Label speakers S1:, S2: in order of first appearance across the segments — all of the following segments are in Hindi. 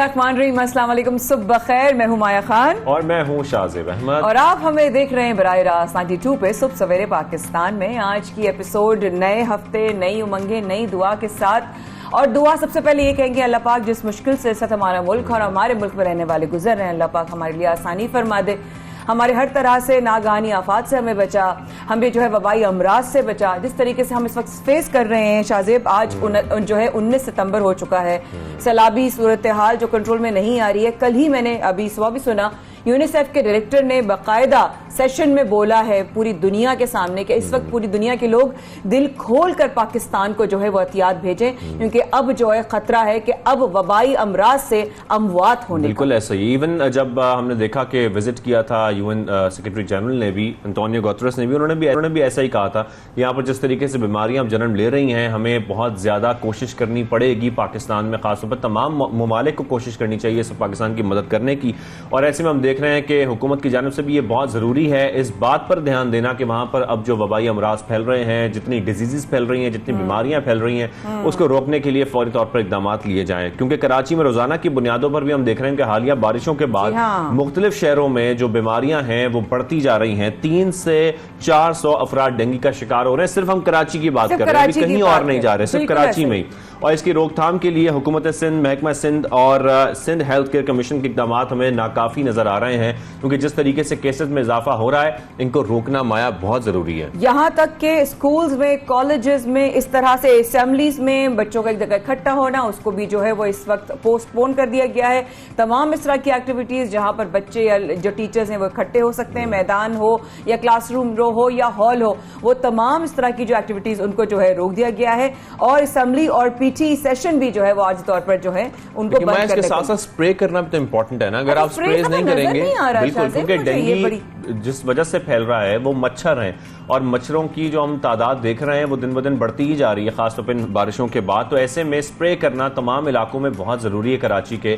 S1: बिस्मिल्लाहिर्रहमानिर्रहीम। अस्सलाम वालेकुम, सुबह खैर। मैं हूं माया खान
S2: और मैं हूं शाहजेब अहमद
S1: और आप हमें देख रहे हैं बराह रास्त 92 पे सुबह सवेरे पाकिस्तान में। आज की एपिसोड नए हफ्ते, नई उमंगें, नई दुआ के साथ। और दुआ सबसे पहले ये कहेंगे अल्लाह पाक जिस मुश्किल से साथ हमारा मुल्क और हमारे मुल्क में रहने वाले गुजर रहे हैं, अल्लाह पाक हमारे लिए आसानी फरमा दे, हमारे हर तरह से नागानी आफात से हमें बचा, हमें जो है वबाई अमराज से बचा। जिस तरीके से हम इस वक्त फेस कर रहे हैं शाहजेब, आज जो है 19 सितंबर हो चुका है। सैलाबी सूरत हाल जो कंट्रोल में नहीं आ रही है। कल ही मैंने अभी सुबह भी सुना यूनिसेफ के डायरेक्टर ने बाकायदा सेशन में बोला है पूरी दुनिया के सामने कि इस वक्त पूरी दुनिया के लोग दिल खोल कर पाकिस्तान को जो है वो एहतियात भेजें, क्योंकि अब जो है खतरा है कि अब वबाई अमराज से अमवात होने।
S2: बिल्कुल ऐसा ही। इवन जब हमने देखा कि विजिट किया था यूएन सेक्रेटरी जनरल ने भी, एंटोनियो गुतेरेस ने भी, उन्होंने भी ऐसा ही कहा था। यहाँ पर जिस तरीके से बीमारियां जन्म ले रही हैं, हमें बहुत ज्यादा कोशिश करनी पड़ेगी पाकिस्तान में, खासतौर पर तमाम ममालिक को कोशिश करनी चाहिए सब पाकिस्तान की मदद करने की। और ऐसे में हम देख रहे हैं कि हुकूमत की जानिब से भी ये बहुत जरूरी है इस बात पर ध्यान देना कि वहां पर अब जो वबाई अमराज फैल रहे हैं, जितनी डिजीजेस फैल रही हैं, जितनी बीमारियां फैल रही हैं, उसको रोकने के लिए फौरी तौर पर इकदाम लिए जाएं। क्योंकि कराची में रोजाना की बुनियादों पर भी हम देख रहे हैं कि हालिया बारिशों के बाद मुख्तलिफ शहरों में जो बीमारियां हैं वो बढ़ती जा रही हैं। 300 से 400 अफराद डेंगू का शिकार हो रहे हैं। सिर्फ हम कराची की बात कर रहे हैं, कहीं और नहीं जा रहे, सिर्फ कराची में ही। और इसकी रोकथाम के लिए हुकूमत सिंध, महकमा सिंध और सिंध हेल्थ केयर कमीशन के इकदाम हमें नाकाफी नजर आ रहे हैं, क्योंकि जिस तरीके से केसेस में इजाफा हो रहा है, इनको रोकना माया बहुत जरूरी है।
S1: यहां तक के स्कूल्स में, कॉलेजेस में, इस तरह से असेंबलीज में बच्चों का एक जगह इकट्ठा होना, उसको भी जो है वो इस वक्त पोस्टपोन कर दिया गया है। तमाम इस तरह की एक्टिविटीज जहां पर बच्चे या जो टीचर्स हैं वो इकट्ठे हो सकते हैं, मैदान हो या क्लासरूम हो या हॉल हो, वो तमाम इस तरह की जो एक्टिविटीज उनको जो है रोक दिया गया है। और असेंबली और पीटी सेशन भी जो है वो आज तौर पर जो है उनको बंद करने के
S2: साथ स्प्रे करना भी तो इम्पोर्टेंट है ना। अगर आप स्प्रे नहीं करेंगे, बिल्कुल, क्योंकि डेंगू जिस वजह से फैल रहा है वो मच्छर हैं, और मच्छरों की जो हम तादाद देख रहे हैं वो दिन ब दिन बढ़ती ही जा रही है, खासतौर पर बारिशों के बाद। तो ऐसे में स्प्रे करना तमाम इलाकों में बहुत जरूरी है कराची के।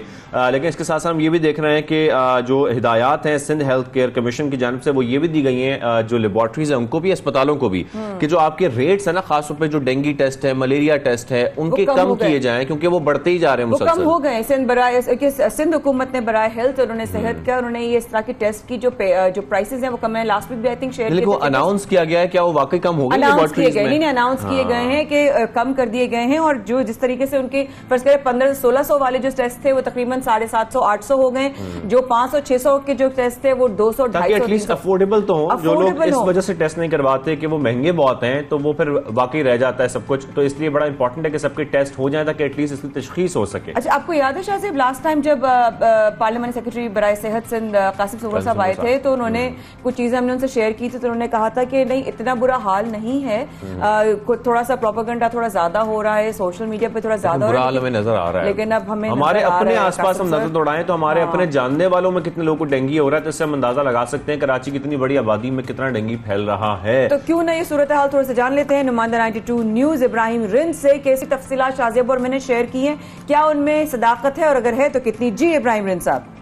S2: लेकिन इसके साथ साथ हम ये भी देख रहे हैं कि जो हिदायत हैं सिंध हेल्थ केयर कमीशन की जानिब से, वो ये भी दी गई हैं जो लेबॉर्ट्रीज है उनको भी, अस्पतालों को भी, कि जो आपके रेट्स है ना, खासतौर पर जो डेंगू टेस्ट है, मलेरिया टेस्ट है, उनके कम किए जाएं, क्योंकि वो बढ़ते ही जा रहे हैं,
S1: कम हो गए। सिंध हुकूमत ने बराए हेल्थ, उन्होंने सेहत का, उन्होंने ये इस तरह की टेस्ट की जो प्राइसेस हैं वो कम है। लास्ट वीक भी आई थिंक शेयर किया,
S2: अनाउंस किया गया है, क्या वो वाकई कम हो गए?
S1: अनाउंस किए गए नहीं, अनाउंस किए गए हैं कि कम कर दिए गए हैं। और जो जिस तरीके से उनके फर्स्ट करें 1500 से 1600 वाले जो टेस्ट थे वो तकरीबन 750 800 हो गए। जो 500 600 के जो टेस्ट थे वो 200 250
S2: एटलीस्ट अफोर्डेबल तो हो। जो लोग इस वजह से टेस्ट नहीं करवाते कि वो महंगे बहुत हैं, तो वो फिर वाकई रह जाता है सब कुछ। तो इसलिए बड़ा इंपॉर्टेंट है कि सबके टेस्ट हो जाए ताकि एटलीस्ट इसकी तशखीस हो सके।
S1: अच्छा, आपको याद है शाहजेब, लास्ट टाइम जब पार्लियामेंट सेक्रेटरी बराए सेहत सिंध कासिम सुमर साहब आए थे, तो उन्होंने कुछ चीजें हमने उनसे शेयर की थी, तो उन्होंने कहा था कि नहीं इतना बुरा हाल नहीं है, थोड़ा सा प्रोपेगेंडा थोड़ा ज्यादा हो रहा है, सोशल मीडिया पे थोड़ा ज्यादा
S2: बुरा हाल हमें नजर आ रहा है।
S1: लेकिन अब हमें
S2: हमारे अपने आसपास हम नजर दौड़ाएं तो हमारे अपने जानने वालों में कितने लोगों को डेंगू हो रहा है, तो इससे हम अंदाजा लगा सकते हैं कराची की इतनी बड़ी आबादी में कितना डेंगू फैल रहा है।
S1: तो क्यों ना ये सूरत हाल थोड़ा सा जान लेते हैं नुमाइंदा 92 न्यूज इब्राहिम रिंद से। कैसी तफसीलात शाहजेब और मैंने शेयर की हैं, क्या उनमें सदाकत है और अगर है तो कितनी? जी इब्राहिम रिंद साहब।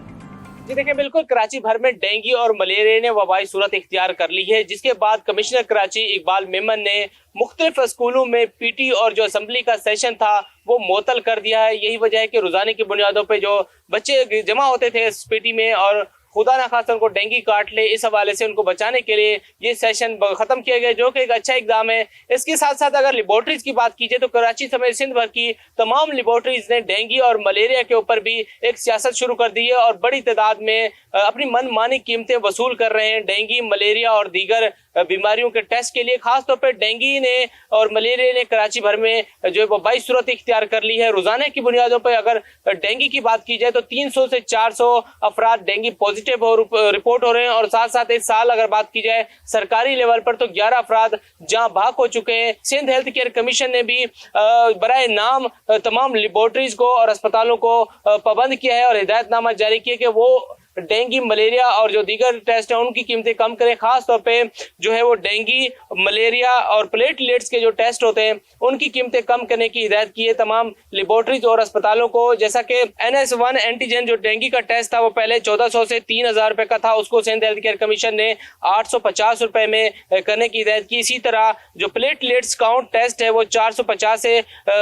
S3: जी देखिए, बिल्कुल कराची भर में डेंगू और मलेरिया ने वबाई सूरत इख्तियार कर ली है, जिसके बाद कमिश्नर कराची इकबाल मेमन ने मुख्तलिफ स्कूलों में पीटी और जो असेंबली का सेशन था वो मुअत्तल कर दिया है। यही वजह है कि रोजाना की बुनियादों पे जो बच्चे जमा होते थे इस पीटी में और खुदा ना खास्ता उनको डेंगू काट ले, इस हवाले से उनको बचाने के लिए ये सेशन खत्म किया गया, जो कि एक अच्छा इकदाम है। इसके साथ साथ अगर लेबॉर्ट्रीज की बात की जाए तो कराची समेत सिंध भर की तमाम लेबॉर्ट्रीज ने डेंगू और मलेरिया के ऊपर भी एक सियासत शुरू कर दी है और बड़ी तादाद में अपनी मनमानी कीमतें वसूल कर रहे हैं डेंगू, मलेरिया और दीगर बीमारियों के टेस्ट के लिए। खासतौर पर डेंगू ने और मलेरिया ने कराची भर में जो वबाई सूरत इख्तियार कर ली है। रोजाना की बुनियादों पर अगर डेंगू की बात की जाए तो 300 से 400 अफराद डेंगू पॉजिटिव रिपोर्ट हो रहे हैं, और साथ साथ इस साल अगर बात की जाए सरकारी लेवल पर तो 11 अफराद जहां भाग हो चुके हैं। सिंध हेल्थ केयर कमीशन ने भी बराए नाम तमाम लेबॉर्ट्रीज को और अस्पतालों को पाबंद किया है और हिदायतनामा जारी किया कि वो डेंगू, मलेरिया और जो दीगर टेस्ट हैं उनकी कीमतें कम करें। खास तौर पे जो है वो डेंगू, मलेरिया और प्लेटलेट्स के जो टेस्ट होते हैं उनकी कीमतें कम करने की हिदायत की है तमाम लेबोरेटरीज और अस्पतालों को। जैसा कि NS1 एंटीजन जो डेंगू का टेस्ट था वो पहले 1400 से 3000 रुपए का था, उसको सिंध हेल्थ केयर कमीशन ने 850 रुपए में करने की हिदायत की। इसी तरह जो प्लेटलेट्स काउंट टेस्ट है वो 450 से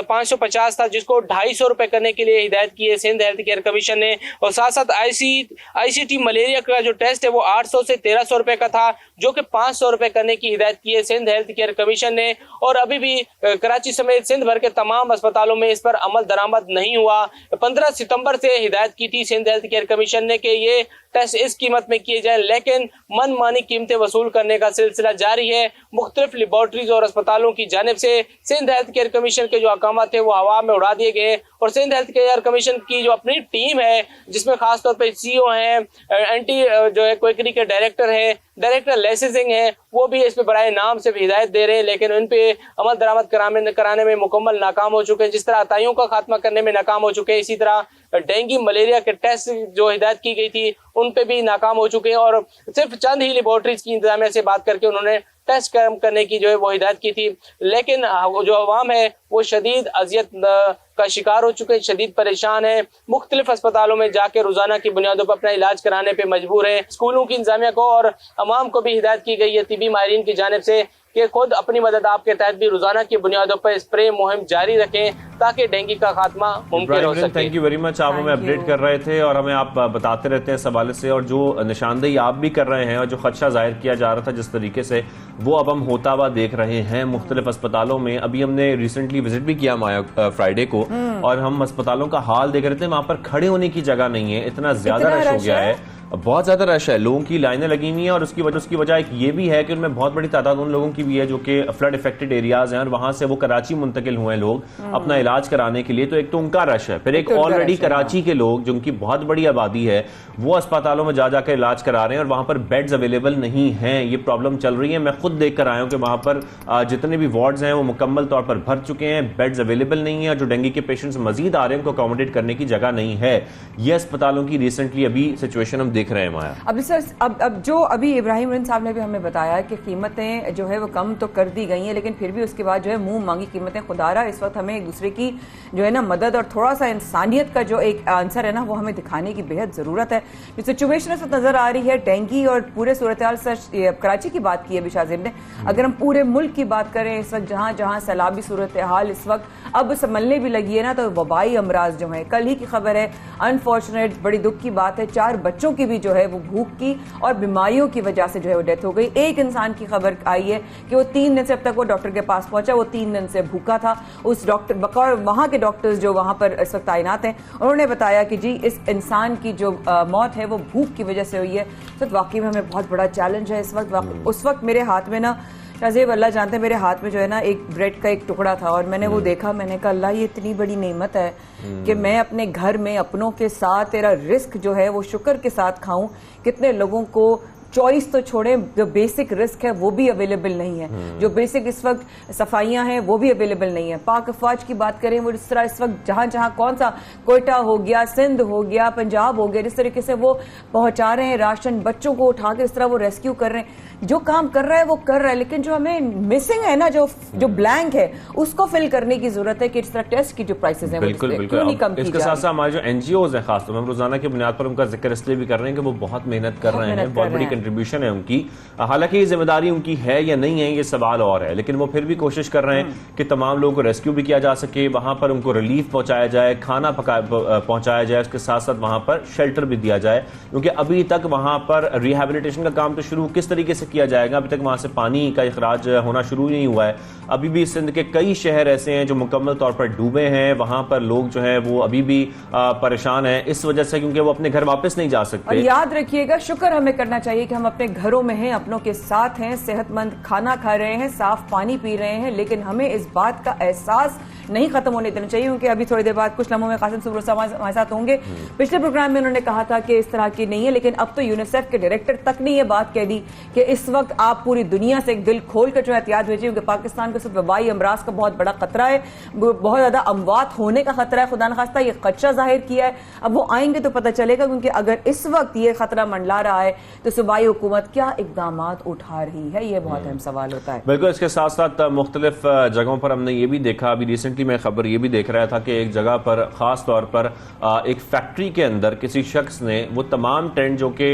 S3: 550 था, जिसको 250 रुपए करने के लिए हिदायत की है सिंध हेल्थ केयर कमीशन ने। और साथ साथ ICT मलेरिया का जो टेस्ट है वो 800 से 1300 रुपए का था, जो कि 500 रुपए करने की हिदायत की है सिंध हेल्थ केयर कमीशन ने। और अभी भी कराची समेत सिंध भर के तमाम अस्पतालों में इस पर अमल दरामद नहीं हुआ। 15 सितंबर से हिदायत की थी सिंध हेल्थ केयर कमीशन ने कि ये टेस्ट इस कीमत में किए जाए, लेकिन मनमानी कीमतें वसूल करने का सिलसिला जारी है। मुख्तलिफ लेबोरेटरीज और अस्पतालों की जानिब से सिंध हेल्थ केयर कमीशन के जो अहकाम थे वो हवा में उड़ा दिए गए। और सिंध हेल्थ केयर कमीशन की जो अपनी टीम है, जिसमें खासतौर पर CEO हैं, एंटी जो है क्वेकरी के डायरेक्टर हैं, डायरेक्टर लाइसेंसिंग है, वो भी इस पे बराए नाम से भी हिदायत दे रहे हैं, लेकिन उन पे अमल दरामद कराने में मुकम्मल नाकाम हो चुके हैं। जिस तरह अताइयों का खात्मा करने में नाकाम हो चुके हैं, इसी तरह डेंगू, मलेरिया के टेस्ट जो हिदायत की गई थी उन पे भी नाकाम हो चुके हैं। और सिर्फ चंद ही लेबोरेटरीज की इंतजामिया से बात करके उन्होंने टेस्ट कम करने की जो है वो हिदायत की थी, लेकिन जो अवाम है वो शदीद अजियत का शिकार हो चुके हैं, शदीद परेशान है। मुख्तलिफ अस्पतालों में जाके रोजाना की बुनियादों पर अपना इलाज कराने पे मजबूर है। स्कूलों की इंतजामिया को और अवाम को भी हिदायत की गई है तिबी माहिरीन की जानिब से कि खुद अपनी मदद आपके तहत भी रोजाना की बुनियादों पर स्प्रे मुहिम जारी रखें ताकि डेंगू का खात्मा मुमकिन हो सके।
S2: Thank you very much. आप हमें अपडेट कर रहे थे और हमें आप बताते रहते हैं इस हवाले से, और जो निशानदेही आप भी कर रहे हैं और जो खदशा जाहिर किया जा रहा था जिस तरीके से, वो अब हम होता हुआ देख रहे हैं मुख्तलिफ अस्पतालों में। अभी हमने रिसेंटली विजिट भी किया फ्राइडे को, और हम अस्पतालों का हाल देख रहे थे, वहां पर खड़े होने की जगह नहीं है, इतना ज्यादा रश हो गया है, बहुत ज्यादा रश है, लोगों की लाइनें लगी हुई हैं। और उसकी वजह एक ये भी है कि उनमें बहुत बड़ी तादाद उन लोगों की भी है जो कि फ्लड इफेक्टेड एरियाज हैं और वहां से वो कराची मुंतकिल हुए हैं लोग अपना इलाज कराने के लिए। तो एक तो उनका रश है, फिर एक ऑलरेडी कराची के लोग जिनकी बहुत बड़ी आबादी है वो अस्पतालों में जा जाकर इलाज करा रहे हैं और वहां पर बेड्स अवेलेबल नहीं है। ये प्रॉब्लम चल रही है। मैं खुद देख कर आया हूं कि वहां पर जितने भी वार्ड्स हैं वो मुकम्मल तौर पर भर चुके हैं, बेड्स अवेलेबल नहीं है, और जो डेंगू के पेशेंट्स मजीद आ रहे हैं उनको अकोमोडेट करने की जगह नहीं है। ये अस्पतालों की रिसेंटली अभी सिचुएशन हम देख रहे हैं। माया,
S1: अभी सर अब जो अभी इब्राहिम रिन साहब ने भी हमें बताया कि कीमतें जो है वो कम तो कर दी गई हैं, लेकिन फिर भी उसके बाद जो है मुंह मांगी कीमतें। खुदारा इस वक्त हमें एक दूसरे की जो है ना मदद और थोड़ा सा इंसानियत का जो एक आंसर है ना वो हमें दिखाने की बेहद जरूरत है। जो सिचुएशन इस वक्त नजर आ रही है डेंगू और पूरे सूरत हाल, सर कराची की बात की है बिशाजिब ने, अगर हम पूरे मुल्क की बात करें इस वक्त जहां जहां सैलाबी सूरत हाल इस वक्त अब संभलने भी लगी है ना, तो वबाई अमराज जो है, कल ही की खबर है, अनफॉर्चुनेट बड़ी दुख की बात है, 4 बच्चों की भी जो है वो भूख की और बीमारियों की वजह से जो है वो डेथ हो गई। एक इंसान की खबर आई है कि वो 3 दिन से, अब तक वो डॉक्टर के पास पहुंचा, वो 3 दिन से भूखा था। उस डॉक्टर बकौर वहां के डॉक्टर्स जो वहां पर इस वक्त तैनात हैं, उन्होंने बताया कि जी इस इंसान की जो मौत है वो भूख की वजह से हुई है। तो वाकई में हमें बहुत बड़ा चैलेंज है इस वक्त। उस वक्त मेरे हाथ में ना, शाज़ेब अल्लाह जानते हैं, मेरे हाथ में जो है ना एक ब्रेड का एक टुकड़ा था और मैंने वो देखा, मैंने कहा अल्लाह ये इतनी बड़ी नेमत है कि मैं अपने घर में अपनों के साथ तेरा रिस्क जो है वो शुक्र के साथ खाऊं। कितने लोगों को चॉइस तो छोड़े, जो बेसिक रिस्क है वो भी अवेलेबल नहीं है, जो बेसिक इस वक्त सफाइयां हैं वो भी अवेलेबल नहीं है। पाक अफवाज की बात करें, वो इस तरह इस वक्त जहां जहां कौन सा कोयटा हो गया, सिंध हो गया, पंजाब हो गया, जिस तरीके से वो पहुंचा रहे हैं राशन, बच्चों को उठा के इस तरह वो रेस्क्यू कर रहे हैं, जो काम कर रहा है वो कर रहा है, लेकिन जो हमें मिसिंग है ना, जो ब्लैंक है उसको फिल करने की जरूरत है कि इस तरह टेस्ट की जो प्राइसेस हैं
S2: बिल्कुल इसके साथ साथ हमारे जो NGOs हैं खासतौर पर, हम रोजाना की बुनियाद पर उनका जिक्र इसलिए भी कर रहे हैं कि वो बहुत मेहनत कर रहे हैं, बहुत बड़ी कंट्रीब्यूशन है उनकी। हालांकि ये जिम्मेदारी उनकी है या नहीं है ये सवाल और है, लेकिन वो फिर भी कोशिश कर रहे हैं कि तमाम लोगों को रेस्क्यू भी किया जा सके, वहां पर उनको रिलीफ पहुंचाया जाए, खाना पहुंचाया जाए, उसके साथ साथ वहां पर शेल्टर भी दिया जाए, क्योंकि अभी तक वहां पर रिहेबिलिटेशन का काम तो शुरू किस तरीके से किया जाएगा, अभी तक वहां से पानी का इखराज होना शुरू नहीं हुआ है। अभी भी सिंध के कई शहर ऐसे हैं जो मुकम्मल तौर पर डूबे हैं, वहां पर लोग जो है वो अभी भी परेशान हैं इस वजह से, क्योंकि वो अपने घर वापस नहीं जा सकते।
S1: और याद रखिएगा, शुक्र हमें करना चाहिए कि हम अपने घरों में हैं, अपनों के साथ हैं, सेहतमंद खाना खा रहे हैं, साफ पानी पी रहे हैं, लेकिन हमें इस बात का एहसास नहीं खत्म होने देना चाहिए, क्योंकि अभी थोड़ी देर बाद कुछ लम्हों में कासिम सुब्रो साहब हमारे साथ होंगे। पिछले प्रोग्राम में उन्होंने कहा था कि इस तरह की नहीं है, लेकिन अब तो यूनिसेफ के डायरेक्टर तक ने यह बात कह दी कि इस वक्त आप पूरी दुनिया से एक दिल खोल कर जो एहतियात भेजिए, क्योंकि पाकिस्तान को सिर्फ वबाई अमराज का बहुत बड़ा खतरा है, बहुत ज्यादा अमवात होने का खतरा है। खुदा न खास्ता ये खदशा जाहिर किया है, अब वो आएंगे तो पता चलेगा, क्योंकि अगर इस वक्त ये खतरा मंडला रहा है तो सूबाई हुकूमत क्या इकदाम उठा रही है, ये बहुत अहम सवाल होता है।
S2: बिल्कुल, इसके साथ साथ मुख्तलिफ जगहों पर हमने ये भी देखा, अभी रिसेंटली मैं खबर ये भी देख रहा था कि एक जगह पर खास तौर पर एक फैक्ट्री के अंदर किसी शख्स ने वो तमाम टेंट जो कि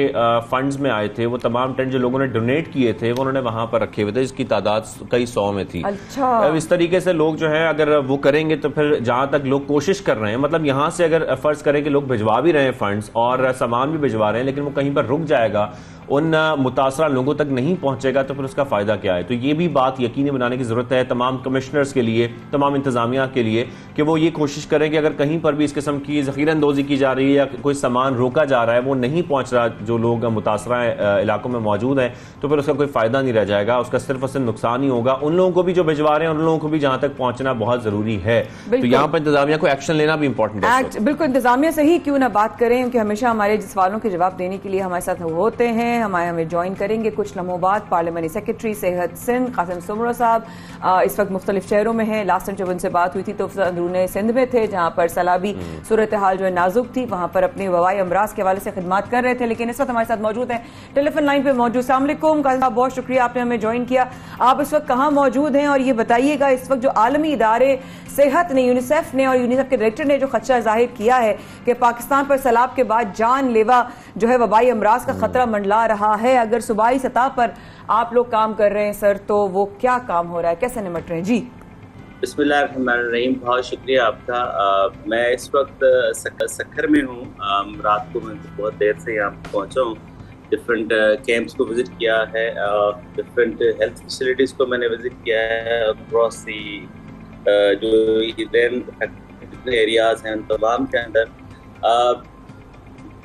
S2: फंड्स में आए थे, वो तमाम टेंट जो लोगों ने डोनेट किए थे, वो उन्होंने वहां पर रखे हुए थे, जिसकी तादाद कई 100 में थी।
S1: अच्छा,
S2: अब इस तरीके से लोग जो है अगर वो करेंगे तो फिर जहां तक लोग कोशिश कर रहे हैं, मतलब यहां से अगर फर्ज करें कि लोग भिजवा भी रहे हैं फंड्स और सामान भी भिजवा रहे हैं, लेकिन वो कहीं पर रुक जाएगा, उन मुतासरा लोगों तक नहीं पहुंचेगा, तो फिर उसका फायदा क्या है। तो ये भी बात यकीनी बनाने की जरूरत है तमाम कमिश्नर्स के लिए, तमाम इंतजामिया के लिए, कि वो ये कोशिश करें कि अगर कहीं पर भी इस किस्म की ज़ख़ीरा-अंदोज़ी की जा रही है या कोई सामान रोका जा रहा है, वो नहीं पहुंच रहा जो लोग मुतासरा इलाकों में मौजूद हैं, तो फिर उसका कोई फायदा नहीं रह जाएगा, उसका सिर्फ और सिर्फ नुकसान ही होगा। उन लोगों को भी जो भिजवा रहे हैं, उन लोगों को भी जहां तक पहुंचना बहुत जरूरी है। तो यहाँ पर इंतजामिया को एक्शन लेना भी इंपॉर्टेंट है।
S1: बिल्कुल, इंतजामिया से ही क्यों ना बात करें, क्योंकि हमेशा हमारे सवालों के जवाब देने के लिए हमारे साथ होते हैं, हमें ज्वाइन करेंगे कुछ लम्हों बाद पार्लियामेंटी सेक्रेटरी सेहत सिंध कासिम सुब्रो साहब। इस वक्त मुख्तलिफ शहरों में हैं। लास्ट टाइम जब उनसे बात हुई थी तो अंदरून सिंध में थे, जहां पर सैलाबी सूरत हाल जो है नाजुक थी, वहां पर अपने वबाई अमराज के हवाले से खिदमत कर रहे थे। लेकिन इस वक्त हमारे साथ मौजूद हैं, टेलीफोन लाइन पे मौजूद। अस्सलाम वालेकुम कासिम साहब, बहुत शुक्रिया आपने हमें ज्वाइन किया। आप इस वक्त कहाँ मौजूद हैं और ये बताइएगा इस वक्त जो आलमी इदारे सेहत ने, यूनिसेफ ने और यूनिसेफ के डायरेक्टर ने जो खदशा जाहिर किया है कि पाकिस्तान पर सैलाब के बाद जानलेवा जो है वबाई अमराज का खतरा मंडला रहा है, अगर सूबाई सतह पर आप लोग काम कर रहे हैं सर, तो वो क्या काम हो रहा है, कैसे निपट रहे हैं? जी
S4: बिस्मिल्लाहिर्रहमानिर्रहीम, बहुत शुक्रिया आपका। मैं इस वक्त सक्खर में हूँ। रात को मैं बहुत देर से यहाँ पहुँचा हूँ। डिफरेंट कैंप्स को विज़िट किया है, डिफरेंट हेल्थ फैसिलिटीज़ को मैंने विज़िट किया है अक्रॉस दी जो एरियाज़ हैं तमाम के अंदर।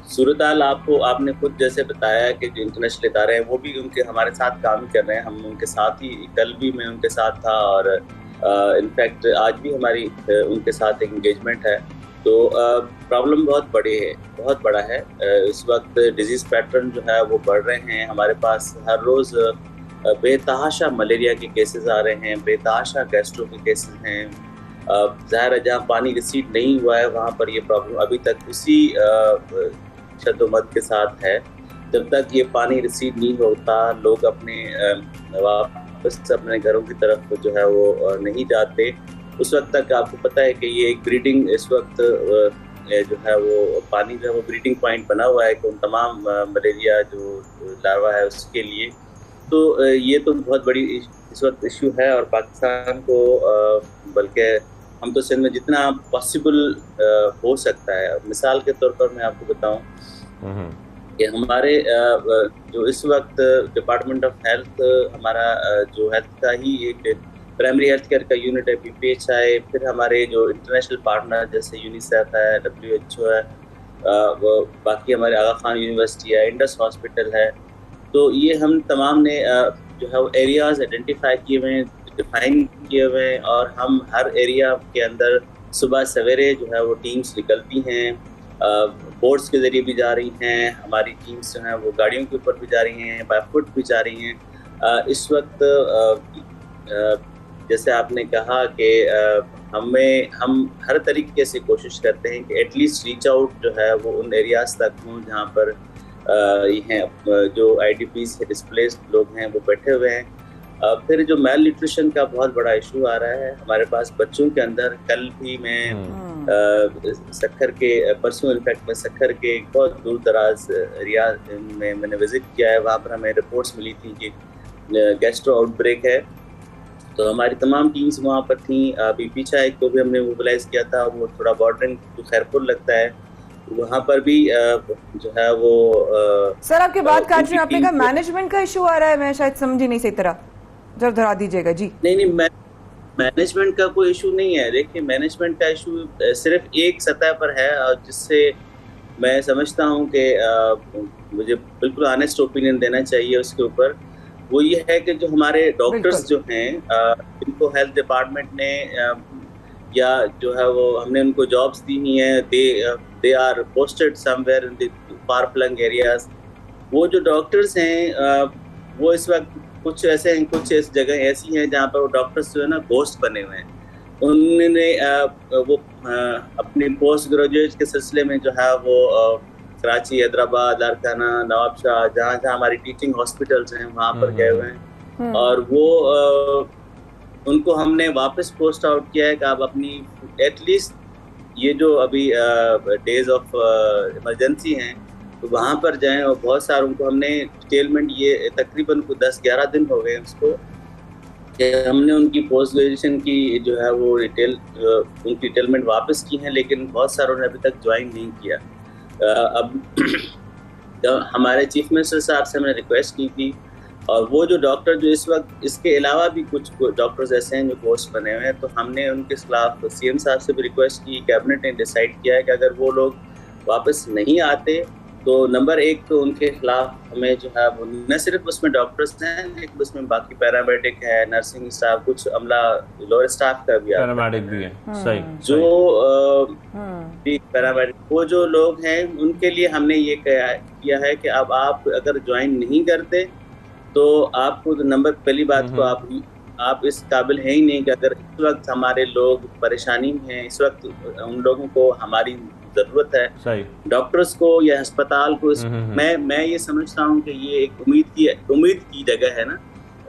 S4: सूरत हाल आपने खुद जैसे बताया कि जो इंटरनेशनल इदारे हैं वो भी उनके हमारे साथ काम कर रहे हैं। हम उनके साथ ही, कल भी मैं उनके साथ था और इनफैक्ट आज भी हमारी उनके साथ एक इंगेजमेंट है। तो प्रॉब्लम बहुत बड़ा है। इस वक्त डिजीज़ पैटर्न जो है वो बढ़ रहे हैं। हमारे पास हर रोज़ बेतहाशा मलेरिया के केसेस आ रहे हैं, बेतहाशा गैस्ट्रो के केसेस हैं। ज़ाहिर है जहाँ पानी रिसीड नहीं हुआ है वहाँ पर ये प्रॉब्लम अभी तक उसी शद्दोमद के साथ है। जब तक ये पानी रिसीड नहीं होता, लोग अपने वापस अपने घरों की तरफ जो है वो नहीं जाते, उस वक्त तक आपको पता है कि ये एक ब्रीडिंग इस वक्त जो है वो पानी जो है वो ब्रीडिंग पॉइंट बना हुआ है कि उन तमाम मलेरिया जो लार्वा है उसके लिए। तो ये तो बहुत बड़ी इस वक्त इशू है और पाकिस्तान को बल्कि हम तो सिंध में जितना पॉसिबल हो सकता है। मिसाल के तौर पर मैं आपको बताऊं कि हमारे जो इस वक्त डिपार्टमेंट ऑफ हेल्थ, हमारा जो हेल्थ का ही एक प्राइमरी हेल्थ केयर का यूनिट है PPHI, फिर हमारे जो इंटरनेशनल पार्टनर जैसे यूनिसेफ है, WHO है, बाकी हमारे आगा खान यूनिवर्सिटी है, इंडस हॉस्पिटल है। तो ये हम तमाम ने जो है वो एरियाज़ आइडेंटिफाई किए हुए हैं, डिफाइन किए हुए हैं और हम हर एरिया के अंदर सुबह सवेरे जो है वो टीम्स निकलती हैं, बोट्स के ज़रिए भी जा रही हैं। हमारी टीम्स जो हैं वो गाड़ियों के ऊपर भी जा रही हैं, बाय फुट भी जा रही हैं। इस वक्त जैसे आपने कहा कि हम हर तरीके से कोशिश करते हैं कि एटलीस्ट रीच आउट जो है वो उन एरियाज़ तक हों जहाँ पर जो IDPs से डिस्प्लेस्ड लोग हैं वो बैठे हुए हैं। फिर जो मेल न्यूट्रिशन का बहुत बड़ा इशू आ रहा है हमारे पास बच्चों के अंदर। कल भी मैं सक्खर के परसों इनफैक्ट मैं सक्खर के एक बहुत दूर दराज एरिया में मैंने विज़िट किया है। वहाँ पर हमें रिपोर्ट्स मिली थी कि गैस्ट्रो आउटब्रेक है, तो हमारी तमाम टीम्स वहाँ पर थी। PPHI को भी हमने मोबिलाइज किया था, वो थोड़ा बॉर्डरिंग तो खैरपुर लगता है, वहाँ पर भी जो है वो
S1: सर आपकी बात काट रही हूँ, आपने कहा मैनेजमेंट का इशू आ रहा है, मैं शायद समझी नहीं सही तरह, जरा दोहरा दीजिएगा। जी
S4: नहीं, मैनेजमेंट का कोई इशू नहीं है। देखिए, मैनेजमेंट का इशू सिर्फ एक सतह पर है और जिससे मैं समझता हूँ कि मुझे बिल्कुल ऑनेस्ट ओपिनियन देना चाहिए उसके ऊपर। वो ये है कि जो हमारे डॉक्टर्स जो हैं जिनको हेल्थ डिपार्टमेंट ने या जो है वो हमने उनको जॉब्स दी ही हैं, they are posted somewhere in the far flung areas. वो जो डॉक्टर्स हैं वो इस वक्त कुछ ऐसे हैं, कुछ जगह ऐसी हैं जहाँ पर वो डॉक्टर्स जो है ना घोस्ट बने हुए हैं। उन्होंने वो अपनी पोस्ट ग्रेजुएट के सिलसिले में जो है वो कराची, हैदराबाद, लारकाना, नवाबशाह, जहाँ जहाँ हमारी टीचिंग हॉस्पिटल्स हैं वहाँ पर गए हुए हैं, और वो उनको हमने वापस पोस्ट आउट किया है कि आप अपनी एटलीस्ट ये जो अभी डेज ऑफ इमरजेंसी हैं तो वहाँ पर जाएं, और बहुत सारों को हमने डिटेलमेंट, ये तकरीबन 10-11 दिन हो गए उसको, हमने उनकी पोस्ट ग्रेजुएशन की जो है वो उनकी डिटेलमेंट वापस की है, लेकिन बहुत सारों ने अभी तक ज्वाइन नहीं किया। अब हमारे चीफ मिनिस्टर साहब से हमने रिक्वेस्ट की थी, और वो जो डॉक्टर जो इस वक्त, इसके अलावा भी कुछ डॉक्टर्स ऐसे हैं जो पोस्ट बने हुए हैं, तो हमने उनके खिलाफ सीएम साहब से भी रिक्वेस्ट की। कैबिनेट ने डिसाइड किया है कि अगर वो लोग वापस नहीं आते तो नंबर 1 तो उनके खिलाफ हमें जो है वो न सिर्फ उसमें डॉक्टर्स हैं, लेकिन उसमें बाकी पैरामेडिक है, नर्सिंग स्टाफ, कुछ अमला, लोअर स्टाफ का भी
S2: पैरामेडिक भी है। सही।
S4: जो पैरामेडिक, वो जो लोग हैं उनके लिए हमने ये किया है कि अब आप अगर ज्वाइन नहीं करते तो आपको तो नंबर, पहली बात तो आप इस काबिल है ही नहीं कि अगर इस वक्त हमारे लोग परेशानी में हैं, इस वक्त उन लोगों को हमारी जरूरत है, सही, डॉक्टर्स को या अस्पताल को। मैं ये समझता हूँ कि ये एक उम्मीद की जगह है ना,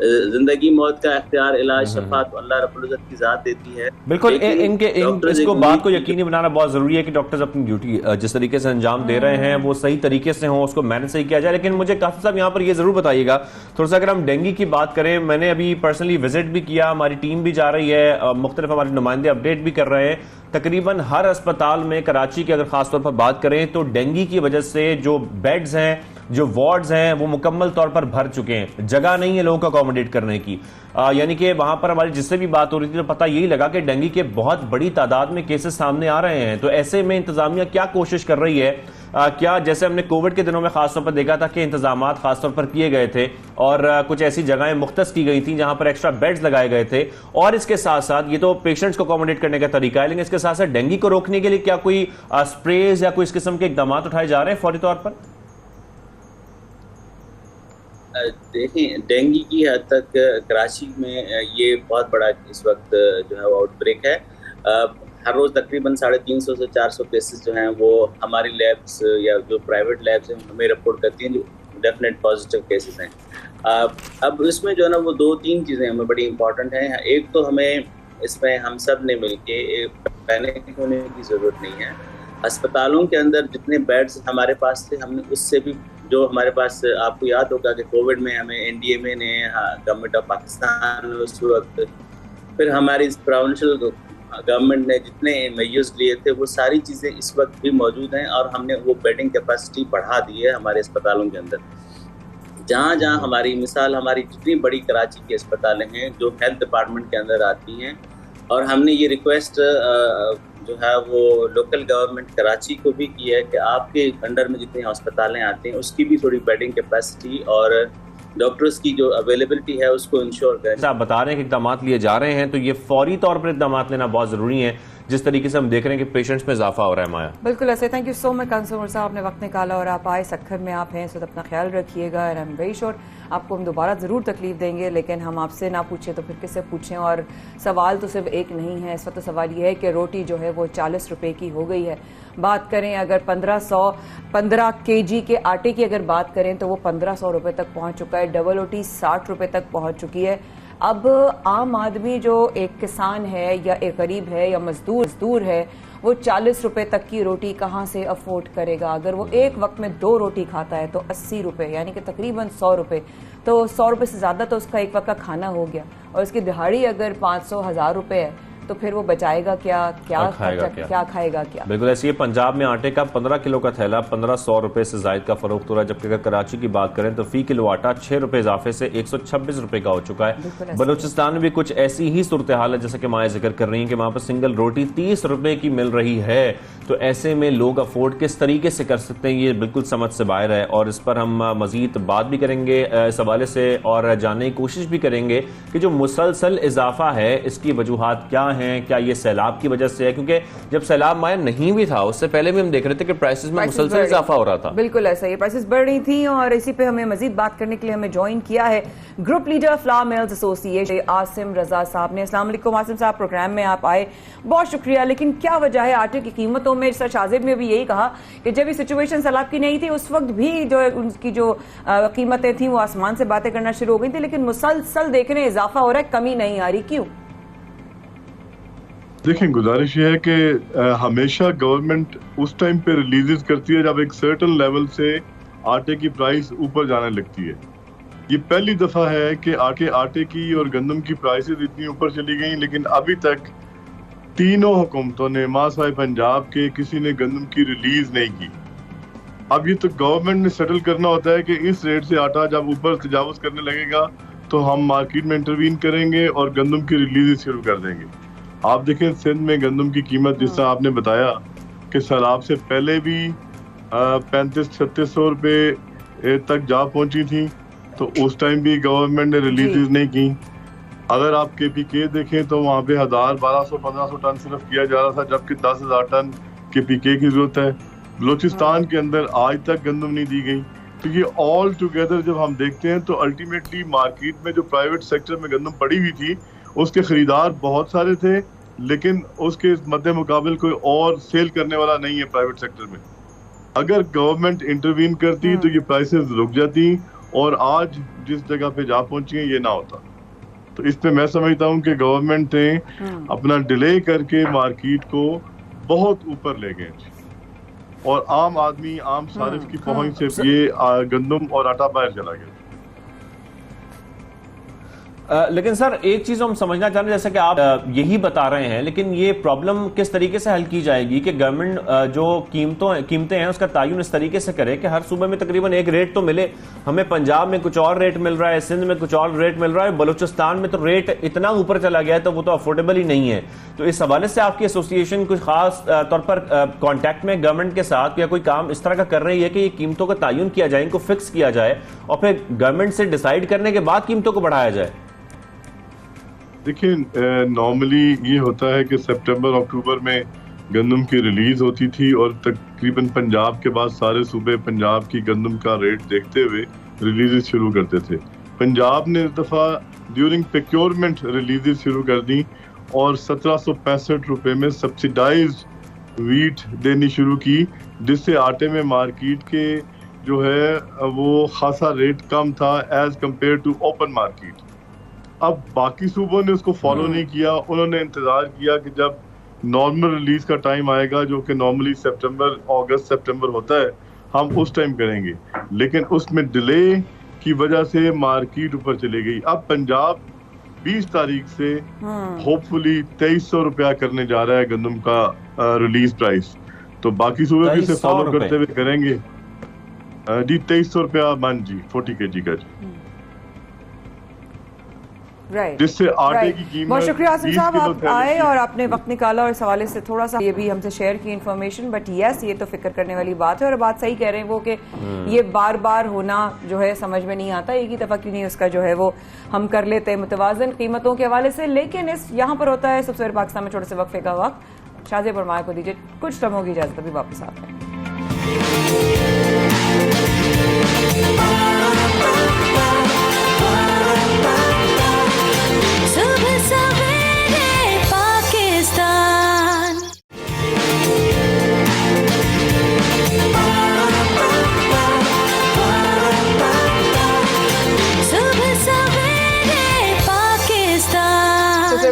S4: जिंदगी मौत का इख्तियार, इलाज, शफा तो अल्लाह रब्बुल इज्जत की जात देती है।
S2: बिल्कुल, इसको बात को यकीनी बनाना बहुत जरूरी है कि डॉक्टर्स अपनी ड्यूटी जिस तरीके से अंजाम दे रहे हैं वो सही तरीके से हो, उसको मैनेज सही किया जाए। लेकिन मुझे काफी साहब यहाँ पर ये जरूर बताइएगा थोड़ा सा, अगर हम डेंगू की बात करें, मैंने अभी पर्सनली विजिट भी किया, हमारी टीम भी जा रही है, मुख्तलिफ हमारे नुमाइंदे अपडेट भी कर रहे हैं। तकरीबन हर अस्पताल में कराची की अगर खासतौर पर बात करें तो डेंगू की वजह से जो बेड्स हैं, जो वार्ड्स हैं, वो मुकम्मल तौर पर भर चुके हैं, जगह नहीं है लोगों को अकोमोडेट करने की। यानी कि वहां पर हमारी जिससे भी बात हो रही थी तो पता यही लगा कि डेंगू के बहुत बड़ी तादाद में केसेस सामने आ रहे हैं। तो ऐसे में इंतजामिया क्या कोशिश कर रही है, क्या जैसे हमने कोविड के दिनों में खासतौर पर देखा था कि इंतजामात खासतौर पर किए गए थे और कुछ ऐसी जगहें मुख्तस की गई थी जहां पर एक्स्ट्रा बेड्स लगाए गए थे, और इसके साथ साथ ये तो पेशेंट्स को अकोमोडेट करने का तरीका है, लेकिन इसके साथ साथ डेंगू को रोकने के लिए क्या कोई स्प्रेज या कोई इस किस्म के इकदाम उठाए जा रहे हैं फौरी तौर पर?
S4: देखें, डेंगू की हद तक कराची में ये बहुत बड़ा इस वक्त जो है वो आउटब्रेक है। हर रोज़ तकरीबन 350 से 400 केसेस जो हैं वो हमारी लैब्स या जो प्राइवेट लैब्स हैं हमें रिपोर्ट करती हैं जो डेफिनेट पॉजिटिव केसेस हैं। अब इसमें जो है ना वो 2-3 चीज़ें हमें बड़ी इंपॉर्टेंट हैं। एक तो हमें इसमें हम सब ने मिलके पैनिक होने की ज़रूरत नहीं है। अस्पतालों के अंदर जितने बेड्स हमारे पास थे, हमने उससे भी, जो हमारे पास, आपको याद होगा कि कोविड में हमें एनडीएमए ने, गवर्नमेंट ऑफ पाकिस्तान उस वक्त, फिर हमारी प्रोविंशियल गवर्नमेंट ने जितने मेजर्स लिए थे वो सारी चीज़ें इस वक्त भी मौजूद हैं, और हमने वो बेडिंग कैपेसिटी बढ़ा दी है हमारे अस्पतालों के अंदर। जहाँ जहाँ हमारी मिसाल, हमारी जितनी बड़ी कराची की अस्पतालें हैं जो हेल्थ डिपार्टमेंट के अंदर आती हैं, और हमने ये रिक्वेस्ट जो है वो लोकल गवर्नमेंट कराची को भी की है कि आपके अंडर में जितनी अस्पतालें आती हैं उसकी भी थोड़ी बेडिंग कैपेसिटी और डॉक्टर्स की जो अवेलेबिलिटी है उसको इंश्योर करें।
S2: आप बता रहे हैं कि इकदाम लिए जा रहे हैं, तो ये फौरी तौर पर इकदाम लेना बहुत जरूरी है, जिस तरीके से हम देख रहे हैं कि पेशेंट्स में इजाफा हो रहा है। माया,
S1: बिल्कुल ऐसे। थैंक यू सो मच कंसोमर साहब, आपने वक्त निकाला और आप आए, सक्खर में आप हैं, तो अपना ख्याल रखिएगा। And I am very sure आपको हम दोबारा ज़रूर तकलीफ देंगे, लेकिन हम आपसे ना पूछें तो फिर किससे पूछें। और सवाल तो सिर्फ एक नहीं है इस वक्त, तो सवाल ये है कि रोटी जो है वो 40 रुपए की हो गई है। बात करें अगर 15 kg के आटे की अगर बात करें तो वो 1500 रुपये तक पहुंच चुका है। डबल रोटी 60 रुपये तक पहुंच चुकी है। अब आम आदमी जो एक किसान है या एक गरीब है या मजदूर है, वो 40 रुपए तक की रोटी कहाँ से अफोर्ड करेगा? अगर वो एक वक्त में 2 रोटी खाता है तो 80 रुपए, यानी कि तकरीबन 100 रुपए। तो 100 रुपए से ज़्यादा तो उसका एक वक्त का खाना हो गया, और उसकी दिहाड़ी अगर 500-1000 रुपए है तो फिर वो बचाएगा क्या खाएगा क्या?
S2: बिल्कुल ऐसी है। पंजाब में आटे का 15 किलो का थैला 1500 रुपए से जायद का फरोख्त हो रहा है, जबकि अगर कराची की बात करें तो फी किलो आटा 6 रुपए इजाफे से 126 रुपए का हो चुका है। बलूचिस्तान में भी कुछ ऐसी ही सूरत हाल है जैसे कि माया जिक्र कर रही है कि वहां पर सिंगल रोटी 30 रुपए की मिल रही है। तो ऐसे में लोग अफोर्ड किस तरीके से कर सकते हैं, ये बिल्कुल समझ से बाहर है, और इस पर हम मजीद बात भी करेंगे इस हवाले से, और जानने की कोशिश भी करेंगे कि जो मुसलसल इजाफा है इसकी वजूहात क्या हैं, क्या ये सैलाब की वजह से है? क्योंकि जब सैलाब माया नहीं भी था उससे पहले भी हम देख रहे थे कि प्राइसेस में मुसलसल इजाफा हो रहा था।
S1: बिल्कुल ऐसा ही, प्राइसेस बढ़ रही थी। और इसी पे हमें मजीद बात करने के लिए हमें ज्वाइन किया है group leader flour mills association Asim Raza साहब ने। अस्सलाम वालेकुम आसिम साहब, प्रोग्राम में आप आए, बहुत शुक्रिया। लेकिन क्या वजह है आटे की कीमतों में? सर शाजिब ने भी यही कहा कि जब ये सिचुएशन सैलाब की नहीं थी उस वक्त भी जो उनकी जो कीमतें थी वो आसमान से बातें करना शुरू हो गई थी, लेकिन मुसलसल देख रहे हैं इजाफा हो रहा है, कमी नहीं आ रही, क्यों?
S5: देखें, गुजारिश ये है कि हमेशा गवर्नमेंट उस टाइम पे रिलीजेस करती है जब एक सर्टेन लेवल से आटे की प्राइस ऊपर जाने लगती है। ये पहली दफा है कि आटे की और गंदम की प्राइसेस इतनी ऊपर चली गई, लेकिन अभी तक तीनों हुकूमतों ने मासाए पंजाब के किसी ने गंदम की रिलीज नहीं की। अब ये तो गवर्नमेंट ने सेटल करना होता है कि इस रेट से आटा जब ऊपर तजावुज करने लगेगा तो हम मार्केट में इंटरवीन करेंगे और गंदम की रिलीज शुरू कर देंगे। आप देखें सिंध में गंदम की कीमत जिस तरह आपने बताया कि सैलाब से पहले भी 3500-3600 रुपए तक जा पहुंची थी, तो उस टाइम भी गवर्नमेंट ने रिलीजेस नहीं की। अगर आप KPK देखें तो वहाँ पे 1000, 1200, 1500 टन सिर्फ किया जा रहा था, जबकि 10,000 टन KPK की जरूरत है। बलोचिस्तान के अंदर आज तक गंदम नहीं दी गई। तो ये ऑल टुगेदर जब हम देखते हैं तो अल्टीमेटली मार्केट में जो प्राइवेट सेक्टर में गंदम पड़ी हुई थी उसके खरीदार बहुत सारे थे, लेकिन उसके मद्दे मुकाबिल कोई और सेल करने वाला नहीं है प्राइवेट सेक्टर में। अगर गवर्नमेंट इंटरवीन करती तो ये प्राइसेस रुक जाती और आज जिस जगह पे जा पहुंची है ये ना होता। तो इस पे मैं समझता हूँ कि गवर्नमेंट ने अपना डिले करके मार्केट को बहुत ऊपर ले गए और आम आदमी, आम सारिफ की पहुंच से ये गंदम और आटा बाहर चला गया।
S2: लेकिन सर एक चीज हम समझना चाह रहे हैं, जैसे कि आप यही बता रहे हैं, लेकिन ये प्रॉब्लम किस तरीके से हल की जाएगी कि गवर्नमेंट जो कीमतें हैं उसका तायुन इस तरीके से करे कि हर सूबे में तकरीबन एक रेट तो मिले। हमें पंजाब में कुछ और रेट मिल रहा है, सिंध में कुछ और रेट मिल रहा है, बलूचिस्तान में तो रेट इतना ऊपर चला गया है तो वो तो अफोर्डेबल ही नहीं है। तो इस हवाले से आपकी एसोसिएशन कुछ खास तौर पर कॉन्टैक्ट में गवर्नमेंट के साथ या कोई काम इस तरह का कर रही है कि ये कीमतों का तायुन किया जाए, इनको फिक्स किया जाए और फिर गवर्नमेंट से डिसाइड करने के बाद कीमतों को बढ़ाया जाए?
S5: देखिए, नॉर्मली ये होता है कि सितंबर अक्टूबर में गंदम की रिलीज होती थी और तकरीबन पंजाब के बाद सारे सूबे पंजाब की गंदम का रेट देखते हुए रिलीजेस शुरू करते थे। पंजाब ने इस दफा ड्यूरिंग प्रोक्योरमेंट रिलीजेस शुरू कर दी और 1765 रुपए में सब्सिडाइज्ड वीट देनी शुरू की, जिससे आटे में मार्केट के जो है वो खासा रेट कम था as compared to open market. अब बाकी सूबों ने उसको फॉलो नहीं किया, उन्होंने इंतजार किया कि जब नॉर्मल रिलीज का टाइम आएगा जो कि नॉर्मली अगस्त सितंबर होता है, हम उस टाइम करेंगे, लेकिन उसमें डिले की वजह से मार्केट ऊपर चली गई। अब पंजाब 20 तारीख से होपफुली 2300 रुपया करने जा रहा है गंदम का रिलीज प्राइस, तो बाकी सूबे भी इसे फॉलो करते हुए करेंगे। जी 2300 रुपया मन जी 40 kg का जी, जिससे आटे की कीमत।
S1: बहुत शुक्रिया आसिम साहब, आप आए और आपने वक्त निकाला और इस हवाले से थोड़ा सा ये भी हमसे शेयर की इन्फॉर्मेशन। बट यस, ये तो फिक्र करने वाली बात है और बात सही कह रहे हैं वो कि ये बार बार होना जो है समझ में नहीं आता, एक ही दफा क्यों नहीं उसका जो है वो हम कर लेते हैं मुतवाजन कीमतों के हवाले से। लेकिन इस यहाँ पर होता है सबसे पाकिस्तान में छोटे से वक्फे का वक्त। शाज़िब और माया को दीजिए कुछ लम्हों की इजाजत, अभी वापस आते हैं।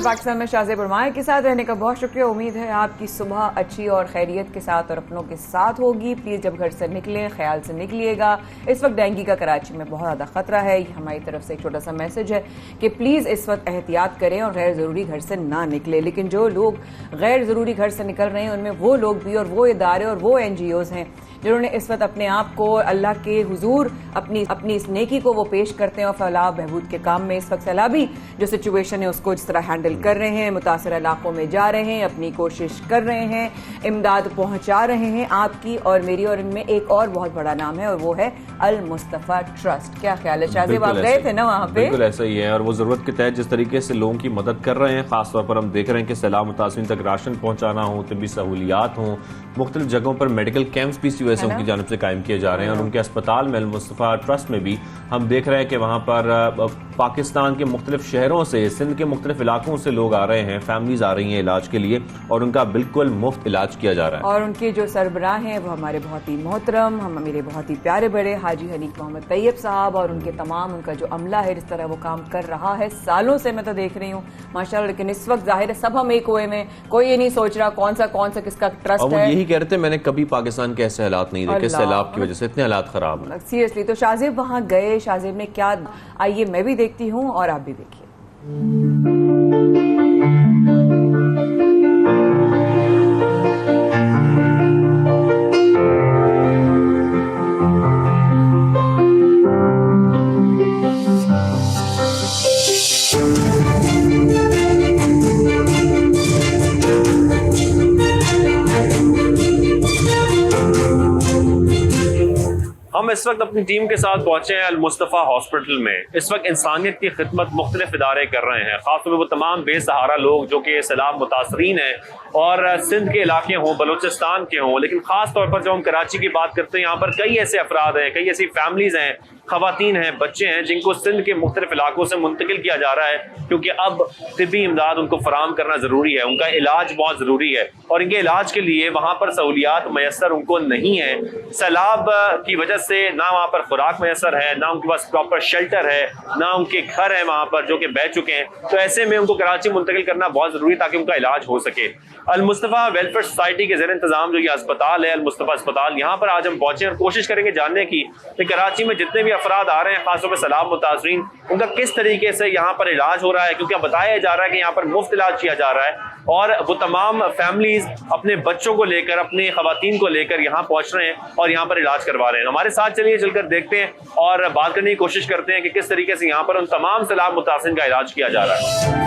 S1: पाकिस्तान में शाज़िब बुरमाया के साथ रहने का बहुत शुक्रिया। उम्मीद है आपकी सुबह अच्छी और खैरियत के साथ और अपनों के साथ होगी। प्लीज़ जब घर से निकलें ख्याल से निकलिएगा। इस वक्त डेंगू का कराची में बहुत ज़्यादा खतरा है। हमारी तरफ से एक छोटा सा मैसेज है कि प्लीज़ इस वक्त एहतियात करें और गैर ज़रूरी घर से ना निकलें। लेकिन जो लोग गैर ज़रूरी घर से निकल रहे हैं उनमें वो लोग भी और वो इदारे और वो NGOs हैं जिन्होंने इस वक्त अपने आप को अल्लाह के हुजूर अपनी इस नेकी को वो पेश करते हैं और फलाह बहबूद के काम में इस वक्त सैलाबी जो सिचुएशन है उसको जिस तरह हैंडल कर रहे हैं, मुतासर इलाकों में जा रहे हैं, अपनी कोशिश कर रहे हैं, इमदाद पहुंचा रहे हैं। आपकी और मेरी और इनमें एक और बहुत बड़ा नाम है और वो है अल मुस्तफ़ा ट्रस्ट। क्या ख्याल है शाहजेब, आप गए थे ना वहाँ पे?
S2: बिल्कुल ऐसा ही है और वो जरूरत के तहत जिस तरीके से लोगों की मदद कर रहे हैं, खासतौर पर हम देख रहे हैं कि सैलाब मुतासिरीन तक राशन पहुंचाना हो, तबी सहूलियात हों, मुख्तलिफ जगहों पर मेडिकल कैंप्स भी यूएस उनकी जानब से कायम किए जा रहे हैं और उनके अस्पताल में अल मुस्तफ़ा ट्रस्ट में भी हम देख रहे हैं कि वहाँ पर पाकिस्तान के मुख्तलिफ शहरों से, सिंध के मुख्तलिफ इलाकों से लोग आ रहे हैं, फैमिलीज आ रही हैं इलाज के लिए और उनका बिल्कुल मुफ्त इलाज किया जा रहा है।
S1: और उनके जो सरबराह हैं वो हमारे बहुत ही मोहतरम, हम मेरे बहुत ही प्यारे बड़े हाजी हनीफ मोहम्मद तैयब साहब और उनके तमाम उनका जो अमला है, जिस तरह वो काम कर रहा है सालों से मैं तो देख रही हूँ माशाल्लाह। लेकिन इस वक्त जाहिर है सब हम एक हुए में, कोई ये नहीं सोच रहा कौन सा किसका ट्रस्ट है।
S2: वो यही कह रहे थे मैंने कभी पाकिस्तान के ऐसे हालात नहीं देखे सैलाब की वजह से, इतने हालात खराब हैं
S1: सीरियसली। तो शाहजेब वहाँ गए, शाहजेब ने क्या, आइए मैं भी देखती हूँ और आप भी देखिए।
S2: हम इस वक्त अपनी टीम के साथ पहुंचे हैं अल मुस्तफ़ा हॉस्पिटल में। इस वक्त इंसानियत की खिदमत मुख्तलिफ इदारे कर रहे हैं, खासतौर पर वो तमाम बेसहारा लोग जो कि सैलाब मुतासरीन हैं और सिंध के इलाके हों, बलूचिस्तान के हों। लेकिन खास तौर पर जब हम कराची की बात करते हैं, यहाँ पर कई ऐसे अफराद हैं, कई ऐसी फैमिलीज हैं, खवातीन हैं, बच्चे हैं जिनको सिंध के मुख्तलिफ इलाकों से मुंतकिल किया जा रहा है क्योंकि अब तिब्बी इमदाद उनको फराम करना ज़रूरी है, उनका इलाज बहुत ज़रूरी है और इनके इलाज के लिए वहाँ पर सहूलियात मैसर उनको नहीं है। सैलाब की वजह से ना वहाँ पर खुराक मैसर है, ना उनके पास प्रॉपर शेल्टर है, ना उनके घर हैं वहाँ पर जो कि बह चुके हैं। तो ऐसे में उनको कराची मुंतकिल करना बहुत ज़रूरी है ताकि उनका इलाज हो सके। अल मुस्तफ़ा वेलफेयर सोसाइटी के ज़ेर इंतज़ाम जो ये अस्पताल है, अल मुस्तफ़ा अस्पताल, यहाँ पर आज हम पहुँचे और कोशिश करेंगे जानने की कि कराची में जितने भी अफराद आ रहे हैं, खासतौर पर सैलाब मुतासरीन, उनका किस तरीके से यहाँ पर इलाज हो रहा है क्योंकि बताया जा रहा है कि यहाँ पर मुफ्त इलाज किया जा रहा है और वो तमाम फैमिलीज अपने बच्चों को लेकर, अपने खवातीन को लेकर यहाँ पहुँच रहे हैं और यहाँ पर इलाज करवा रहे हैं। हमारे साथ चलिए चलकर देखते हैं और बात करने की कोशिश करते हैं कि किस तरीके से यहाँ पर उन तमाम सैलाब मुतासरीन का इलाज किया जा रहा है।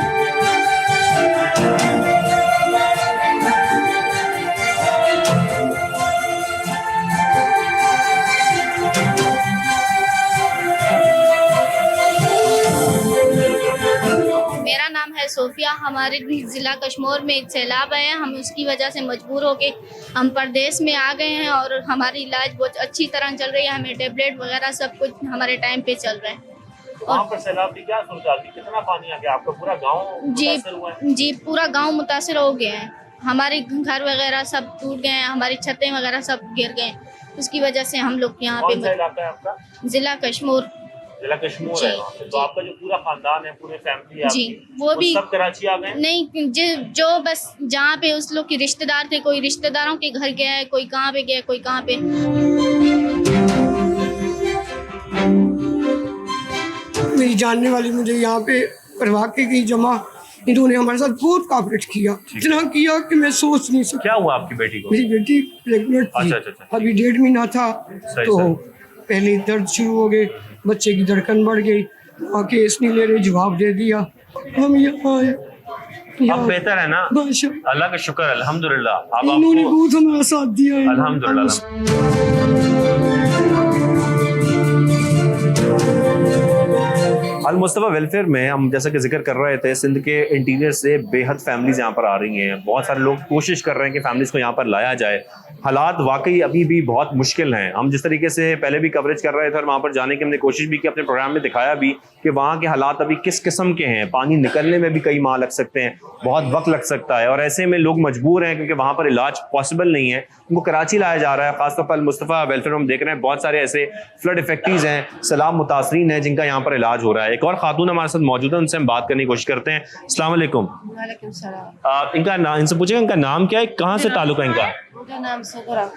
S6: मेरा नाम है सोफिया। हमारे ज़िला कश्मीर में एक सैलाब आया, हम उसकी वजह से मजबूर हो के हम प्रदेश में आ गए हैं और हमारी इलाज बहुत अच्छी तरह चल रही है। हमें टेबलेट वगैरह सब कुछ हमारे टाइम पे चल रहा है।
S2: वहाँ पर सैलाब की क्या सूरत थी? कितना पानी आ गया? आपका पूरा गांव मुतासिर हुआ है?
S6: जी पूरा गांव मुतासिर हो गया है। हमारे घर वगैरह सब टूट गए हैं, हमारी छतें वगैरह सब गिर गए। उसकी वजह से हम लोग यहाँ पे ज़िला कश्मीर
S2: जिला कश्मीर है। तो आपका जो पूरा खानदान है, पूरे फैमिली
S6: जी वो भी
S2: सब कराची आ गए?
S6: नहीं, जो बस जहाँ पे उस लोग के रिश्तेदार थे, कोई रिश्तेदारों के घर गया है, कोई कहाँ पे गया, कोई कहाँ पे।
S7: मेरी जानने वाली मुझे यहाँ पे करवा के गई जमा, इन्होंने हमारे साथ बहुत कापरेट किया, इतना किया कि मैं सोच नहीं सकती।
S2: क्या हुआ आपकी बेटी को?
S7: मेरी बेटी प्रेग्नेंट थी।
S2: अच्छा।
S7: अभी 1.5 महीना था तो पहले दर्द शुरू हो गए, बच्चे की धड़कन बढ़ गई, केस नहीं ले रहे, जवाब दे दिया। हम यहाँ आए,
S2: अब बेहतर है ना? अल्लाह का शुक्र, अल्हम्दुलिल्लाह। अब
S7: इन्होंने बहुत हमारा साथ दिया है,
S2: अल्हम्दुलिल्लाह। अल मुस्तफ़ा वेलफेयर में हम जैसा कि जिक्र कर रहे थे, सिंध के इंटीरियर से बेहद फैमिलीज यहाँ पर आ रही हैं। बहुत सारे लोग कोशिश कर रहे हैं कि फैमिलीज को यहाँ पर लाया जाए। हालात वाकई अभी भी बहुत मुश्किल हैं। हम जिस तरीके से पहले भी कवरेज कर रहे थे और वहाँ पर जाने की हमने कोशिश भी की, अपने प्रोग्राम में दिखाया भी कि वहाँ के हालात अभी किस किस्म के हैं। पानी निकलने में भी कई माह लग सकते हैं, बहुत वक्त लग सकता है और ऐसे में लोग मजबूर हैं क्योंकि वहाँ पर इलाज पॉसिबल नहीं है, उनको कराची लाया जा रहा है। खासतौर पर अल मुस्तफ़ा वेलफेयर में हम देख रहे हैं बहुत सारे ऐसे फ्लड इफेक्टीज हैं, सैलाब मुतासरीन हैं जिनका यहाँ पर इलाज हो रहा है। एक और खातून हमारे साथ मौजूद है, उनसे हम बात करने की कोशिश करते हैं। अस्सलाम वालेकुम।
S8: वालेकुम सलाम।
S2: इनका नाम, इनसे पूछेगा इनका नाम क्या है, कहाँ से ताल्लुक है इनका?
S8: मेरा नाम सुगरा।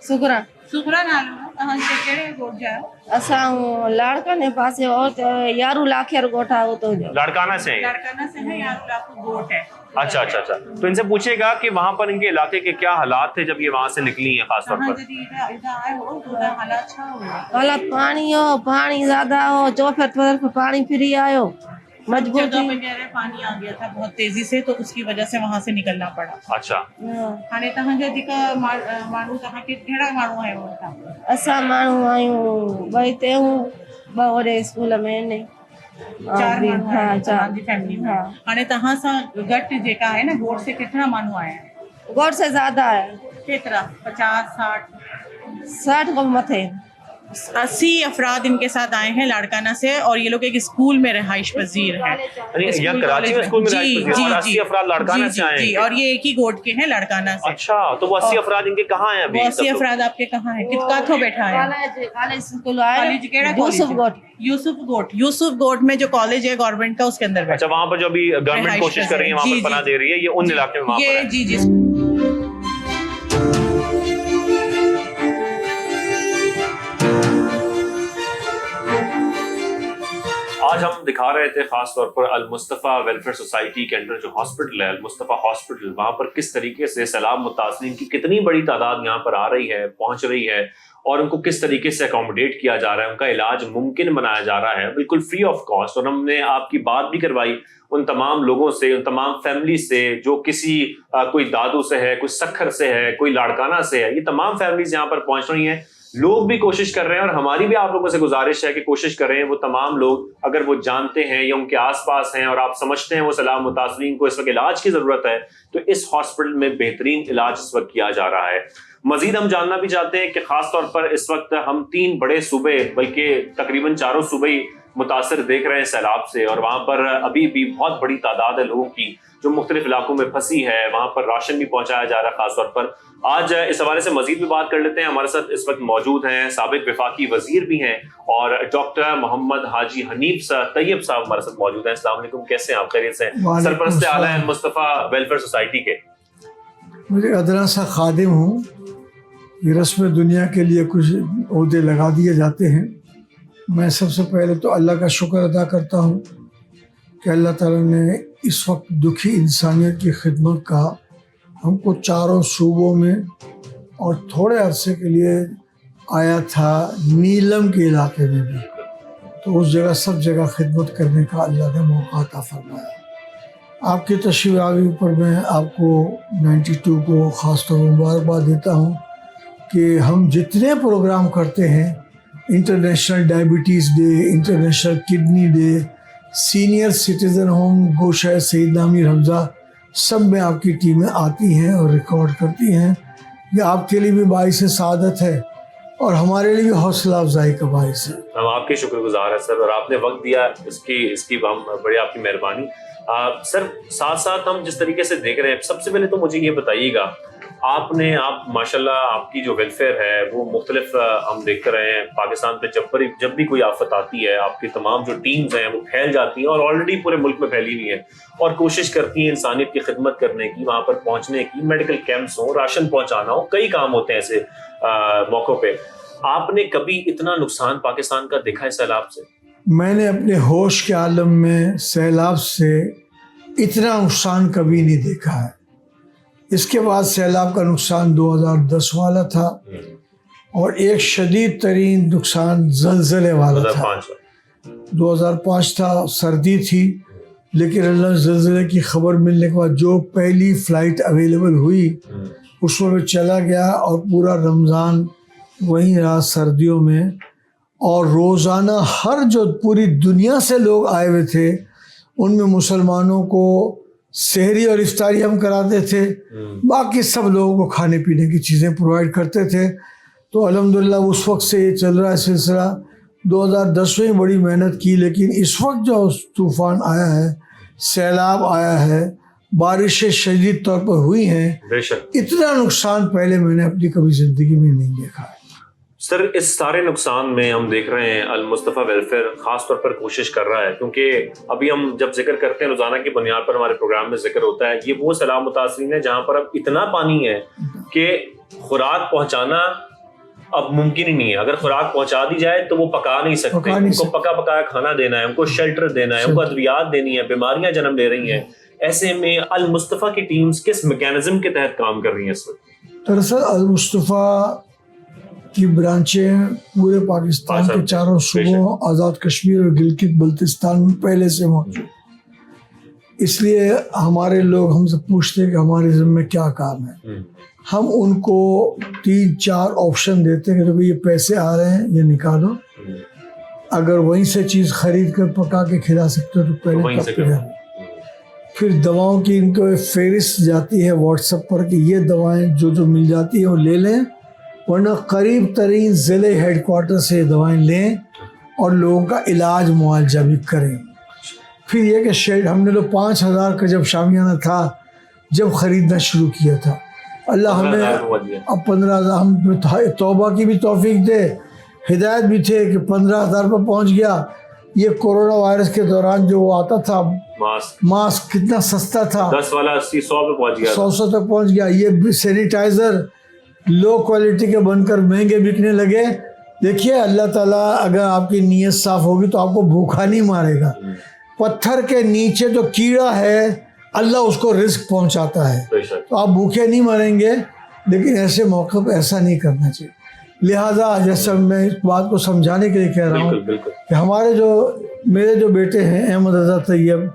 S8: सुगरा
S9: सुखरा नालो तहां से केड़े गोठ जाओ?
S8: असां लाड़का ने पासे और यारू लाखेर गोठा हो तो
S2: लाड़काना से हैं।
S9: लड़काना से है या आपको गोठ है?
S2: अच्छा अच्छा अच्छा, तो इनसे पूछिएगा कि वहाँ पर इनके इलाके के क्या हालात थे जब ये वहाँ से निकली हैं खास तौर
S9: तहां
S2: पर।
S9: जदी इधर आए हो तो हालात छा हुआ?
S8: गलत पानी हो, पानी ज्यादा हो, चौफे तरफ पानी फिरी आयो, मजबूर
S9: जगह पे
S8: थी।
S9: गहरे पानी आ गया था बहुत तेजी से, तो उसकी वजह से वहां से निकलना पड़ा।
S2: अच्छा,
S9: हाणे तहां जे जेका माण्हू तहां के कहिड़ा माण्हू आहियो वटां?
S8: असां माण्हू आहियूं भई तेहूं ॿ वॾे स्कूल में ने
S9: 4 माण्हू
S8: हाँ
S9: आहियो
S8: चार
S9: तव्हांजी फैमिली में।
S8: हाँ।
S9: हाणे तहां सां घटि जेका आहे न गोठ से केतिरा माण्हू आया आहिनि?
S8: गोठ से ज्यादा है,
S9: केतिरा? 50
S8: 60 को मथे।
S9: 80 अफराद इनके साथ आए हैं लाड़काना से, और ये लोग एक स्कूल में रहाइश पजीर हैं।
S2: यहाँ कराची में स्कूल में रहाइश पजीर हैं और 80 अफराद लाड़काना से आए हैं।
S9: और ये एक ही गोठ के हैं लाड़काना से।
S2: अच्छा, तो वो 80 अफराद इनके कहाँ हैं अभी?
S9: वो 80 अफराद आपके कहाँ हैं? कितना थो बैठा है?
S8: कॉलेज स्कूल आए,
S9: कॉलेज केड़ा
S8: यूसुफ गोठ।
S9: यूसुफ गोठ में जो कॉलेज है गवर्नमेंट का, उसके अंदर बैठा।
S2: अच्छा, वहाँ पर जो अभी गवर्नमेंट
S9: रहाइश
S2: कोशिश कर रही है, वहाँ
S9: जी,
S2: पर पनाह दे रही है, ये उन इलाके में वहाँ पर
S9: ये
S2: है।
S9: जी जी।
S2: आज हम दिखा रहे थे खास तौर पर अल मुस्तफ़ा वेलफेयर सोसाइटी के अंदर जो हॉस्पिटल है, अल मुस्तफ़ा हॉस्पिटल, वहां पर किस तरीके से सैलाब मुतासिरीन की कितनी बड़ी तादाद यहाँ पर आ रही है, पहुंच रही है, और उनको किस तरीके से अकोमोडेट किया जा रहा है, उनका इलाज मुमकिन बनाया जा रहा है बिल्कुल फ्री ऑफ कॉस्ट। और हमने आपकी बात भी करवाई उन तमाम लोगों से, उन तमाम फैमिली से जो किसी कोई दादू से है, कोई सखर से है, कोई लाड़काना से है, ये तमाम फैमिलीज यहाँ पर पहुंच रही हैं। लोग भी कोशिश कर रहे हैं और हमारी भी आप लोगों से गुजारिश है कि कोशिश करें वो तमाम लोग, अगर वो जानते हैं या उनके आसपास हैं और आप समझते हैं वो सैलाब मुतासरीन को इस वक्त इलाज की जरूरत है, तो इस हॉस्पिटल में बेहतरीन इलाज इस वक्त किया जा रहा है। मजीद हम जानना भी चाहते हैं कि खास तौर पर इस वक्त हम 3 बड़े सूबे, बल्कि तकरीबन 4 सूबे ही मुतासर देख रहे हैं सैलाब से, और वहां पर अभी भी बहुत बड़ी तादाद है लोगों की जो मुख्तलिफ इलाकों में फंसी है। वहां पर राशन भी पहुंचाया जा रहा है खास तौर पर। आज इस हवाले से मजीद भी बात कर लेते हैं। हमारे साथ इस वक्त मौजूद हैं साबिक वफाकी वजीर भी हैं और डॉक्टर मोहम्मद हाजी हनीफ तैयब साहब हमारे साथ मौजूद हैं। अस्सलाम वालेकुम, कैसे हैं आप? खैरियत से हैं? सरपरस्त आला है मुस्तफ़ा वेलफेयर सोसाइटी के।
S10: मुझे अदना सा खादिम हूँ, ये रस्म दुनिया के लिए कुछ ओहदे लगा दिए जाते हैं। मैं सबसे पहले तो अल्लाह का शुक्र अदा करता हूँ कि अल्लाह ताला ने इस वक्त दुखी इंसानियत की खिदमत का हमको 4 सूबों में और थोड़े अरसे के लिए आया था नीलम के इलाके में भी, तो उस जगह सब जगह खिदमत करने का अल्लाह ने मौका अता फरमाया। आपकी तशरीफ़ आवी पर मैं आपको 92 को ख़ास तौर पर मुबारकबाद देता हूँ कि हम जितने प्रोग्राम करते हैं, international diabetes day, international kidney day, senior citizen home गोशा सैयदना अमीर हमज़ा, सब में आपकी टीमें आती हैं और रिकॉर्ड करती हैं। ये आपके लिए भी बाइस सादत है और हमारे लिए भी हौसला अफजाई का बाइस है।
S2: हम आपके शुक्रगुजार हैं सर, और आपने वक्त दिया इसकी हम बड़ी आपकी मेहरबानी। सर, साथ साथ हम जिस तरीके से देख रहे हैं, सबसे पहले तो मुझे ये बताइएगा, आप माशाल्लाह आपकी जो वेलफेयर है वो मुख्तलिफ हम देखते रहे हैं पाकिस्तान पे, जब भी कोई आफत आती है आपकी तमाम जो टीम्स हैं वो फैल जाती हैं और ऑलरेडी पूरे मुल्क में फैली हुई हैं और कोशिश करती हैं इंसानियत की खिदमत करने की, वहाँ पर पहुँचने की, मेडिकल कैंप्स हो, राशन पहुँचाना हो, कई काम होते हैं ऐसे मौक़ों पे। आपने कभी इतना नुकसान पाकिस्तान का देखा है सैलाब से?
S10: मैंने अपने होश के आलम में सैलाब से इतना नुकसान कभी नहीं देखा है। इसके बाद सैलाब का नुकसान 2010 वाला था और एक शदीद तरीन नुकसान ज़लज़ले वाला था। 2005 था, सर्दी थी, लेकिन अल्लाह ज़लज़ले की खबर मिलने के बाद जो पहली फ़्लाइट अवेलेबल हुई उसमें मैं चला गया और पूरा रमज़ान वहीं रहा सर्दियों में। और रोज़ाना हर जो पूरी दुनिया से लोग आए हुए थे उनमें मुसलमानों को सहरी और इफ्तारी हम कराते थे, बाकी सब लोगों को खाने पीने की चीज़ें प्रोवाइड करते थे। तो अल्हम्दुलिल्लाह उस वक्त से ये चल रहा है सिलसिला। 2010 में बड़ी मेहनत की, लेकिन इस वक्त जो तूफ़ान आया है, सैलाब आया है, बारिशें शदीद तौर पर हुई हैं, इतना नुकसान पहले मैंने अपनी कभी ज़िंदगी में नहीं देखा है।
S2: सर, इस सारे नुकसान में हम देख रहे हैं अल मुस्तफ़ा वेलफेयर खास तौर पर कोशिश कर रहा है, क्योंकि अभी हम जब जिक्र करते हैं रोजाना की बुनियाद पर हमारे प्रोग्राम में जिक्र होता है, ये वो सैलाब मुतासरीन है जहाँ पर अब इतना पानी है कि खुराक पहुंचाना अब मुमकिन ही नहीं है। अगर खुराक पहुंचा दी जाए तो वो पका नहीं सकते, उनको पका पकाया खाना देना है, उनको शेल्टर देना है, उनको अद्वियात देनी है, बीमारियां जन्म ले रही हैं। ऐसे में अल मुस्तफ़ा की टीम्स किस मैकेनिज्म के तहत काम कर रही हैं इस वक्त?
S10: दरअसल अल मुस्तफ़ा की ब्रांचें पूरे पाकिस्तान के चारों सूबों, आज़ाद कश्मीर और गिलगित बल्तिस्तान में पहले से मौजूद, इसलिए हमारे लोग हमसे पूछते हैं कि हमारे ज़िम्मे क्या काम है। हम उनको 3-4 ऑप्शन देते हैं कि देखो ये पैसे आ रहे हैं, ये निकालो, अगर वहीं से चीज़ खरीद कर पका के खिला सकते हो तो पहले तब। फिर दवाओं की इनको फहरिस्त जाती है व्हाट्सएप पर कि ये दवाएं जो जो मिल जाती है वो ले लें, वरना करीब तरीन ज़िले हेडक्वार्टर से दवाएं लें और लोगों का इलाज मुआवजा भी करें। फिर ये कि शेड हमने तो 5000 का जब शामियाना था जब ख़रीदना शुरू किया था, अल्लाह हमें अब 15,000 हम तौबा की भी तौफीक दे, हिदायत भी थे कि 15,000 पर पहुँच गया। ये कोरोना वायरस के दौरान जो आता था मास्क कितना सस्ता था,
S2: 10 वाला 80 100 पे पहुँच गया,
S10: 100 तक पहुँच गया। ये सैनिटाइज़र लो क्वालिटी के बनकर महंगे बिकने लगे। देखिए अल्लाह ताला अगर आपकी नीयत साफ़ होगी तो आपको भूखा नहीं मारेगा। पत्थर के नीचे जो कीड़ा है अल्लाह उसको रिस्क पहुंचाता है, तो आप भूखे नहीं मरेंगे। लेकिन ऐसे मौके पर ऐसा नहीं करना चाहिए। लिहाजा जैसे मैं इस बात को समझाने के लिए कह रहा हूँ कि हमारे जो मेरे जो बेटे हैं अहमद रज़ा तैयब,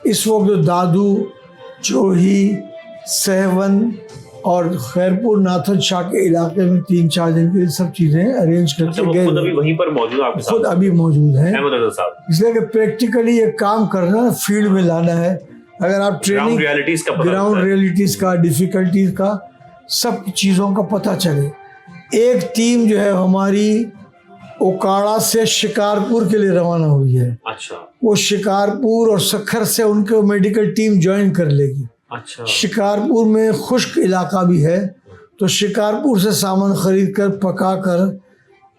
S10: इस वक्त जो दादू, जोही, सहवन और खैरपुर नाथन शाह के इलाके में 3-4 दिन के लिए सब चीज़ें अरेंज करके गए,
S2: खुद अभी वहीं पर मौजूद आपके साथ,
S10: खुद अभी मौजूद हैं
S2: अहमद रज़ा साहब।
S10: इसलिए कि प्रैक्टिकली ये काम करना, फील्ड में लाना है। अगर आप ट्रेनिंग ग्राउंड रियलिटीज़ का, डिफ़िकल्टीज़ का, सब चीज़ों का पता चले। एक टीम जो है हमारी ओकाड़ा से शिकारपुर के लिए रवाना हुई है।
S2: अच्छा।
S10: वो शिकारपुर और सखर से उनको मेडिकल टीम ज्वाइन कर लेगी।
S2: अच्छा।
S10: शिकारपुर में खुश्क इलाका भी है, तो शिकारपुर से सामान खरीद कर पका कर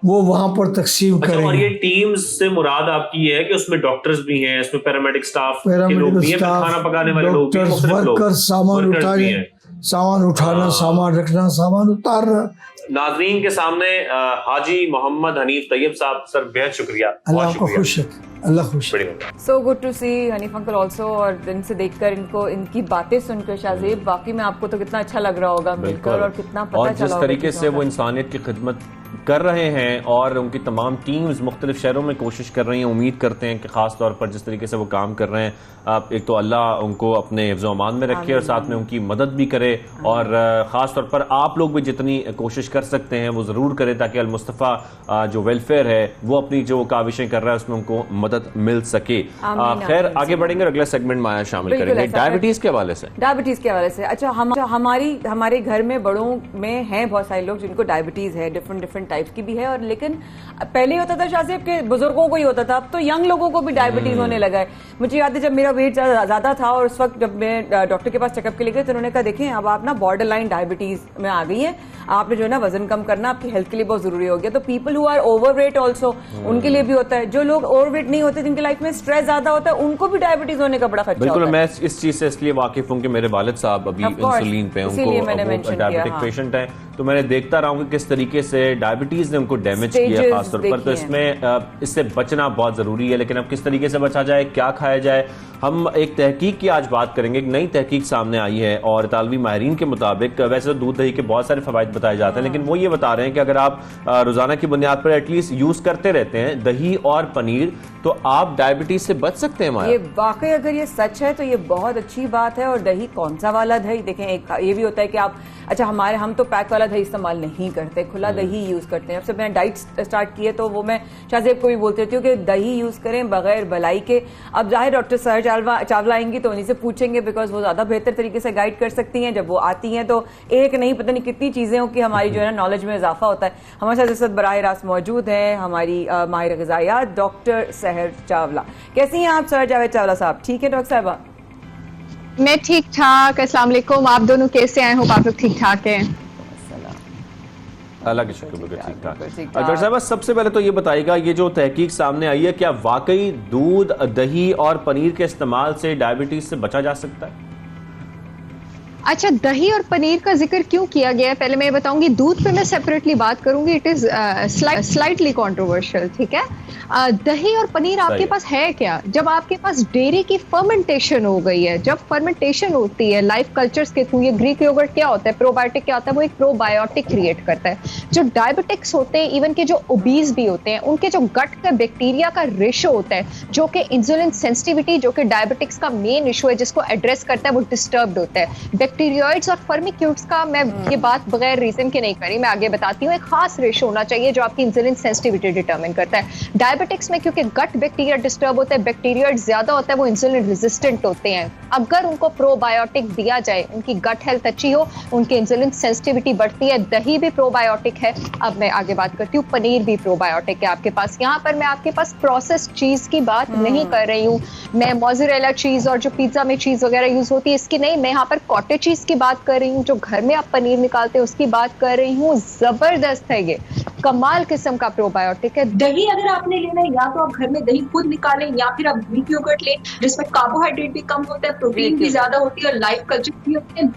S10: वो वहाँ पर तकसीम करेंगे।
S2: और ये टीम्स से मुराद आपकी है कि उसमें डॉक्टर्स भी हैं, उसमें पैरामेडिक स्टाफ के लोग भी हैं, खाना पकाने वाले लोग भी हैं,
S10: वर्कर, सामान उठाना, सामान रखना, सामान उतारना।
S2: नाजरीन के सामने हाजी मोहम्मद हनीफ तैयब साहब, सर बेहद शुक्रिया।
S10: अल्लाह आपको खुश रखे, अल्लाह खुश।
S1: So good to see Hanif uncle also, और इनसे देखकर, इनको इनकी बातें सुनकर शाहजेब, बाकी में आपको तो कितना अच्छा लग रहा होगा मिलकर, और कितना पता
S2: और
S1: चला
S2: जिस तरीके से वो इंसानियत की खिदमत कर रहे हैं और उनकी तमाम टीम्स मुख्तलिफ शहरों में कोशिश कर रही हैं। उम्मीद करते हैं कि ख़ास तौर पर जिस तरीके से वो काम कर रहे हैं, एक तो अल्लाह उनको अपने हिफ्ज़ व अमान में रखे और साथ में उनकी मदद भी करे, और ख़ास तौर पर आप लोग भी जितनी कोशिश कर सकते हैं वो ज़रूर करें ताकि अल मुस्तफ़ा जो वेलफेयर है वो अपनी जो काविशें कर रहा है उसमें उनको मदद मिल सके। खैर आगे बढ़ेंगे और अगले सेगमेंट में आया शामिल करेंगे डायबिटीज़ के हवाले से।
S1: डायबिटीज़ के हवाले से अच्छा, हमारे घर में बड़ों में हैं बहुत सारे लोग जिनको डायबिटीज़ है, डिफरेंट टाइप्स की भी है, और लेकिन पहले होता था शाहजेब के बुजुर्गों को ही होता था, अब तो यंग लोगों को भी डायबिटीज होने लगा है। मुझे याद है जब मेरा वेट ज्यादा था और उस वक्त जब मैं डॉक्टर के पास चेकअप के लिए गई तो उन्होंने कहा देखें अब आप ना बॉर्डर लाइन डायबिटीज में आ गई है, आपने जो है ना वजन कम करना आपकी हेल्थ के लिए बहुत जरूरी हो गया। तो people who are overweight also, उनके लिए भी होता है। जो लोग ओवरवेट नहीं होते, जिनकी लाइफ में स्ट्रेस ज्यादा होता है, उनको भी डायबिटीज होने का बड़ा खतरा होता है।
S2: बिल्कुल, मैं इस चीज से इसलिए वाकिफ हूँ कि मेरे वालिद साहब अभी इंसुलिन पे, उनको डायबिटिक पेशेंट है, तो मैंने देखता रहा हूँ कि किस तरीके से डायबिटीज ने उनको डैमेज किया खासतौर पर। तो इसमें इससे बचना बहुत जरूरी है, लेकिन अब किस तरीके से बचा जाए, क्या खाया जाए, हम एक तहकीक की आज बात करेंगे। एक नई तहकीक सामने आई है और तालवी माहिरीन के मुताबिक, वैसे तो दूध दही के बहुत सारे फवाइद बताए जाते हैं, लेकिन वो ये बता रहे हैं कि अगर आप रोजाना की बुनियाद पर एटलीस्ट यूज करते रहते हैं दही और पनीर, तो आप डायबिटीज से बच सकते हैं।
S1: ये वाकई अगर ये सच है तो ये बहुत अच्छी बात है। और दही कौन सा वाला दही, देखें एक ये भी होता है कि आप, अच्छा हम तो पैक वाला दही इस्तेमाल नहीं करते, खुला दही यूज करते हैं। जब से मैंने डाइट स्टार्ट की है तो वो मैं शाहजेब को भी बोलती रहती हूँ कि दही यूज करें बगैर भलाई के। अब जाहिर डॉक्टर सहर चावला आएंगी तो उन्हीं से पूछेंगे, बिकॉज वो ज्यादा बेहतर तरीके से गाइड कर सकती हैं। जब वो आती हैं तो एक नहीं पता नहीं कितनी चीजें हो कि हमारी जो है ना नॉलेज में इजाफा होता है। हमारे साथ बराह रास्त मौजूद है हमारी माहिर ग़िज़ायात डॉक्टर सहर चावला। कैसी हैं आप सहर जावेद चावला साहब? ठीक है डॉक्टर साहबा?
S11: मैं ठीक ठाक, अस्सलाम वालेकुम। आप दोनों कैसे आए हो? आप लोग ठीक ठाक हैं?
S2: अल्लाह के शुक्र, ठीक ठाक। डॉक्टर साहब सबसे पहले तो ये बताइएगा, ये जो तहकीक सामने आई है, क्या वाकई दूध, दही और पनीर के इस्तेमाल से डायबिटीज से बचा जा सकता है?
S11: अच्छा, दही और पनीर का जिक्र क्यों किया गया है पहले मैं ये बताऊंगी। दूध पे मैं सेपरेटली बात करूंगी, इट इज स्लाइटली कंट्रोवर्शियल, ठीक है। दही और पनीर आपके पास है क्या जब आपके पास डेयरी की फर्मेंटेशन हो गई है। जब फर्मेंटेशन होती है लाइफ कल्चर्स के थ्रू, ये ग्रीक योगर्ट क्या होता है, प्रोबायोटिक क्या होता है, वो एक प्रोबायोटिक क्रिएट करता है। जो डायबिटिक्स होते हैं, इवन के जो ओबीज भी होते हैं, उनके जो गट का बैक्टीरिया का रेशो होता है, जो कि इंसुलिन सेंसिटिविटी, जो कि डायबिटिक्स का मेन इशू है जिसको एड्रेस करता है, वो डिस्टर्ब्ड होता है। बैक्टीरियोइड्स और फर्मिक्यूट्स का मैं ये बात बगैर रीजन के नहीं करी, मैं आगे बताती हूँ। एक खास रेशो होना चाहिए जो आपकी इंसुलिन सेंसिटिविटी डिटरमिन करता है। डायबिटिक्स में क्योंकि गट बैक्टीरिया डिस्टर्ब होता है, बैक्टीरियोइड ज्यादा होता है, वो इंसुलिन रेजिस्टेंट होते हैं। अगर उनको प्रोबायोटिक दिया जाए, उनकी गट हेल्थ अच्छी हो, उनकी इंसुलिन सेंसिटिविटी बढ़ती है। दही भी प्रोबायोटिक है। अब मैं आगे बात करती हूँ, पनीर भी प्रोबायोटिक है आपके पास। यहाँ पर मैं आपके पास प्रोसेस्ड चीज की बात नहीं कर रही हूँ, मैं मोज़रेला चीज और जो पिज्जा में चीज वगैरह यूज होती है इसकी नहीं, मैं यहाँ पर कॉटेज चीज की बात कर रही हूँ। जो घर में आप पनीर निकालते हैं उसकी बात कर रही हूँ। जबरदस्त है, ये कमाल किस्म का प्रोबायोटिक है।
S12: दही अगर आपने लेना है, या तो आप घर में दही खुद निकालें, या फिर आप ग्रीक योगर्ट लें जिसमें कार्बोहाइड्रेट भी कम होता है, प्रोटीन भी ज्यादा होती है और लाइफ कल्चर भी होते हैं।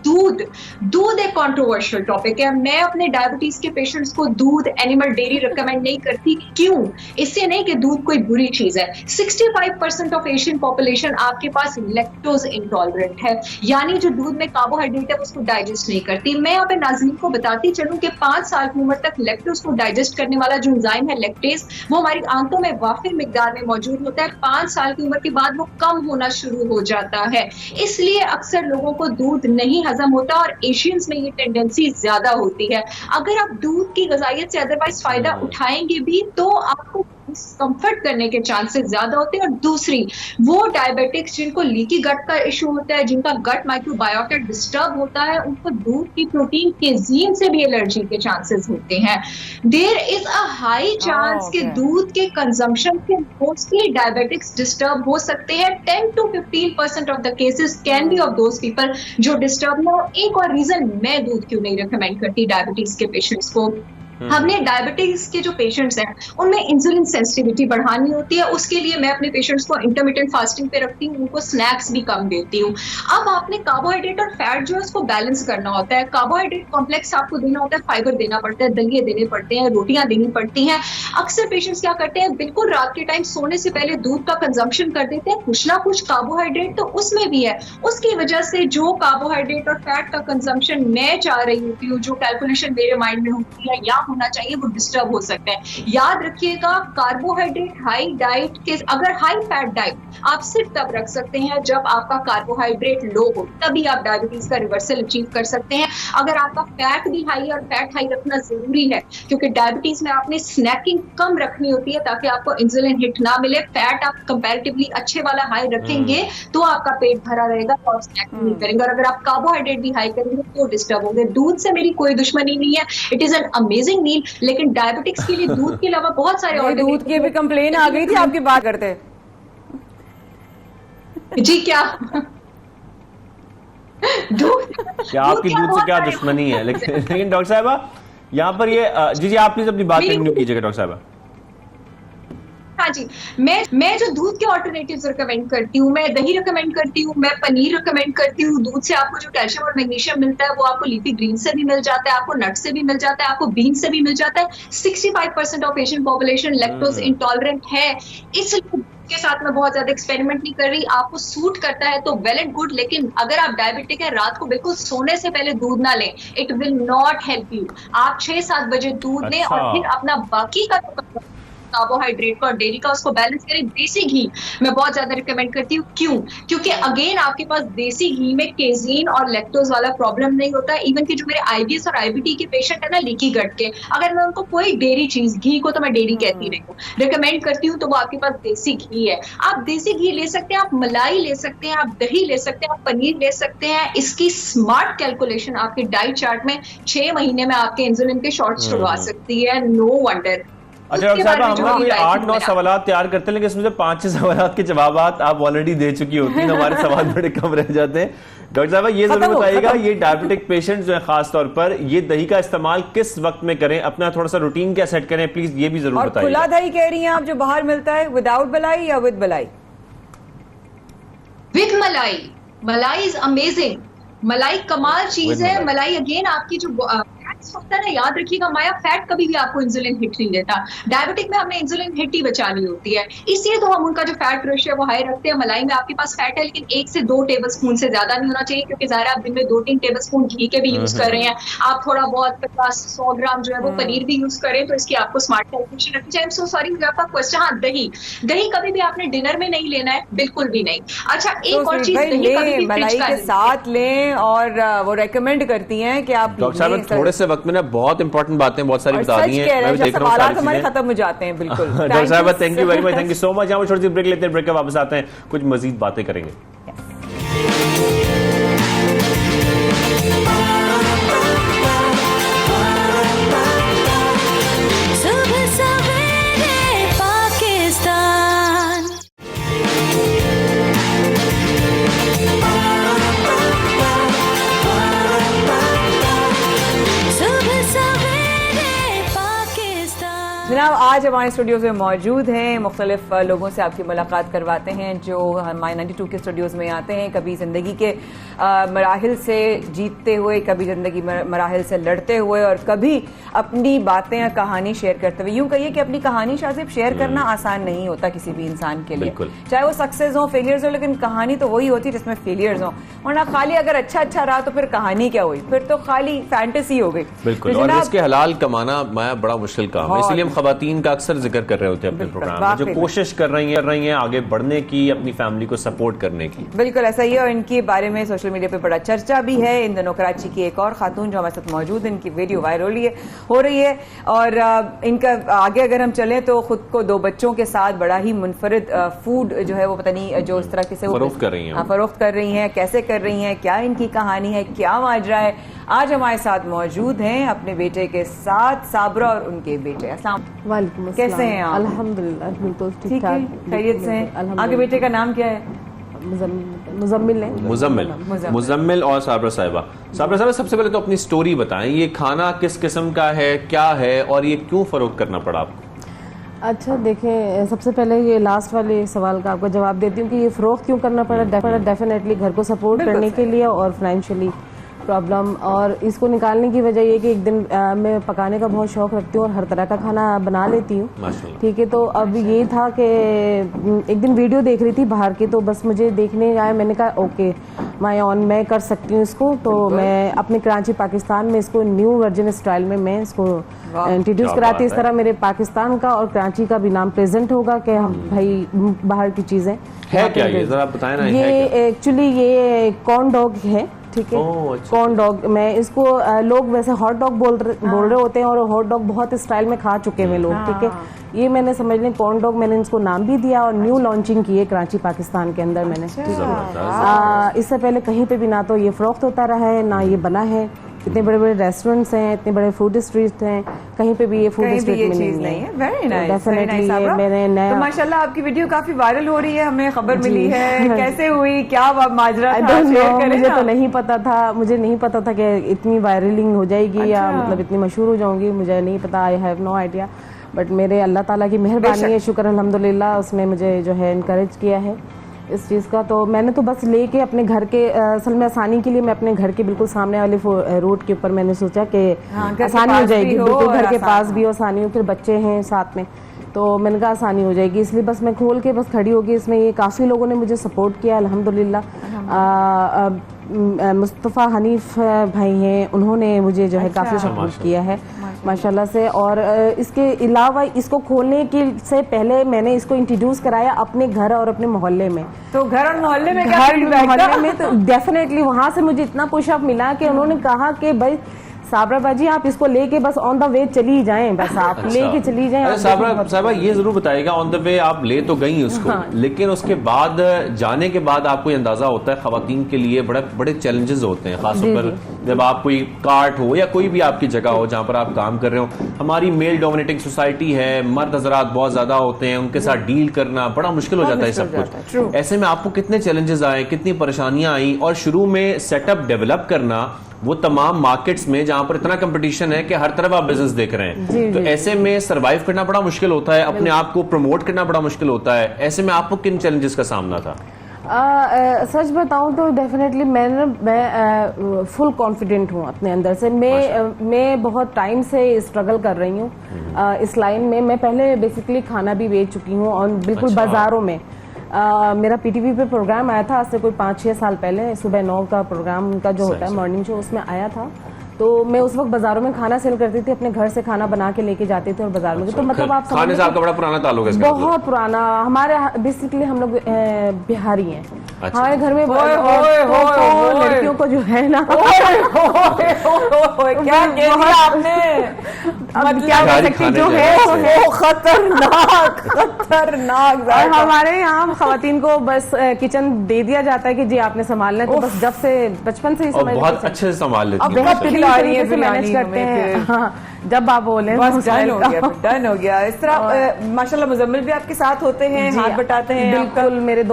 S12: दूध एक कंट्रोवर्शियल टॉपिक है। मैं अपने डायबिटीज के पेशेंट्स को दूध, एनिमल डेयरी रिकमेंड नहीं करती। क्यों? इससे नहीं कि दूध कोई बुरी चीज है। 65% ऑफ एशियन पॉपुलेशन आपके पास लैक्टोज इंटॉलरेंट है, यानी जो दूध में कार्बोहाइड्रेट है उसको डाइजेस्ट नहीं करती। मैं यहाँ पे नाज़रीन को बताती चलूं कि 5 साल की उम्र तक लैक्टोज को डाइजेस्ट करने वाला जो एंजाइम है लैक्टेज, वो हमारी आंतों में वाफिर मिकदार में मौजूद होता है। 5 साल की उम्र के बाद वो कम होना शुरू हो जाता है, इसलिए अक्सर लोगों को दूध नहीं हजम होता और एशियंस में ये टेंडेंसी ज्यादा होती है। अगर आप दूध की ग़िज़ाइयत से अदरवाइज फायदा उठाएंगे भी तो आपको कंफर्ट करने के चांसेस ज्यादा होते हैं। और दूसरी, वो डायबिटिक्स जिनको लीकी गट का इशू होता है, जिनका गट माइक्रोबायोटा डिस्टर्ब होता है, उनको दूध की प्रोटीन केजीन से भी एलर्जी के चांसेस होते हैं। There is a high chance कि दूध के कंजम्पशन से मोस्टली डायबिटिक्स डिस्टर्ब हो सकते हैं। 10 to 15% of the cases can be of those people जो डिस्टर्ब ना हो। एक और रीजन मैं दूध क्यों नहीं रिकमेंड करती डायबिटीज के पेशेंट्स को, हमने डायबिटीज के जो पेशेंट्स हैं उनमें इंसुलिन सेंसिटिविटी बढ़ानी होती है। उसके लिए मैं अपने पेशेंट्स को इंटरमिटेंट फास्टिंग पे रखती हूँ, उनको स्नैक्स भी कम देती हूँ। अब आपने कार्बोहाइड्रेट और फैट जो है उसको बैलेंस करना होता है। कार्बोहाइड्रेट कॉम्प्लेक्स आपको देना होता है, फाइबर देना पड़ता है, दलिए देने पड़ते हैं, रोटियां देनी पड़ती हैं। अक्सर पेशेंट्स क्या करते हैं, बिल्कुल रात के टाइम सोने से पहले दूध का कंजम्पशन कर देते हैं। कुछ ना कुछ कार्बोहाइड्रेट तो उसमें भी है, उसकी वजह से जो कार्बोहाइड्रेट और फैट का कंजम्पशन मैं चाह रही होती हूँ, जो कैलकुलेशन मेरे माइंड में होती है या होना चाहिए, वो डिस्टर्ब हो सकता है। याद रखिएगा, कार्बोहाइड्रेट हाई डाइट के, अगर हाई फैट डाइट आप सिर्फ तब रख सकते हैं जब आपका कार्बोहाइड्रेट लो हो, तभी आप डायबिटीज का रिवर्सल अचीव कर सकते हैं। अगर आपका फैट भी हाई और फैट हाई रखना जरूरी है, क्योंकि डायबिटीज में आपने स्नैकिंग कम रखनी होती है ताकि आपको इंसुलिन हिट ना मिले। फैट आप कंपैरेटिवली अच्छे वाला हाई रखेंगे तो आपका पेट भरा रहेगा तो आप स्नैकिंग नहीं करेंगे, और अगर आप कार्बोहाइड्रेट भी हाई करेंगे तो डिस्टर्ब होंगे। दूध से मेरी कोई दुश्मनी नहीं है, इट इज एन अमेजिंग मील, लेकिन डायबिटिक्स के लिए दूध के अलावा बहुत सारे और
S1: दूध की भी कंप्लेन आ गई थी आपकी बात करते
S12: जी। क्या दूध
S2: क्या आपकी दूध से क्या दुश्मनी है? लेकिन डॉक्टर साहबा यहाँ पर ये जी आप प्लीज अपनी बात कंटिन्यू कीजिएगा डॉक्टर साहबा।
S12: हाँ जी, मैं जो दूध के ऑल्टरनेटिव्स रिकमेंड करती हूँ, मैं दही रिकमेंड करती हूँ, मैं पनीर रिकमेंड करती हूँ। दूध से आपको जो कैल्शियम और मैग्नीशियम मिलता है वो आपको लीफी ग्रीन से भी मिल जाता है, आपको नट से भी मिल जाता है, आपको बीन से भी मिल जाता है। 65% of Asian population lactose intolerant है, इसलिए के साथ मैं बहुत ज्यादा एक्सपेरिमेंट नहीं कर रही। आपको सूट करता है तो वेल एंड गुड, लेकिन अगर आप डायबिटिक है, रात को बिल्कुल सोने से पहले दूध ना लें, it will not help you. आप 6-7 बजे दूध लें और फिर अपना बाकी का कार्बोहाइड्रेट का और डेयरी का उसको बैलेंस करें। देसी घी मैं बहुत ज्यादा रिकमेंड करती हूँ। क्यों? क्योंकि अगेन आपके पास देसी घी में केजीन और लैक्टोज वाला प्रॉब्लम नहीं होता। इवन कि जो मेरे आईबीएस और आईबीटी के पेशेंट है ना, लीकी गट के, अगर मैं उनको कोई डेयरी चीज, घी को तो मैं डेयरी कहती नहीं हूँ, रिकमेंड करती हूँ, तो वो आपके पास देसी घी है। आप देसी घी ले सकते हैं, आप मलाई ले सकते हैं, आप दही ले सकते हैं, आप पनीर ले सकते हैं। इसकी स्मार्ट कैलकुलेशन आपके डाइट चार्ट में 6 महीने में आपके इंसुलिन के शॉर्ट्स छुड़वा सकती है। No wonder.
S2: अच्छा डॉक्टर साहब, हम लोग कोई 8-9 सवाल तैयार करते हैं, लेकिन इसमें से 5-6 सवाल के जवाब आप ऑलरेडी दे चुकी होती हैं, हमारे सवाल बड़े कम रह जाते हैं। डॉक्टर साहब ये जरूर बताइएगा, ये डायबिटिक पेशेंट जो है खास तौर पर, ये दही का इस्तेमाल किस वक्त में करें, अपना थोड़ा सा रूटीन क्या सेट करें, प्लीज ये भी जरूर बताइए।
S1: खुला दही कह रही हैं आप जो बाहर मिलता है, विदाउट मलाई या विद मलाई?
S12: विद मलाई। मलाई इज अमेजिंग। मलाई कमाल चीज है। मलाई अगेन आपकी जो फैट्स होता है ना, याद रखिएगा माया, फैट कभी भी आपको इंसुलिन हिट नहीं देता। डायबिटिक में हमने इंसुलिन हिट ही बचानी होती है, इसलिए तो हम उनका जो फैट रेशियो है वो हाई रखते हैं। मलाई में आपके पास फैट है लेकिन 1 से 2 टेबलस्पून से ज्यादा नहीं होना चाहिए, क्योंकि ज़ाहिर है आप दिन में 2-3 टेबलस्पून घी के भी यूज कर रहे हैं, आप थोड़ा बहुत 50-100 ग्राम जो है वो पनीर भी यूज करें, तो इसकी आपको स्मार्ट कैलकुलेशन रखनी चाहिए। आई एम सो सॉरी मुझे आपका क्वेश्चन। हाँ, दही कभी भी आपने डिनर में नहीं लेना है, बिल्कुल भी नहीं। अच्छा, एक और चीज, दही कभी भी
S1: मलाई के साथ लें, और वो रेकमेंड करती हैं कि आप
S2: डॉक्टर साहब थोड़े से वक्त में ना बहुत इंपॉर्टेंट बातें बहुत सारी बता दी हैं, मैं भी देख रहा हूं सारी
S1: हमारे खत्म हो जाते हैं बिल्कुल।
S2: डॉक्टर साहब thank you very much, thank you so much. यहाँ पर छोटी सी ब्रेक लेते हैं, ब्रेक के वापस आते हैं, कुछ मजीद बातें करेंगे।
S1: जनाब, आज हमारे स्टूडियोज में मौजूद हैं, मुख्तलिफ लोगों से आपकी मुलाकात करवाते हैं जो हमारे 92 के स्टूडियोज में आते हैं, कभी ज़िंदगी के मराहिल से जीतते हुए, कभी ज़िंदगी मराहिल से लड़ते हुए, और कभी अपनी बातें या कहानी शेयर करते हुए। यूँ कहिए कि अपनी कहानी शायद शेयर करना आसान नहीं होता किसी भी इंसान के लिए, चाहे वो सक्सेस हो, फेलियर्स हो, लेकिन कहानी तो वही होती है जिसमें फेलियर्स हो। वरना खाली अगर अच्छा रहा तो फिर कहानी क्या हुई, फिर तो खाली फैंटेसी हो गई।
S2: बिल्कुल, और इसके हलाल कमाना बड़ा मुश्किल काम है, इसलिए हम खवातीन का अक्सर जिक्र कर रहे होते हैं अपने प्रोग्राम में, जो कोशिश कर रही हैं आगे बढ़ने की, अपनी फैमिली को सपोर्ट करने की।
S1: बिल्कुल ऐसा ही है, और इनके बारे में सोशल मीडिया पे बड़ा चर्चा भी है। इन दिनों कराची की एक और खातून जो हमारे साथ मौजूद है, इनकी वीडियो वायरल हो रही है, और इनका आगे अगर हम चलें तो खुद को 2 बच्चों के साथ बड़ा ही मुनफरिद फूड जो है वो पता नहीं जो इस तरह से
S2: फरोख्त कर रही हैं,
S1: कैसे कर रही हैं, क्या इनकी कहानी है, क्या माजरा है। आज हमारे साथ मौजूद हैं अपने बेटे के साथ साबरा और उनके बेटे। अस्सलाम वालेकुम, कैसे हैं आप?
S13: अल्हम्दुलिल्लाह बिल्कुल ठीक ठाक,
S1: खैरियत से हैं? आपके बेटे का नाम क्या है?
S2: मुजम्मिल और साबरा साहिबा। सबसे पहले तो अपनी स्टोरी बताएं, ये खाना किस किस्म का है, क्या है, और ये क्यों फरोख्त करना पड़ा आपको?
S13: अच्छा देखें, सबसे पहले ये लास्ट वाले सवाल का आपको जवाब देती हूँ कि ये फरोख्त क्यों करना पड़ा। डेफिनेटली घर को सपोर्ट करने के लिए और फाइनेंशियली प्रॉब्लम, और इसको निकालने की वजह ये कि एक दिन मैं पकाने का बहुत शौक रखती हूँ और हर तरह का खाना बना लेती हूँ, ठीक है। तो अब ये था कि एक दिन वीडियो देख रही थी बाहर की, तो बस मुझे देखने आया, मैंने कहा ओके मैं कर सकती हूँ इसको। तो मैं अपने कराची पाकिस्तान में इसको न्यू वर्जन स्टाइल में मैं इसको इंट्रोड्यूस कराती, इस तरह मेरे पाकिस्तान का और कराची का भी नाम प्रेजेंट होगा कि हम भाई बाहर की चीजें
S2: है क्या, ये जरा बताएं ना।
S13: ये एक्चुअली ये कॉर्न डॉग है, ठीक है, कॉर्न डॉग। मैं इसको लोग वैसे हॉट डॉग बोल रहे होते हैं, और हॉट डॉग बहुत स्टाइल में खा चुके हैं लोग, ठीक है। ये मैंने समझ लें कॉर्न डॉग, मैंने इसको नाम भी दिया और न्यू लॉन्चिंग की है कराची पाकिस्तान के अंदर मैंने, ठीक है। इससे पहले कहीं पे भी ना तो ये फरोख्त होता रहा है ना ये बना है। इतने बड़े बड़े रेस्टोरेंट्स हैं, इतने बड़े फूड स्ट्रीट हैं, कहीं पे भी ये फूड स्ट्रीट में नहीं है।
S1: वेरी नाइस,
S13: डेफिनेटली मैंने नया,
S1: तो माशाल्लाह आपकी वीडियो काफी वायरल हो रही है, हमें खबर मिली है। कैसे हुई, क्या माजरा था,
S13: मुझे तो नहीं पता था, मुझे नहीं पता था कि इतनी वायरलिंग हो जाएगी या मतलब इतनी मशहूर हो जाऊंगी, मुझे नहीं पता, I have no idea. But मेरे अल्लाह ताला की मेहरबानी है, शुक्र अल्हम्दुलिल्लाह, उसने मुझे जो है इनकरेज किया है इस चीज़ का। तो मैंने तो बस लेके अपने घर के असल में आसानी के लिए मैं अपने घर के बिल्कुल सामने वाले रोड के ऊपर मैंने सोचा कि आसानी हो जाएगी, बिल्कुल घर के पास भी आसानी हो, फिर बच्चे हैं साथ में, तो मैंने कहा आसानी हो जाएगी, इसलिए बस मैं खोल के बस खड़ी होगी इसमें। ये काफ़ी लोगों ने मुझे सपोर्ट किया अल्हम्दुलिल्लाह। मुस्तफ़ा हनीफ भाई हैं, उन्होंने मुझे जो है काफ़ी सपोर्ट किया है माशाल्लाह से। और इसके अलावा इसको खोलने के से पहले मैंने इसको इंट्रोड्यूस कराया अपने घर और अपने मोहल्ले में।
S1: तो घर और मोहल्ले में
S13: मोहल्ले में तो डेफिनेटली वहाँ से मुझे इतना पुशअप मिला कि उन्होंने कहा कि भाई साबरा बाजी आप इसको लेके बस ऑन द वे चली जाएं, बस आप लेके चली जाएं।
S2: साबरा ये जरूर बताइएगा, ऑन द वे आप ले तो गई उसको, लेकिन उसके बाद जाने के बाद आपको अंदाजा होता है खवातीन के लिए बड़े चैलेंजेस होते हैं, खासतौर पर जब आप कोई कार्ट हो या कोई भी आपकी जगह हो जहाँ पर आप काम कर रहे हो। हमारी मेल डोमिनेटिंग सोसाइटी है, मर्द हजरात बहुत ज्यादा होते हैं, उनके साथ डील करना बड़ा मुश्किल हो जाता है सब कुछ। ऐसे में आपको कितने चैलेंजेस आए, कितनी परेशानियां आई, और शुरू में सेटअप डेवलप करना वो तमाम मार्केट्स में जहां पर इतना कंपटीशन है कि हर तरफ आप बिजनेस देख रहे हैं, तो ऐसे में सरवाइव करना बड़ा मुश्किल होता है, अपने आप को प्रमोट करना बड़ा मुश्किल होता है। ऐसे में आपको किन चैलेंजेस का सामना था?
S13: सच बताऊं तो डेफिनेटली मैं फुल कॉन्फिडेंट हूँ अपने अंदर से। मैं बहुत टाइम से स्ट्रगल कर रही हूँ इस लाइन में। मैं पहले बेसिकली खाना भी बेच चुकी हूँ और बिल्कुल बाजारों में। मेरा पीटीवी पे प्रोग्राम आया था आज से कोई 5-6 साल पहले, सुबह 9 का प्रोग्राम उनका जो होता है मॉर्निंग शो, उसमें आया था। तो मैं उस वक्त बाजारों में खाना सेल करती थी, अपने घर से खाना बना के लेके जाती थी और बाजार में। तो मतलब आप
S2: खाने से आपका बड़ा पुराना ताल्लुक है?
S13: बहुत पुराना। हमारे बेसिकली हम लोग बिहारी हैं। हमारे घर में लड़कियों को जो है ना,
S1: क्या कह दिया आपने?
S13: अब क्या कह सकती जो है वो खतरनाक खतरनाक। हमारे यहाँ खवातीन को बस किचन दे दिया जाता है कि जी आपने संभालना है, तो बस जब से बचपन से ही
S2: बहुत अच्छे से संभाल लेती
S13: है, मैनेज करते हैं। हाँ, जब आप बोले
S1: बस डन हो गया। इस तरह माशाल्लाह मुजम्मिल भी आपके साथ होते हैं, हाथ बटाते हैं?
S13: बिल्कुल। मेरे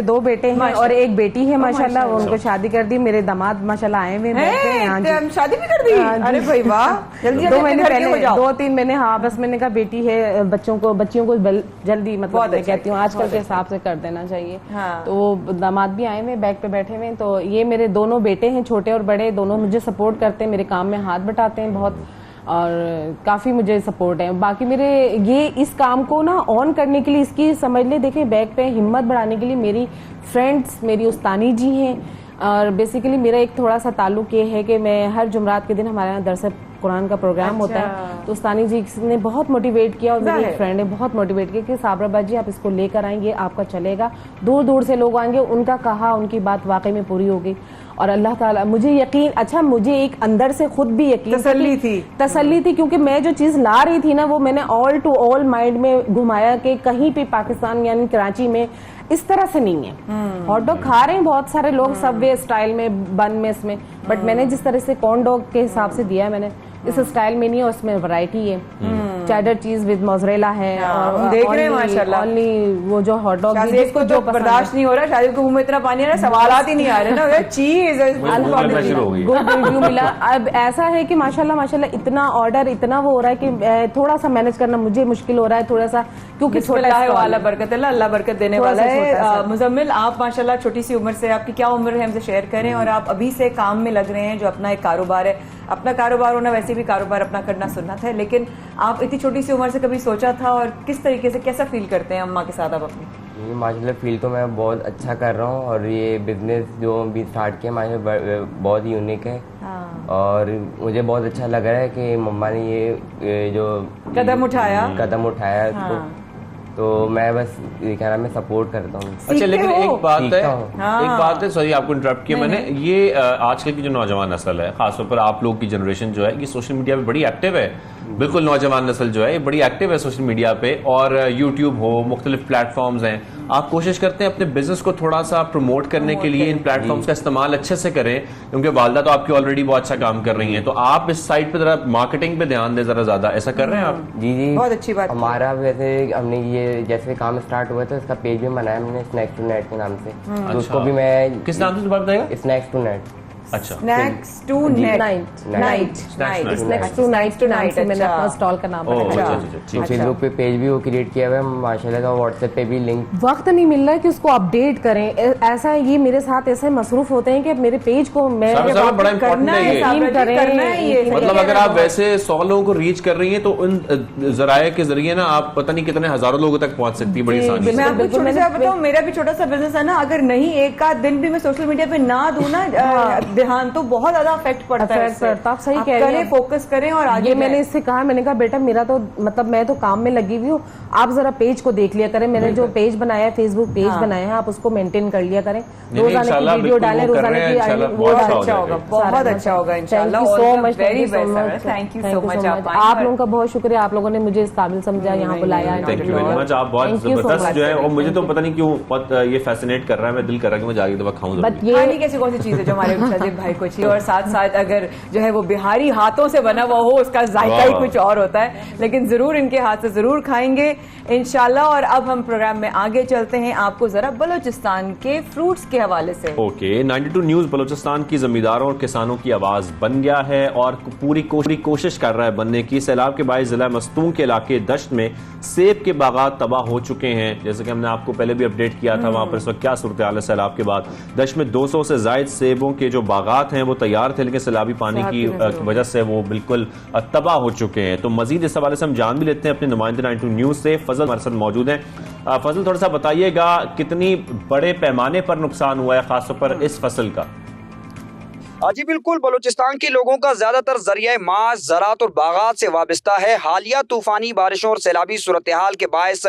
S13: 2 बेटे हैं और एक बेटी है माशाल्लाह, उनको शादी कर दी। मेरे दामाद माशाल्लाह आए हुए हैं,
S1: शादी भी कर दी? अरे भाई वाह, जल्दी
S13: 2 महीने पहले 2-3 महीने। हाँ, बस मैंने कहा बेटी है, बच्चियों को जल्दी मतलब मैं कहती हूँ आजकल के हिसाब से कर देना चाहिए। तो दामाद भी आए हुए बैग पे बैठे हुए। तो ये मेरे दोनों बेटे हैं, छोटे और बड़े, दोनों मुझे सपोर्ट करते हैं, मेरे काम में हाथ बटाते हैं बहुत, और काफी मुझे सपोर्ट है। बाकी मेरे ये इस काम को ना ऑन करने के लिए, इसकी समझ ले देखें बैक पे हिम्मत बढ़ाने के लिए मेरी फ्रेंड्स, मेरी उस्तानी जी हैं। और बेसिकली मेरा एक थोड़ा सा ताल्लुक ये है कि मैं हर जुमरात के दिन हमारे यहाँ दरस कुरान का प्रोग्राम होता है, तो उस्तानी जी ने बहुत मोटिवेट किया और मेरी एक फ्रेंड ने बहुत मोटिवेट किया कि साबरा जी आप इसको लेकर आएंगे, आपका चलेगा। दूर दूर से लोग आएंगे, उनका कहा, उनकी बात वाकई में पूरी होगी। और अल्लाह ताला मुझे यकीन, अच्छा मुझे एक अंदर से खुद भी यकीन, तसल्ली थी क्योंकि मैं जो चीज ला रही थी ना वो मैंने ऑल टू ऑल माइंड में घुमाया कि कहीं पे पाकिस्तान यानी कराची में इस तरह से नहीं है। हॉट डॉग खा रहे हैं बहुत सारे लोग सबवे स्टाइल में, बन में, इसमें, बट मैंने जिस तरह से कॉर्न डॉग के हिसाब से दिया है, मैंने इस स्टाइल में नहीं है, उसमें वैरायटी है। चेडर चीज विद मोज़रेला है और
S1: देख रहे हैं माशाल्लाह
S13: ओनली वो जो हॉट डॉग
S1: जिसको जो बर्दाश्त नहीं हो रहा, शायद को मुंह में इतना पानी आ रहा है, सवालात ही नहीं आ रहे ना, चीज गुड रिव्यू मिला। अब ऐसा है कि माशाल्लाह इतना ऑर्डर, इतना वो हो रहा है कि थोड़ा सा मैनेज करना मुझे मुश्किल हो रहा है थोड़ा सा, क्योंकि छोटा है वाला बरकत है, अल्लाह बरकत देने वाला है। मुजम्मिल, आप माशाल्लाह छोटी सी उम्र से, आपकी क्या उम्र है हमसे शेयर करें, और आप अभी से काम में लग रहे हैं जो अपना एक कारोबार है। अपना कारोबार होना, वैसे भी कारोबार अपना करना सुन्नत है, लेकिन आप इतनी छोटी सी उम्र से कभी सोचा था, और किस तरीके से, कैसा फील करते हैं अम्मा के साथ आप अपनी?
S14: माशाल्लाह फील तो मैं बहुत अच्छा कर रहा हूँ, और ये बिजनेस जो भी स्टार्ट किया माशाल्लाह बहुत यूनिक है। और मुझे बहुत अच्छा लग रहा है कि मम्मा ने ये जो
S1: कदम उठाया
S14: तो मैं बस ये कहना मैं सपोर्ट करता हूँ।
S2: अच्छा, लेकिन एक बात है, सॉरी आपको इंटरप्ट किया मैंने, ये आजकल की जो नौजवान नस्ल है, खासतौर पर आप लोग की जनरेशन जो है, ये सोशल मीडिया पे बड़ी एक्टिव है। बिल्कुल नौजवान नस्ल जो है ये बड़ी एक्टिव है सोशल मीडिया पे, और यूट्यूब हो, मुख्तलिफ प्लेटफॉर्म्स हैं। आप कोशिश करते हैं अपने बिजनेस को थोड़ा सा प्रमोट करने के लिए इन प्लेटफॉर्म्स का इस्तेमाल अच्छे से करें, क्योंकि वालदा तो आपकी ऑलरेडी बहुत अच्छा काम कर रही हैं, तो आप इस साइड पे जरा मार्केटिंग पे ध्यान दें जरा ज्यादा। ऐसा कर रहे हैं आप?
S14: जी,
S1: बहुत अच्छी बात।
S14: हमारा वैसे हमने ये जैसे काम स्टार्ट हुआ था, इसका पेज भी बनाया हमने स्नैक्स टू नाइट के नाम से। तो उसको भी मैं
S2: किस नाम से बताएगा?
S14: Snacks tonight.
S2: अच्छा,
S1: स्नैक्स टू नाइट
S13: मैंने अपना स्टॉल का नाम
S14: रखा। फेसबुक पे पेज भी वो क्रिएट किया हुआ है माशाल्लाह का, व्हाट्सएप पे भी लिंक।
S13: वक्त नहीं मिल रहा है कि उसको अपडेट करें, ऐसा ये मेरे साथ ऐसे मसरूफ होते हैं कि मेरे पेज को मैं
S2: बड़ा इम्पोर्टेंट है। मतलब अगर आप वैसे 100 लोगों को रीच कर रही हैं तो उन जराये के जरिए ना आप पता नहीं कितने हजारों लोगों तक पहुंच सकती है बड़ी आसानी से।
S1: मैं आपको छोटा सा बताऊं, मेरा भी छोटा सा बिजनेस है ना, अगर नहीं एक आध दिन भी मैं सोशल मीडिया पे ना दूं ना ध्यान, तो बहुत ज्यादा इफेक्ट पड़ता है।
S13: आप सही कह रहे हैं,
S1: फोकस करें। और आगे
S13: मैंने इससे कहा, मैंने कहा बेटा मेरा तो मतलब मैं तो काम में लगी हुई हूँ, आप जरा पेज को देख लिया करें। मैंने जो पेज बनाया है, फेसबुक पेज बनाया है, आप उसको मेंटेन कर लिया करें, रोजाना की वीडियो डालें, रोजाना की,
S1: बहुत अच्छा होगा, बहुत अच्छा होगा इंशाल्लाह।
S13: So much,
S1: thank you so much.
S13: आप लोगों का बहुत शुक्रिया, आप लोगों ने मुझे इस काबिल समझा, यहाँ बुलाया।
S2: Thank you very much. आप बहुत जबरदस्त जो है, और मुझे तो पता नहीं क्यों बहुत ये फैसिनेट कर रहा है, मैं दिल कर रहा है कि मैं जाके दवा खाऊं।
S1: ये कैसी कौन सी चीज है जो हमारे आसिफ भाई को चाहिए, और साथ साथ अगर जो है वो बिहारी हाथों से बना हुआ हो उसका जायका ही कुछ और होता है, लेकिन जरूर इनके हाथ से जरूर खाएंगे इंशाल्लाह। और अब हम प्रोग्राम में आगे चलते हैं, आपको जरा बलूचिस्तान के फ्रूट्स के हवाले से।
S2: ओके, 92 न्यूज बलूचिस्तान की जमींदारों और किसानों की आवाज बन गया है और पूरी कोशिश कर रहा है बनने की। सैलाब के बायस जिला मस्तूम के इलाके दश्त में सेब के बागात तबाह हो चुके हैं, जैसे कि हमने आपको पहले भी अपडेट किया था। वहां पर इस वक्त क्या सूरत हाल है सैलाब के बाद? दश्त में 200 से जायद सेबों के जो बागात हैं वो तैयार थे, लेकिन सैलाबी पानी की वजह से वो बिल्कुल तबाह हो चुके हैं। तो मजीद इस हवाले से हम जान भी लेते हैं अपने नुमाइंदे 92 न्यूज से। फजल हमारे साथ मौजूद हैं। फजल, थोड़ा सा बताइएगा कितनी बड़े पैमाने पर नुकसान हुआ है खासतौर पर इस फसल का?
S15: जी बिल्कुल, बलूचिस्तान के लोगों का ज्यादातर जरिया माश ज़राअत और बागात से वाबस्ता है। हालिया तूफानी बारिशों और सैलाबी सूरत हाल के बायस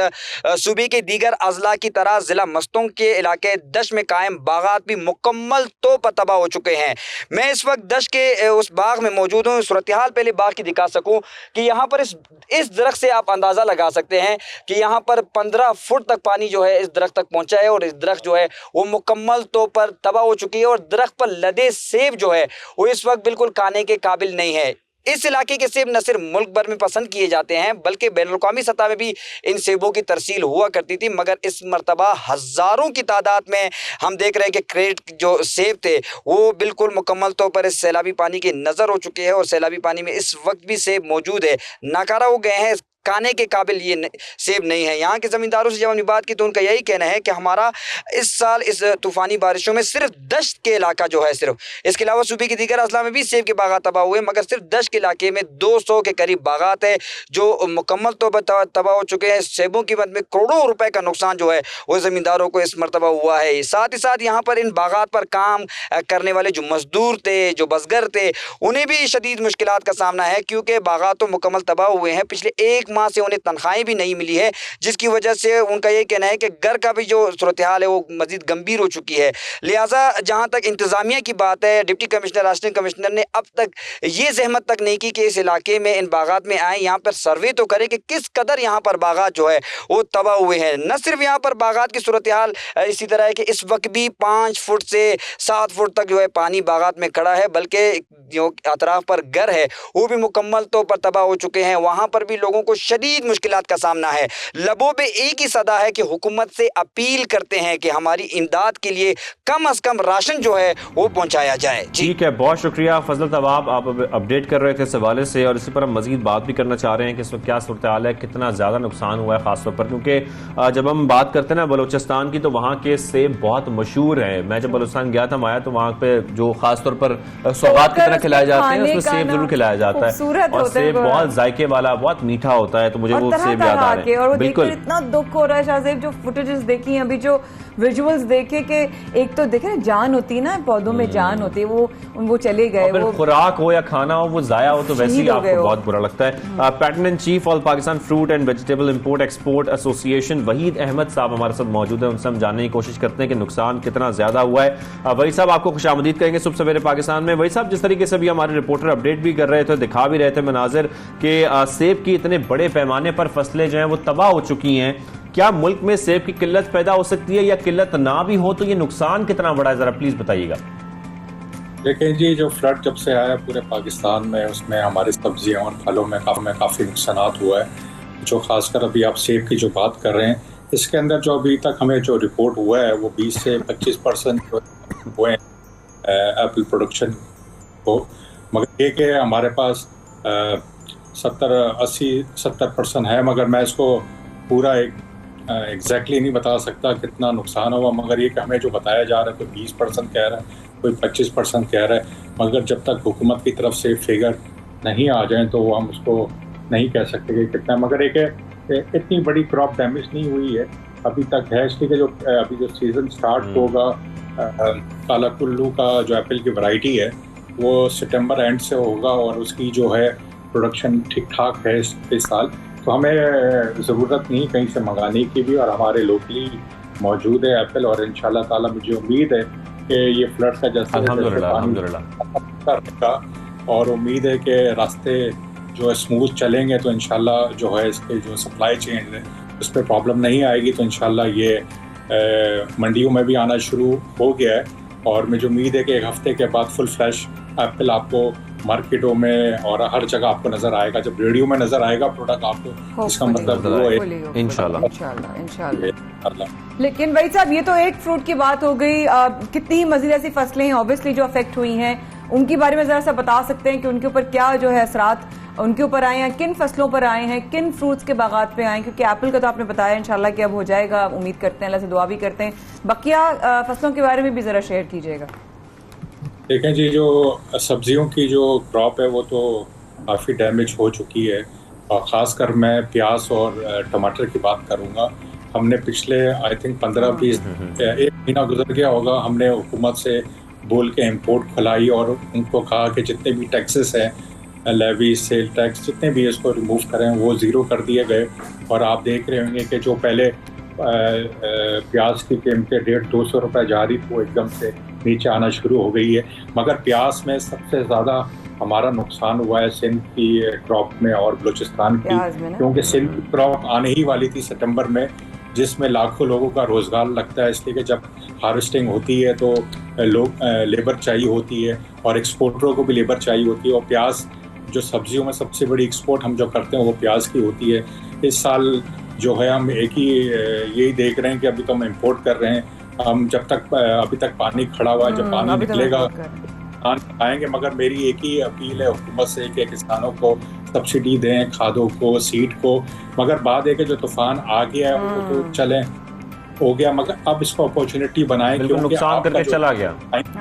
S15: सूबे के दीगर अजला की तरह जिला मस्तूम के इलाके दश में कायम बागात भी मुकम्मल तौर पर तबाह हो चुके हैं। मैं इस वक्त दश के उस बाग में मौजूद हूँ। सूरत हाल पहले बाग की दिखा सकूँ कि यहाँ पर इस दरख्त से आप अंदाज़ा लगा सकते हैं कि यहाँ पर 15 फुट तक पानी जो है इस दरख्त तक पहुँचा है, और इस दरख्त जो है वो मुकम्मल तौर पर तबाह हो चुकी है, और दरख्त पर लदे सेब जो है वो इस वक्त बिल्कुल खाने के काबिल नहीं है। इस इलाके के सेब न सिर्फ मुल्क भर में पसंद किए जाते हैं बल्कि बैनुल-अक़वामी सतह में भी इन सेबों की तरसील हुआ करती थी, मगर इस मरतबा हज़ारों की तादाद में हम देख रहे हैं कि क्रेट जो सेब थे वो बिल्कुल मुकम्मल तौर पर इस सैलाबी पानी के नज़र हो चुके हैं, और सैलाबी पानी में इस वक्त भी सेब मौजूद है, नाकारा हो गए हैं, खाने के काबिल ये सेब नहीं है। यहाँ के ज़मींदारों से जब हमने बात की तो उनका यही कहना है कि हमारा इस साल इस तूफ़ानी बारिशों में सिर्फ दश्त के इलाका जो है सिर्फ, इसके अलावा सूबे के दीगर अजला में भी सेब के बागात तबाह हुए, मगर सिर्फ दश्त के इलाके में 200 के करीब बागात है जो मुकम्मल तौर पर तबाह हो चुके हैं। सेबों की कीमत में करोड़ों रुपए का नुकसान जो है वो ज़मींदारों को इस मरतबा हुआ है। साथ ही साथ यहाँ पर इन बागात पर काम करने वाले जो मजदूर थे, जो बसगर थे, उन्हें भी शदीद मुश्किलात का सामना है, क्योंकि बागात तो मुकम्मल तबाह हुए हैं, पिछले 1 माह से उन्हें तनख्वाहें भी नहीं मिली है, जिसकी वजह से उनका ये कहना है कि घर का भी जो सूरत हाल है वो मजीद गंभीर हो चुकी है। लिहाजा जहाँ तक इंतज़ामिया की बात है, डिप्टी कमिश्नर, असिस्टेंट कमिश्नर ने अब तक ये जहमत तक नहीं की कि इस इलाके में इन बागात में आए, यहाँ पर सर्वे तो करें कि किस कदर यहाँ पर बागात जो है वो तबाह हुए हैं। न सिर्फ यहाँ पर बागात की सूरत हाल इसी तरह है कि इस वक्त भी 5 फुट से 7 फुट तक जो है पानी बागात में खड़ा है, बल्कि जो अतराफ पर घर है वो भी मुकम्मल तौर पर तबाह हो चुके हैं। वहाँ पर भी लोगों को शदीद मुश्किलात का सामना है। लबों पे एक ही सदा है कि हुकूमत से अपील करते हैं कि हमारी इमदाद के लिए कम अज कम राशन जो है वो पहुँचाया जाए।
S2: ठीक है, बहुत शुक्रिया फजल तवाब, आप अपडेट कर रहे थे इस हवाले से, और इसी पर हम मजीद बात भी करना चाह रहे हैं कि इस वक्त क्या सूरत हाल है, कितना ज़्यादा नुकसान हुआ है खासतौर पर, क्योंकि जब हम बात करते हैं ना बलूचिस्तान की तो वहाँ के सेब बहुत मशहूर हैं। मैं जब बलूचिस्तान गया था माया, तो वहाँ पे जो खासतौर पर सौगात की तरह खिलाए जाते हैं उसमें सेब जरूर खिलाया जाता है, और सेब बहुत जायके वाला, बहुत मीठा होता है, तो मुझे वो सेब याद आ रहे हैं।
S1: और वो देखकर इतना दुख हो रहा है शाहजेब, जो फुटेजेस देखी हैं अभी, जो विजुअल्स देखे कि एक तो देखे ना जान होती है ना, पौधों में जान होती है, वो चले गए, वो
S2: खुराक हो या खाना हो वो जाया हो तो वैसे ही आपको बहुत बुरा लगता है। Patron in chief all Pakistan fruit and vegetable import export association Waheed Ahmed साहब हमारे साथ मौजूद है, उनसे हम जानने की कोशिश करते हैं कि नुकसान कितना ज्यादा हुआ है। वही साहब, आपको खुशामदीद करेंगे सुबह सवेरे पाकिस्तान में। वही साहब, जिस तरीके से भी हमारे रिपोर्टर अपडेट भी कर रहे थे, दिखा भी रहे थे मनाजिर के सेब की इतने बड़े पैमाने पर फसलें जो हैं वो तबाह हो चुकी हैं, क्या मुल्क में सेब की किल्लत पैदा हो सकती है, या किल्लत ना भी हो तो ये नुकसान कितना बड़ा है, जरा प्लीज बताइएगा।
S16: देखिए जी, जो फ्लड जब से आया पूरे पाकिस्तान में, उसमें हमारी सब्जियां और फलों में काफ़ी नुकसान हुआ है। जो खासकर अभी आप सेब की जो बात कर रहे हैं, इसके अंदर जो अभी तक हमें जो रिपोर्ट हुआ है वो 20 से 25% हुए एप्पल प्रोडक्शन को, मगर ये कि हमारे पास 70% है, मगर मैं इसको पूरा एग्जैक्टली नहीं बता सकता कितना नुकसान हुआ, मगर ये कि हमें जो बताया जा रहा है कोई 20% कह रहा है, कोई 25% कह रहा है, मगर जब तक हुकूमत की तरफ से फिगर नहीं आ जाए तो हम उसको नहीं कह सकते कि कितना, मगर एक इतनी बड़ी क्रॉप डैमेज नहीं हुई है अभी तक है, इसलिए कि जो अभी जो सीज़न स्टार्ट होगा काला कुल्लू का जो एप्पल की वैरायटी है वो सितंबर एंड से होगा, और उसकी जो है प्रोडक्शन ठीक ठाक है इस साल, तो हमें ज़रूरत नहीं कहीं से मंगाने की भी, और हमारे लोकली मौजूद है एप्पल, और इंशाल्लाह ताला मुझे उम्मीद है कि ये फ्लड का जैसे और उम्मीद है कि रास्ते जो है स्मूथ चलेंगे, तो इंशाल्लाह जो है इसके जो सप्लाई चेन है उस पर प्रॉब्लम नहीं आएगी, तो इंशाल्लाह ये मंडियों में भी आना शुरू हो गया है, और मुझे उम्मीद है कि एक हफ्ते के बाद फुल फ्लैश एप्पल आपको मार्केटों में और हर जगह आपको नजर आएगा। जब रेडियो में नजर आएगा प्रोडक्ट आपको, इसका मतलब वो है
S2: इंशाल्लाह।
S1: लेकिन भाई साहब, ये तो एक फ्रूट की बात हो गई, कितनी ही मजीद ऐसी फसलें हैं ऑब्वियसली जो अफेक्ट हुई हैं, उनके बारे में जरा सा बता सकते हैं कि उनके ऊपर क्या जो है असरात उनके ऊपर आए हैं, किन फसलों पर आए हैं, किन फ्रूट्स के बागात पे आए हैं? क्योंकि एप्पल का तो आपने बताया इंशाल्लाह कि अब हो जाएगा, उम्मीद करते हैं, अल्लाह से दुआ भी करते हैं। बकिया फसलों के बारे में भी जरा शेयर कीजिएगा।
S16: देखें जी, जो सब्जियों की जो क्रॉप है वो तो काफ़ी डैमेज हो चुकी है, और ख़ासकर मैं प्याज और टमाटर की बात करूँगा। हमने पिछले आई थिंक 15-20 एक महीना गुजर गया होगा, हमने हुकूमत से बोल के इंपोर्ट खुलाई और उनको कहा कि जितने भी टैक्सेस हैं, लेवी, सेल टैक्स, जितने भी इसको रिमूव करें, वो ज़ीरो कर दिए गए। और आप देख रहे होंगे कि जो पहले प्याज की कीमतें 150-200 रुपये जा रही थी, वो एकदम से नीचे आना शुरू हो गई है। मगर प्याज में सबसे ज़्यादा हमारा नुकसान हुआ है सिंध की क्रॉप में और बलूचिस्तान की, क्योंकि सिंध की क्रॉप आने ही वाली थी सितंबर में, जिसमें लाखों लोगों का रोज़गार लगता है। इसलिए कि जब हार्वेस्टिंग होती है तो लोग लेबर चाहिए होती है और एक्सपोर्टरों को भी लेबर चाहिए होती है। और प्याज जो सब्जियों में सबसे बड़ी एक्सपोर्ट हम जो करते हैं वो प्याज की होती है। इस साल जो है हम एक ही यही देख रहे हैं कि अभी तो हम इंपोर्ट कर रहे हैं, हम जब तक अभी तक पानी खड़ा हुआ है, जब पानी निकलेगा आएंगे। मगर मेरी एक ही अपील है हुकूमत से कि किसानों को सब्सिडी दें, खादों को, सीड को। मगर बात है कि जो तूफान आ गया है वो तो चले हो गया, मगर अब इसको अपॉर्चुनिटी बनाएं, क्योंकि
S2: नुकसान करके चला गया,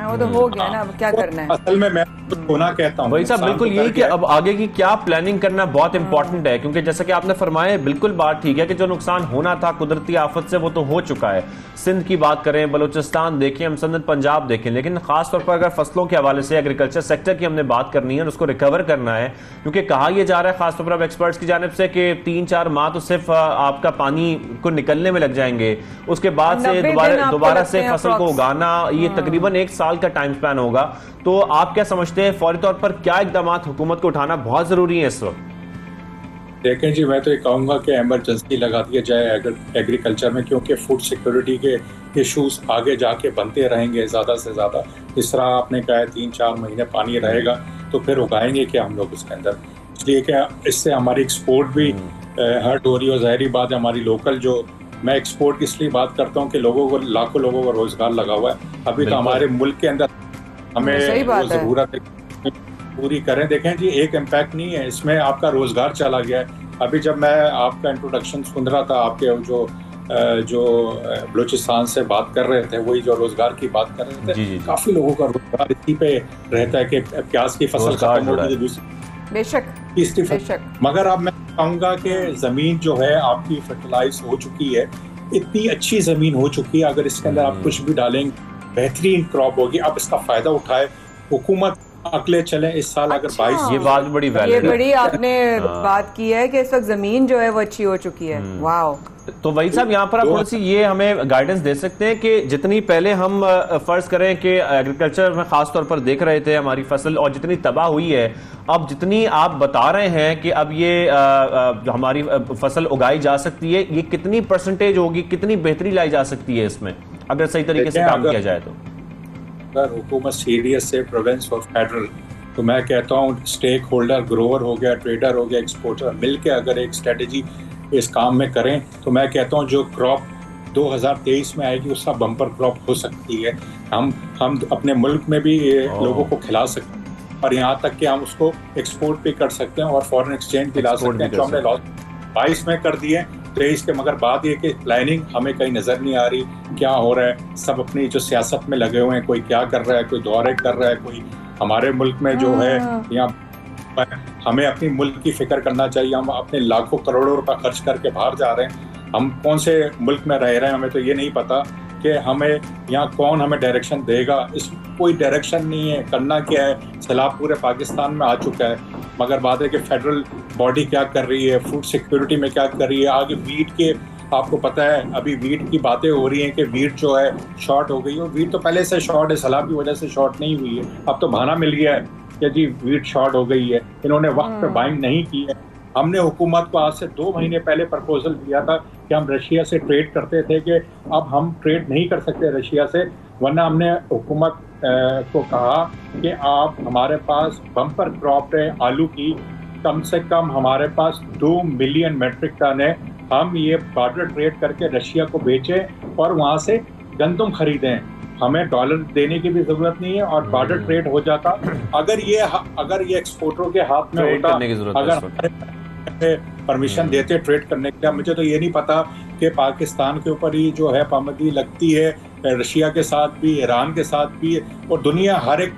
S1: वो तो हो गया ना, अब क्या करना है।
S16: असल में मैं होना कहता हूँ
S2: भाई साहब, बिल्कुल यही कि अब आगे की क्या प्लानिंग करना बहुत इंपॉर्टेंट है, क्योंकि जैसा कि आपने फरमाया, बिल्कुल बात ठीक है कि जो नुकसान होना था कुदरती आफत से वो तो हो चुका है। सिंध की बात करें, बलूचिस्तान देखें, हम सनत पंजाब देखें, लेकिन खासतौर पर अगर फसलों के हवाले से एग्रीकल्चर सेक्टर की हमने बात करनी है और उसको रिकवर करना है, क्योंकि कहा यह जा रहा है खासतौर पर अब एक्सपर्ट्स की जानिब से कि 3-4 माह तो सिर्फ आपका पानी को निकलने में लग जाएंगे, उसके बाद से दोबारा से फसल को उगाना, ये तकरीबन 1 साल का टाइम स्पैन होगा। तो आप क्या समझते हैं, फौरी तौर पर क्या इकदाम हुकूमत को उठाना बहुत जरूरी है इस वक्त?
S16: देखें जी, मैं तो ये कहूँगा कि इमरजेंसी लगा दिया जाए एग्रीकल्चर में, क्योंकि फूड सिक्योरिटी के इश्यूज आगे जाके बनते रहेंगे ज़्यादा से ज़्यादा। इस तरह आपने कहा है 3-4 महीने पानी रहेगा तो फिर उगाएंगे क्या हम लोग इसके अंदर? इसलिए कि इससे हमारी एक्सपोर्ट भी हर्ट हो रही है। और ज़ाहिरी बात है, हमारी लोकल जो, मैं एक्सपोर्ट की इसलिए बात करता हूँ कि लोगों को, लाखों लोगों का रोजगार लगा हुआ है। अभी तो हमारे मुल्क के अंदर हमें वो जरूरत है पूरी करें। देखें जी, एक इम्पैक्ट नहीं है इसमें, आपका रोजगार चला गया है। अभी जब मैं आपका इंट्रोडक्शन सुन रहा था, आपके जो बलूचिस्तान से बात कर रहे थे, वही जो रोजगार की बात कर रहे थे, काफी लोगों का रोजगार इसी पे रहता है कि प्याज की फसल खत्म होगी तो दूसरी
S1: बेशक।
S16: मगर अब मैं कहूँगा कि ज़मीन जो है आपकी फर्टिलाइज हो चुकी है, इतनी अच्छी ज़मीन हो चुकी है, अगर इसके अंदर आप कुछ भी डालेंगे बेहतरीन क्रॉप होगी। अब इसका फ़ायदा उठाए हुकूमत, अगले चले इस साल अगर 22।
S2: ये बात बड़ी वैलिड,
S1: ये बड़ी आपने बात की है कि इस वक्त ज़मीन जो है वो अच्छी हो चुकी है। वाह।
S2: तो वही साहब, यहाँ पर आप थोड़ी सी ये हमें गाइडेंस दे सकते हैं कि जितनी पहले हम फर्ज करें कि एग्रीकल्चर में खास तौर पर देख रहे थे हमारी फसल और जितनी तबाह हुई है, अब जितनी आप बता रहे हैं कि अब ये हमारी फसल उगाई जा सकती है, ये कितनी परसेंटेज होगी, कितनी बेहतरी लाई जा सकती है इसमें अगर सही तरीके से काम किया जाए तो?
S16: अगर हुकूमत सीरियस से प्रोविंस और फेडरल, तो मैं कहता हूँ स्टेक होल्डर, ग्रोवर हो गया, ट्रेडर हो गया, एक्सपोर्टर, मिलकर अगर एक स्ट्रेटजी इस काम में करें, तो मैं कहता हूँ जो क्रॉप 2023 में आएगी उसका बम्पर क्रॉप हो सकती है। हम अपने मुल्क में भी लोगों को खिला सकते हैं और यहाँ तक कि हम उसको एक्सपोर्ट भी कर सकते हैं और फॉरेन एक्सचेंज भी ला सकते हैं, जो हमने 22 में कर दिए 23 के। मगर बात ये कि प्लानिंग हमें कहीं नज़र नहीं आ रही, क्या हो रहा है, सब अपनी जो सियासत में लगे हुए हैं, कोई क्या कर रहा है, कोई दौरे कर रहा है, कोई हमारे मुल्क में जो है यहाँ। हमें अपनी मुल्क की फिक्र करना चाहिए। हम अपने लाखों करोड़ों रुपए खर्च करके बाहर जा रहे हैं, हम कौन से मुल्क में रह रहे हैं, हमें तो ये नहीं पता कि हमें यहाँ कौन हमें डायरेक्शन देगा। इस कोई डायरेक्शन नहीं है, करना क्या है। सैलाब पूरे पाकिस्तान में आ चुका है, मगर बात है कि फेडरल बॉडी क्या कर रही है, फूड सिक्योरिटी में क्या कर रही है। आगे वीट के, आपको पता है अभी वीट की बातें हो रही हैं कि वीट जो है शॉर्ट हो गई है। वीट तो पहले से शॉर्ट है, सैलाब की वजह से शॉर्ट नहीं हुई है। अब तो बहाना मिल गया है कि जी वीट शॉर्ट हो गई है, इन्होंने वक्त पे बाइंग नहीं की है। हमने हुकूमत को आज से 2 महीने पहले प्रपोजल दिया था कि हम रशिया से ट्रेड करते थे, कि अब हम ट्रेड नहीं कर सकते रशिया से, वरना हमने हुकूमत को कहा कि आप हमारे पास बम्पर क्रॉप है आलू की, कम से कम हमारे पास 2 मिलियन मेट्रिक टन है, हम ये बार्टर ट्रेड करके रशिया को बेचें और वहाँ से गंदम खरीदें, हमें डॉलर देने की भी जरूरत नहीं है और बार्टर ट्रेड हो जाता। अगर ये एक्सपोर्टरों के हाथ में होता, अगर परमिशन देते ट्रेड करने के लिए, मुझे तो ये नहीं पता कि पाकिस्तान के ऊपर ही जो है पाबंदी लगती है, रशिया के साथ भी, ईरान के साथ भी, और दुनिया हर एक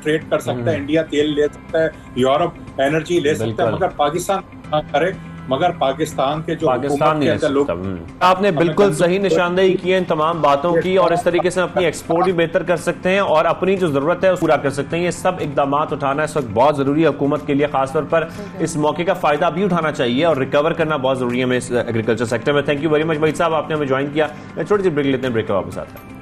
S16: ट्रेड कर सकता है। इंडिया तेल ले सकता है, यूरोप एनर्जी ले सकता है, मगर पाकिस्तान करे, मगर पाकिस्तान के जो
S2: पाकिस्तान नहीं ले सकता। आपने बिल्कुल सही निशानदेही की है इन तमाम बातों की, और इस तरीके से अपनी एक्सपोर्ट भी बेहतर कर सकते हैं और अपनी जो जरूरत है पूरा कर सकते हैं। ये सब इकदाम उठाना इस वक्त बहुत जरूरी है हुकूमत के लिए, खासतौर पर इस मौके का फायदा भी उठाना चाहिए और रिकवर करना बहुत जरूरी है इस एग्रीकल्चर सेक्टर में। थैंक यू वेरी मच भाई साहब, आपने हमें ज्वाइन किया। छोटी सी ब्रेक लेते हैं, ब्रेक के वापस आते हैं।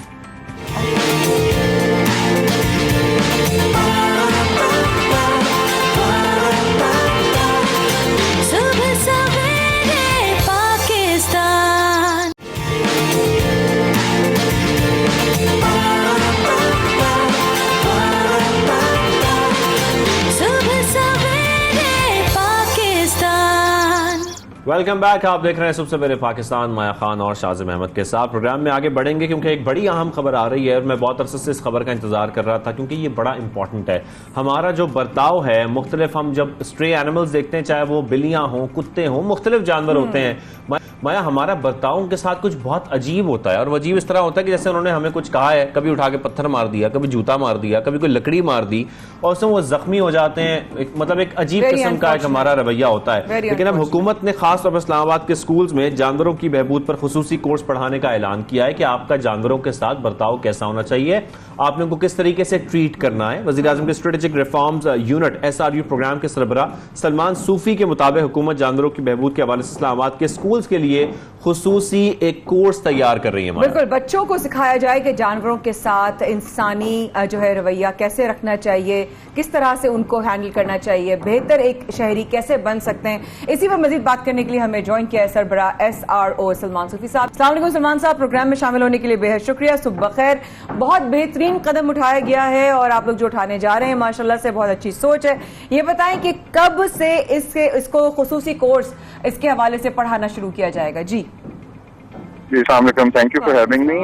S2: वेलकम बैक, आप देख रहे हैं सबसे पहले पाकिस्तान, माया खान और शाजिम अहमद के साथ। प्रोग्राम में आगे बढ़ेंगे क्योंकि एक बड़ी अहम खबर आ रही है और मैं बहुत अरसे से इस खबर का इंतजार कर रहा था क्योंकि ये बड़ा इंपॉर्टेंट है। हमारा जो बर्ताव है मुख्तलिफ, हम जब स्ट्रे एनिमल्स देखते हैं, चाहे वो बिल्लियां हों, कुत्ते हों, मुख्तलिफ जानवर होते हैं, माया हमारा बर्ताव उनके साथ कुछ बहुत अजीब होता है। और वो अजीब इस तरह होता है कि जैसे उन्होंने हमें कुछ कहा है, कभी उठा के पत्थर मार दिया, कभी जूता मार दिया, कभी कोई लकड़ी मार दी और उसमें वो जख्मी हो जाते हैं। मतलब एक अजीब किस्म का एक हमारा रवैया होता है। लेकिन अब हुकूमत ने खास तौर पर इस्लामाबाद के स्कूल्स में जानवरों की बहबूद पर खुसूसी कोर्स पढ़ाने का ऐलान किया है कि आपका जानवरों के साथ बर्ताव कैसा होना चाहिए, आपने उनको किस तरीके से ट्रीट करना है। वज़ीर आज़म के strategic reforms unit SRU program के सरबराह सलमान सूफी के मुताबिक हुकूमत जानवरों की बहबूद के हवाले से इस्लामाबाद के स्कूल्स के लिए खुसूसी एक कोर्स तैयार कर रही है।
S1: बिल्कुल, बच्चों को सिखाया जाए कि जानवरों के साथ इंसानी जो है रवैया कैसे रखना चाहिए, किस तरह से उनको हैंडल करना चाहिए, बेहतर एक शहरी कैसे बन सकते हैं। इसी पर मजीद बात करने के लिए हमें ज्वाइन किया है सरबराह SRO सलमान सूफी साहब। अस्सलाम वालेकुम सलमान साहब, प्रोग्राम में शामिल होने के लिए बेहद शुक्रिया। सुबह खैर, बहुत बेहतरीन कदम उठाया गया है और आप लोग जो उठाने जा रहे हैं माशाल्लाह से बहुत अच्छी सोच है। ये बताएं कि कब से इसको खुसूसी कोर्स इसके हवाले से पढ़ाना शुरू किया जाएगा? जी
S17: अस्सलाम वालेकुम, thank you for having me.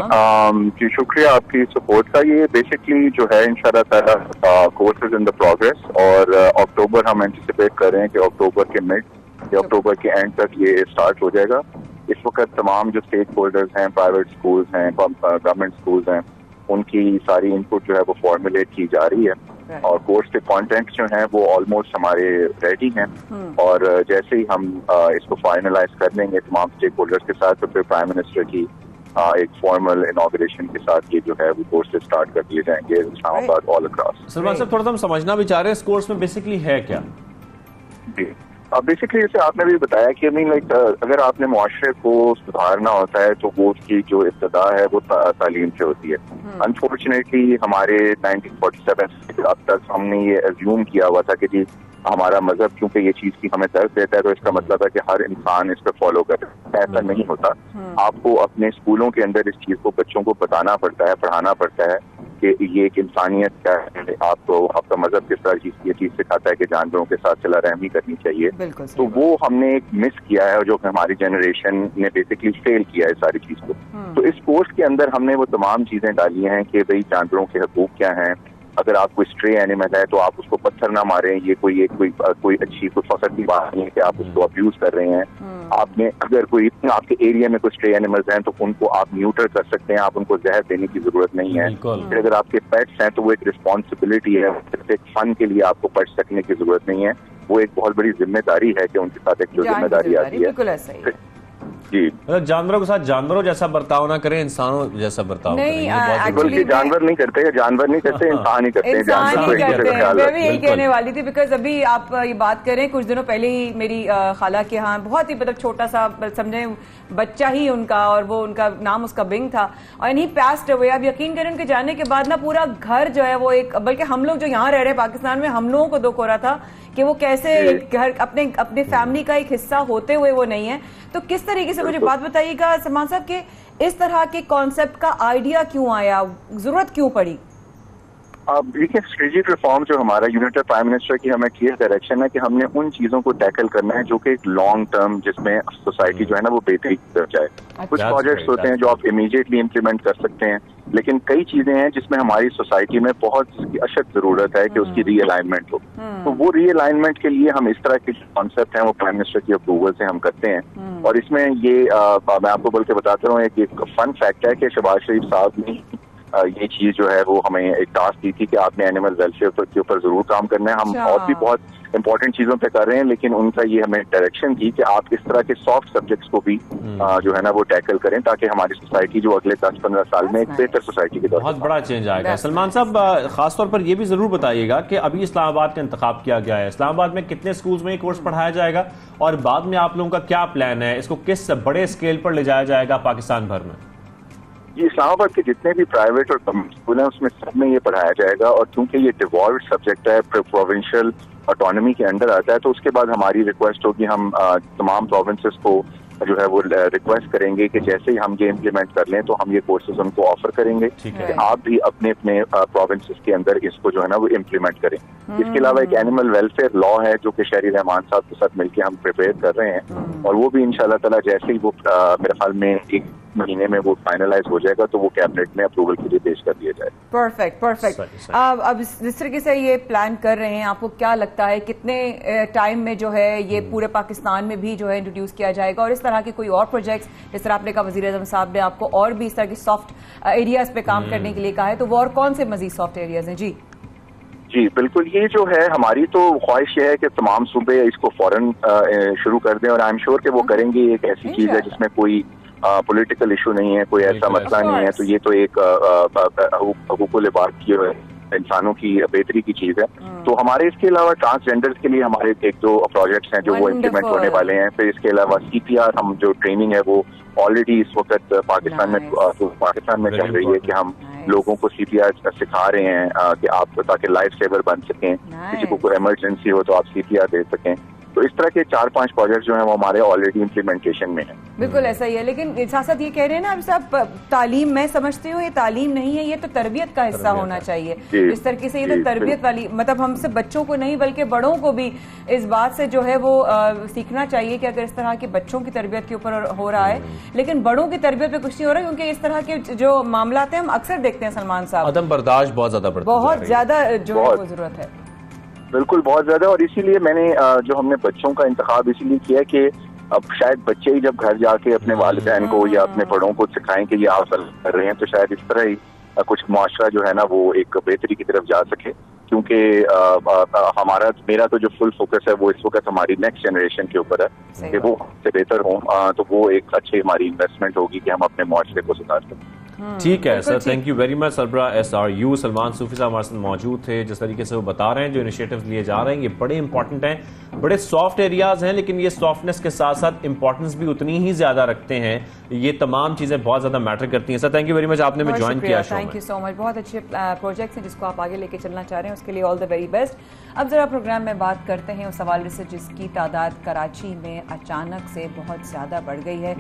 S17: जी शुक्रिया आपकी सपोर्ट का। ये बेसिकली जो है इंशाल्लाह ताला course is in the progress और अक्टूबर हम एंटिसिपेट कर रहे हैं कि अक्टूबर के मिड या अक्टूबर के एंड तक ये स्टार्ट हो जाएगा। इस वक्त तमाम जो स्टेक होल्डर्स हैं, प्राइवेट स्कूल्स हैं, गवर्नमेंट स्कूल्स हैं, उनकी सारी इनपुट जो है वो फॉर्मुलेट की जा रही है और कोर्स के कंटेंट जो हैं वो ऑलमोस्ट हमारे रेडी हैं और जैसे ही हम इसको फाइनलाइज कर लेंगे तमाम स्टेक होल्डर्स के साथ, तो फिर प्राइम मिनिस्टर की एक फॉर्मल इनॉग्रेशन के साथ ये जो है वो कोर्सेज स्टार्ट कर दिए जाएंगे इस्लामाबाद ऑल अक्रॉस।
S2: सलमान साहब, थोड़ा सा हम समझना भी चाह रहे हैं इस कोर्स में बेसिकली है क्या?
S17: जी बेसिकली जैसे आपने भी बताया कि अगर आपने मुआशरे को सुधारना होता है तो वो उसकी जो इब्तदा है वो तालीम से होती है। अनफॉर्चुनेटली हमारे 1947 से अब तक हमने ये एज्यूम किया हुआ था कि जी हमारा मजहब क्योंकि ये चीज की हमें दर्द देता है तो इसका मतलब है कि हर इंसान इस पर फॉलो करे। ऐसा नहीं होता। आपको अपने स्कूलों के अंदर इस चीज को बच्चों को बताना पड़ता है, पढ़ाना पड़ता है कि ये एक इंसानियत क्या है, आपको आपका मजहब किस तरह ये चीज सिखाता है कि जानवरों के साथ सला रहमी करनी चाहिए। तो वो हमने एक मिस किया है और जो हमारी जनरेशन ने बेसिकली फेल किया है सारी चीज को। तो इस कोर्स के अंदर हमने वो तमाम चीजें डाली हैं कि भाई जानवरों के हकूक क्या हैं, अगर आप कोई स्ट्रे एनिमल है तो आप उसको पत्थर ना मारें, ये कोई अच्छी कोई फखर की बात नहीं है कि आप उसको अब्यूज कर रहे हैं। आपने अगर कोई आपके एरिया में कोई स्ट्रे एनिमल्स हैं तो उनको आप न्यूट्रल कर सकते हैं, आप उनको जहर देने की जरूरत नहीं है। फिर अगर आपके पेट्स हैं तो वो एक रिस्पॉन्सिबिलिटी है, सिर्फ एक फन के लिए आपको पेट्स रखने की जरूरत नहीं है, वो एक बहुत बड़ी जिम्मेदारी है कि उनके साथ एक जो जिम्मेदारी आती है। जी
S2: जानवरों के साथ जानवरों जैसा बर्ताव ना करें, इंसानों जैसा बर्ताव करें।
S17: बल्कि जानवर नहीं करते, इंसान ही करते हैं।
S1: मैं भी यही कहने वाली थी बिकॉज अभी आप ये बात करें, कुछ दिनों पहले ही मेरी खाला के यहाँ बहुत ही मतलब छोटा सा समझे बच्चा ही उनका, और वो उनका नाम उसका बिंग था और इन्हीं पास्ट हुए। आप यकीन करें उनके जाने के बाद ना पूरा घर जो है वो एक, बल्कि हम लोग जो यहाँ रह रहे हैं पाकिस्तान में, हम लोगों को दुख हो रहा था कि वो कैसे घर अपने फैमिली का एक हिस्सा होते हुए वो नहीं है। तो किस तरीके से, मुझे बात बताइएगा सलमान साहब, कि इस तरह के कॉन्सेप्ट का आइडिया क्यों आया, जरूरत क्यों पड़ी?
S17: देखिए, स्ट्रेटेजिक रिफॉर्म जो हमारा यूनिट ऑफ प्राइम मिनिस्टर की हमें क्लियर डायरेक्शन है कि हमने उन चीजों को टैकल करना है जो कि एक लॉन्ग टर्म, जिसमें सोसाइटी जो है ना वो बेहतरी की तरफ जाए। कुछ प्रोजेक्ट्स होते हैं जो आप इमीडिएटली इम्प्लीमेंट कर सकते हैं, लेकिन कई चीजें हैं जिसमें हमारी सोसाइटी में बहुत अशद जरूरत है कि उसकी रीअलाइनमेंट हो। तो वो रीअलाइनमेंट के लिए हम इस तरह के कॉन्सेप्ट हैं वो प्राइम मिनिस्टर की अप्रूवल से हम करते हैं। और इसमें ये मैं आपको बोल के बताता हूँ, एक फन फैक्ट है कि शहबाज शरीफ साहब ने ये चीज जो है वो हमें एक टास्क दी थी कि आपने एनिमल वेलफेयर के ऊपर जरूर काम करना है। हम और भी बहुत इंपॉर्टेंट चीजों पे कर रहे हैं, लेकिन उनका ये हमें डायरेक्शन थी कि आप इस तरह के सॉफ्ट सब्जेक्ट्स को भी जो है ना वो टैकल करें, ताकि हमारी सोसाइटी जो अगले 10-15 साल में एक बेहतर सोसाइटी की तरफ
S2: बहुत बड़ा चेंज आएगा। सलमान साहब, खासतौर पर ये भी जरूर बताइएगा कि अभी इस्लामाबाद का इंतखाब किया गया है, इस्लामाबाद में कितने स्कूल्स में ये कोर्स पढ़ाया जाएगा और बाद में आप लोगों का क्या प्लान है, इसको किस बड़े स्केल पर ले जाया जाएगा पाकिस्तान भर में?
S17: ये इस्लामाबाद के जितने भी प्राइवेट और गवर्नमेंट स्कूल हैं उसमें सब में ये पढ़ाया जाएगा। और क्योंकि ये डिवॉल्व्ड सब्जेक्ट है, प्रोविंशियल ऑटोनॉमी के अंडर आता है, तो उसके बाद हमारी रिक्वेस्ट होगी, हम तमाम प्रोविंसेस को जो है वो रिक्वेस्ट करेंगे कि जैसे ही हम ये इम्प्लीमेंट कर लें तो हम ये कोर्सेज उनको ऑफर करेंगे कि आप भी अपने अपने प्रोविंसेस के अंदर इसको जो है ना वो इम्प्लीमेंट करें। इसके अलावा एक एनिमल वेलफेयर लॉ है जो कि शहरी रहमान साहब के साथ मिलकर हम प्रिपेयर कर रहे हैं, और वो भी इंशाल्लाह ताला जैसे ही वो मेरे ख्याल में 1 महीने में वो फाइनलाइज हो जाएगा तो वो कैबिनेट में अप्रूवल के लिए पेश कर दिया जाएगा।
S1: परफेक्ट। अब जिस तरीके से ये प्लान कर रहे हैं, आपको क्या लगता है कितने टाइम में जो है ये पूरे पाकिस्तान में भी जो है इंट्रोड्यूस किया जाएगा? और इस तरह के कोई और प्रोजेक्ट्स, जिस तरह आपने कहा वज़ीर आज़म साहब ने आपको और भी इस तरह के सॉफ्ट एरियाज पे काम करने के लिए कहा है, तो वो और कौन से मजीद सॉफ्ट एरियाज हैं?
S17: जी बिल्कुल, ये जो है हमारी तो ख्वाहिश है कि तमाम सूबे इसको फौरन शुरू कर दें, और आई एम श्योर कि वो करेंगे। एक ऐसी चीज है जिसमें कोई पॉलिटिकल इशू नहीं है, कोई ऐसा मसला नहीं है, तो ये तो एक हुकूकुल इबाद की इंसानों की बेहतरी की चीज है। तो हमारे इसके अलावा ट्रांसजेंडर्स के लिए हमारे 1-2 प्रोजेक्ट्स हैं जो वो इम्प्लीमेंट होने वाले हैं। फिर इसके अलावा CPR हम जो ट्रेनिंग है वो ऑलरेडी इस वक्त पाकिस्तान में चल रही है कि हम लोगों को CPR सिखा रहे हैं कि आप ताकि लाइफ सेवर बन सकें, किसी को कोई इमरजेंसी हो तो आप CPR दे सकें। तो इस तरह के 4-5 प्रोजेक्ट जो हैं वो हमारे ऑलरेडी इम्प्लीमेंटेशन में है।
S1: बिल्कुल ऐसा ही है, लेकिन साथ साथ ये कह रहे हैं ना अब साहब, तालीम, मैं समझती हूँ ये तालीम नहीं है, ये तो तरबियत का हिस्सा होना चाहिए। इस तरीके से ये तो तरबियत वाली, मतलब हमसे बच्चों को नहीं बल्कि बड़ों को भी इस बात से जो है वो सीखना चाहिए कि अगर इस तरह के बच्चों की तरबियत के ऊपर हो रहा है, लेकिन बड़ों की तरबियत पे कुछ नहीं हो रहा, क्योंकि इस तरह के जो मामला हम अक्सर देखते हैं सलमान साहब,
S2: अदम बर्दाश्त बहुत ज्यादा
S1: जो है वो जरूरत है।
S17: बिल्कुल, बहुत ज्यादा। और इसीलिए मैंने जो हमने बच्चों का इंतखाब इसीलिए किया कि अब शायद बच्चे ही जब घर जाके अपने वालिदैन को या अपने बड़ों को सिखाएं कि ये आप कर रहे हैं, तो शायद इस तरह ही कुछ मुआशरा जो है ना वो एक बेहतरी की तरफ जा सके। क्योंकि मेरा तो जो फुल फोकस है वो इस वक्त हमारी नेक्स्ट जनरेशन के ऊपर है कि वो से बेहतर हो, तो वो एक अच्छी हमारी इन्वेस्टमेंट होगी कि हम अपने मुआशरे को सुधार सकें।
S2: ठीक है sir, thank you very much. सरबरा SRU सलमान सूफी साहब हमारे साथ मौजूद थे। जिस तरीके से वो बता रहे हैं जो इनिशिएटिव्स लिए जा रहे हैं ये बड़े इंपॉर्टेंट हैं, बड़े सॉफ्ट एरियाज हैं, लेकिन ये सॉफ्टनेस के साथ साथ इंपॉर्टेंस भी उतनी ही ज्यादा रखते हैं। ये तमाम चीजें बहुत ज्यादा मैटर करती हैं। Sir thank you very much, आपने हमें ज्वाइन किया।
S1: Thank you so much. बहुत अच्छे प्रोजेक्ट्स हैं जिसको आप आगे लेके चलना चाह रहे हैं, उसके लिए ऑल द वेरी बेस्ट। अब जरा प्रोग्राम में बात करते हैं उस हवाले से जिसकी तादाद कराची में अचानक से बहुत ज्यादा बढ़ गई है।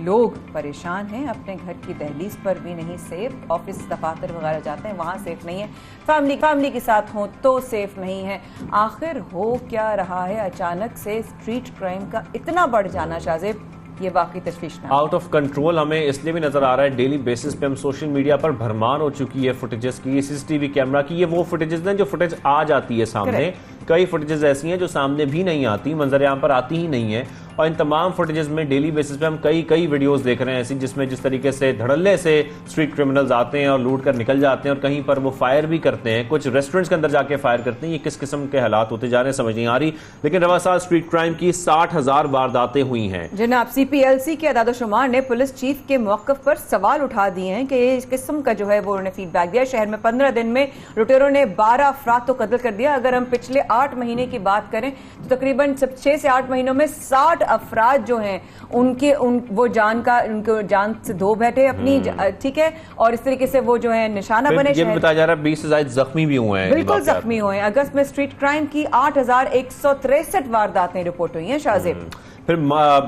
S1: लोग परेशान हैं, अपने घर की दहलीज पर भी नहीं सेफ, ऑफिस दफातर वगैरह जाते हैं वहाँ सेफ नहीं है, फैमिली के साथ हो तो सेफ नहीं है। आखिर हो क्या रहा है अचानक से स्ट्रीट क्राइम का इतना बढ़ जाना? शाहजेब, ये वाकई तशवीशनाक,
S2: आउट ऑफ कंट्रोल हमें इसलिए भी नजर आ रहा है। डेली बेसिस पे हम सोशल मीडिया पर भरमार हो चुकी है फुटेजेस की, CCTV कैमरा की। ये वो फुटेजेस हैं जो फुटेज आ जाती है सामने, कई फुटेजेस ऐसी हैं जो सामने भी नहीं आती, मंजर-ए-आम पर आती ही नहीं है। और इन तमाम फुटेजेस में डेली बेसिस पे हम कई वीडियोस देख रहे हैं ऐसी, जिसमें जिस तरीके से धड़ल्ले से स्ट्रीट क्रिमिनल्स आते हैं और लूट कर निकल जाते हैं, और कहीं पर वो फायर भी करते हैं, कुछ रेस्टोरेंट्स के अंदर जाके फायर करते हैं। ये किस किस्म के हालात होते जा रहे हैं समझ नहीं आ रही। लेकिन रवा साल स्ट्रीट क्राइम की 60,000 वारदातें हुई हैं।
S1: जनाब CPLC के अदाद-ओ-शुमार ने पुलिस चीफ के मौक़िफ़ पर सवाल उठा दिए हैं कि इस किस्म का जो है वो उन्होंने फीडबैक दिया। शहर में 15 दिन में लुटेरों ने 12 अफराद तो कत्ल कर दिया। अगर हम पिछले 8 महीने की बात करें तो तकरीबन 6 से 8 महीनों में 60 अफराद जो हैं वो उनको जान से धो बैठे अपनी, ठीक है, और इस तरीके से वो जो है निशाना बने।
S2: ये भी बताया जा रहा है 20 से ज्यादा जख्मी भी हुए हैं।
S1: बिल्कुल जख्मी हुए हैं। अगस्त में स्ट्रीट क्राइम की 8,163 वारदातें रिपोर्ट हुई हैं। शाहजेब,
S2: फिर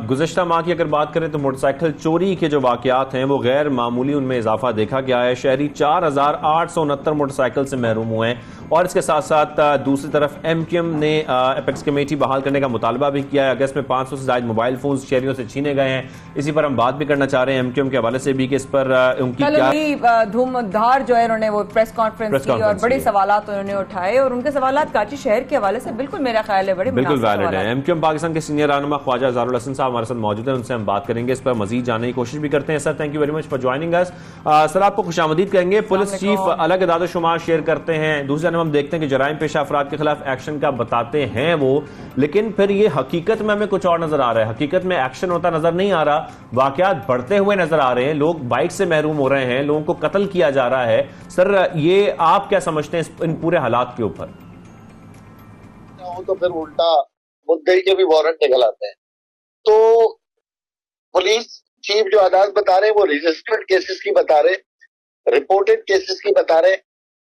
S2: गुज़श्ता माह की अगर बात करें तो मोटरसाइकिल चोरी के जो वाक़यात हैं वो गैर मामूली उनमें इजाफा देखा गया है। शहरी 4,869 मोटरसाइकिल से महरूम हुए हैं। और इसके साथ साथ दूसरी तरफ MQM ने एपेक्स कमेटी बहाल करने का मुतालबा भी किया है। अगस्त में 500 से ज़ायद मोबाइल फोन शहरियों से छीने गए हैं। इसी पर हम बात भी करना चाह रहे हैं MQM के हवाले से भी कि इस पर उनकी क्या
S1: धूमधार जो है उन्होंने वो प्रेस कॉन्फ्रेंस की और बड़े सवालात उन्होंने उठाए और उनके सवालात कराची शहर के हवाले से बिल्कुल मेरा ख्याल है बड़े
S2: बिल्कुल वैलिड है। MQM पाकिस्तान के सीनियर रहनुमा ख्वाजा ज़ारुल हसन साहब हमारे साथ मौजूद हैं, उनसे हम बात करेंगे, इस पर मजीद जानने की कोशिश भी करते हैं। Sir thank you very much for joining us. Sir आपको खुशामदीद कहेंगे। पुलिस चीफ अलग इदाद-ओ-शुमार शेयर करते हैं, दूसरी जानब हम देखते हैं कि जराइम पेशा अफराद के खिलाफ एक्शन का बताते हैं वो, लेकिन फिर ये हकीकत में हमें कुछ और नजर आ रहा है। हकीकत में एक्शन होता नजर नहीं आ रहा, वाकयात बढ़ते हुए नजर आ रहे हैं, लोग बाइक से महरूम हो रहे हैं, लोगों को कत्ल किया जा रहा है। सर ये आप क्या समझते हैं इन पूरे हालात के ऊपर?
S18: तो फिर उल्टा मुद्दई के भी वारंट निकल आते हैं। तो पुलिस चीफ जो आदात बता रहे हैं वो रजिस्टर्ड केसेस की बता रहे, रिपोर्टेड केसेस की बता रहे,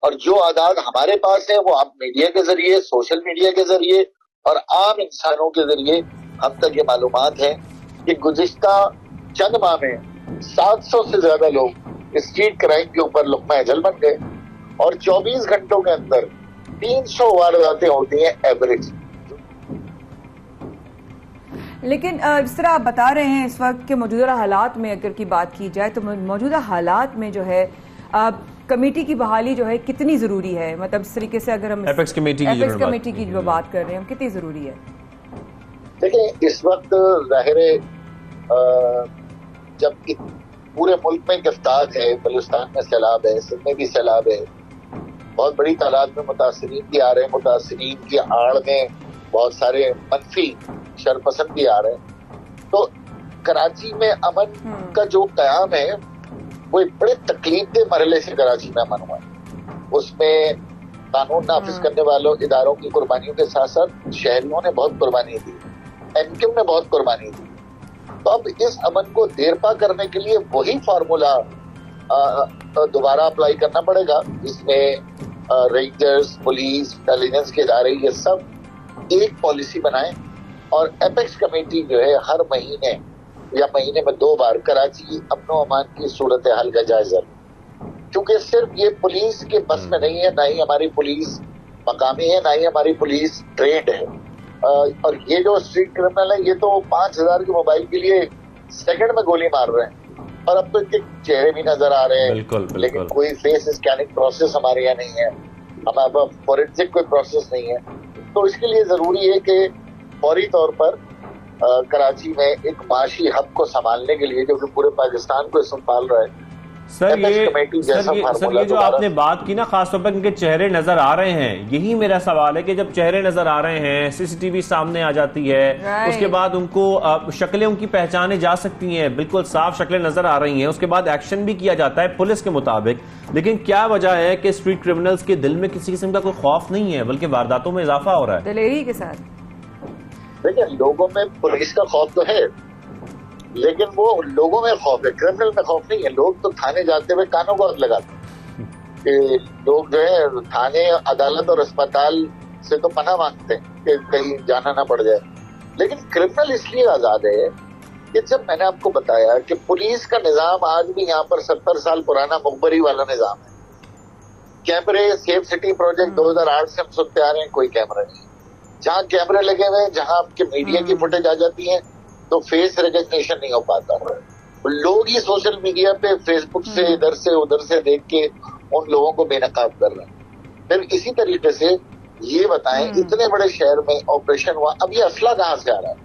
S18: और जो आदात हमारे पास है वो आप मीडिया के जरिए, सोशल मीडिया के जरिए और आम इंसानों के जरिए हम तक ये मालूमात है कि गुज़िश्ता चंद माह में 700 से ज्यादा लोग स्ट्रीट क्राइम के ऊपर लुक़मा अजल बन गए और 24 घंटों के अंदर 300 वारदातें होती हैं एवरेज।
S1: लेकिन जिस तरह आप बता रहे हैं इस वक्त के मौजूदा हालात में अगर की बात की जाए तो मौजूदा हालात में जो है कमेटी की बहाली जो है कितनी जरूरी है? मतलब इस तरीके से अगर हम
S2: एपेक्स कमेटी
S1: की जो बात कर रहे हैं हम, कितनी जरूरी है?
S18: देखिए इस वक्त जाहिर है जब पूरे मुल्क में गिरफ्तार है, बलूचिस्तान में सैलाब है, सिंध में भी सैलाब है, बहुत बड़ी तादाद में मुतासरीन भी आ रहे हैं, मुतासरीन की आड़ में बहुत सारे मनफी शरपसंद भी आ रहे हैं, तो कराची में अमन का जो कयाम है वो एक बड़े तकलीफदेह मरहले से कराची में अमन हुआ है। उसमें कानून नाफिज करने वालों इदारों की कुर्बानियों के साथ साथ शहरियों ने बहुत कुर्बानी दी, MQM ने बहुत कुर्बानी दी। तो अब इस अमन को देरपा करने के लिए वही फार्मूला दोबारा अप्लाई करना पड़ेगा, जिसमें रेंजर्स, पुलिस, इंटेलिजेंस के इदारे ये सब एक पॉलिसी बनाएं और एपेक्स कमेटी जो है हर महीने या महीने में 2 बार कराची अमनो अमान की सूरत हाल का जायजा, क्योंकि सिर्फ ये पुलिस के बस में नहीं है, ना ही हमारी पुलिस मकामी है, ना ही हमारी पुलिस ट्रेंड है। और ये जो स्ट्रीट क्रिमिनल है ये तो 5000 के मोबाइल के लिए सेकंड में गोली मार रहे हैं और अब तो इनके चेहरे भी नजर आ रहे हैं।
S2: बिल्कुल।
S18: लेकिन कोई फेस स्कैनिंग प्रोसेस हमारे यहाँ नहीं है, हमारे पास फॉरेंसिक कोई प्रोसेस नहीं है। तो इसके लिए जरूरी है कि फौरी तौर पर कराची में एक माशी हब को संभालने के लिए, जो कि पूरे पाकिस्तान को संभाल रहा है,
S2: सर ये जो आपने बात की ना, खासतौर पर इनके चेहरे नजर आ रहे हैं, यही मेरा सवाल है कि जब चेहरे नजर आ रहे हैं, CCTV सामने आ जाती है, उसके बाद उनको शक्लें उनकी पहचाने जा सकती हैं, बिल्कुल साफ शक्लें नजर आ रही हैं, उसके बाद एक्शन भी किया जाता है पुलिस के मुताबिक, लेकिन क्या वजह है कि स्ट्रीट क्रिमिनल्स के दिल में किसी किस्म का कोई खौफ नहीं है, बल्कि वारदातों में इजाफा हो रहा है
S1: दिलेरी के साथ?
S18: देखिए लोगों में पुलिस का खौफ तो है, लेकिन वो लोगों में खौफ है, क्रिमिनल में खौफ नहीं है। लोग तो थाने जाते हुए कानों को हाथ लगाते हैं कि लोग जो है थाने, अदालत और अस्पताल से तो पनाह मांगते हैं कि कहीं जाना ना पड़ जाए। लेकिन क्रिमिनल इसलिए आजाद है कि जब मैंने आपको बताया कि पुलिस का निजाम आज भी यहाँ पर 70 साल पुराना मुखबरी वाला निजाम है। कैमरे, सेफ सिटी प्रोजेक्ट 2008 से हम सुनते आ रहे हैं, कोई कैमरा नहीं। जहाँ कैमरे लगे हुए, जहाँ आपके मीडिया की फुटेज आ जाती है तो फेस रिकग्निशन नहीं हो पाता। लोग ही सोशल मीडिया पे फेसबुक से इधर से उधर से देख के उन लोगों को बेनकाब कर रहे हैं। फिर इसी तरीके से ये बताएं, इतने बड़े शहर में ऑपरेशन हुआ, अब ये असला कहाँ से आ रहा है?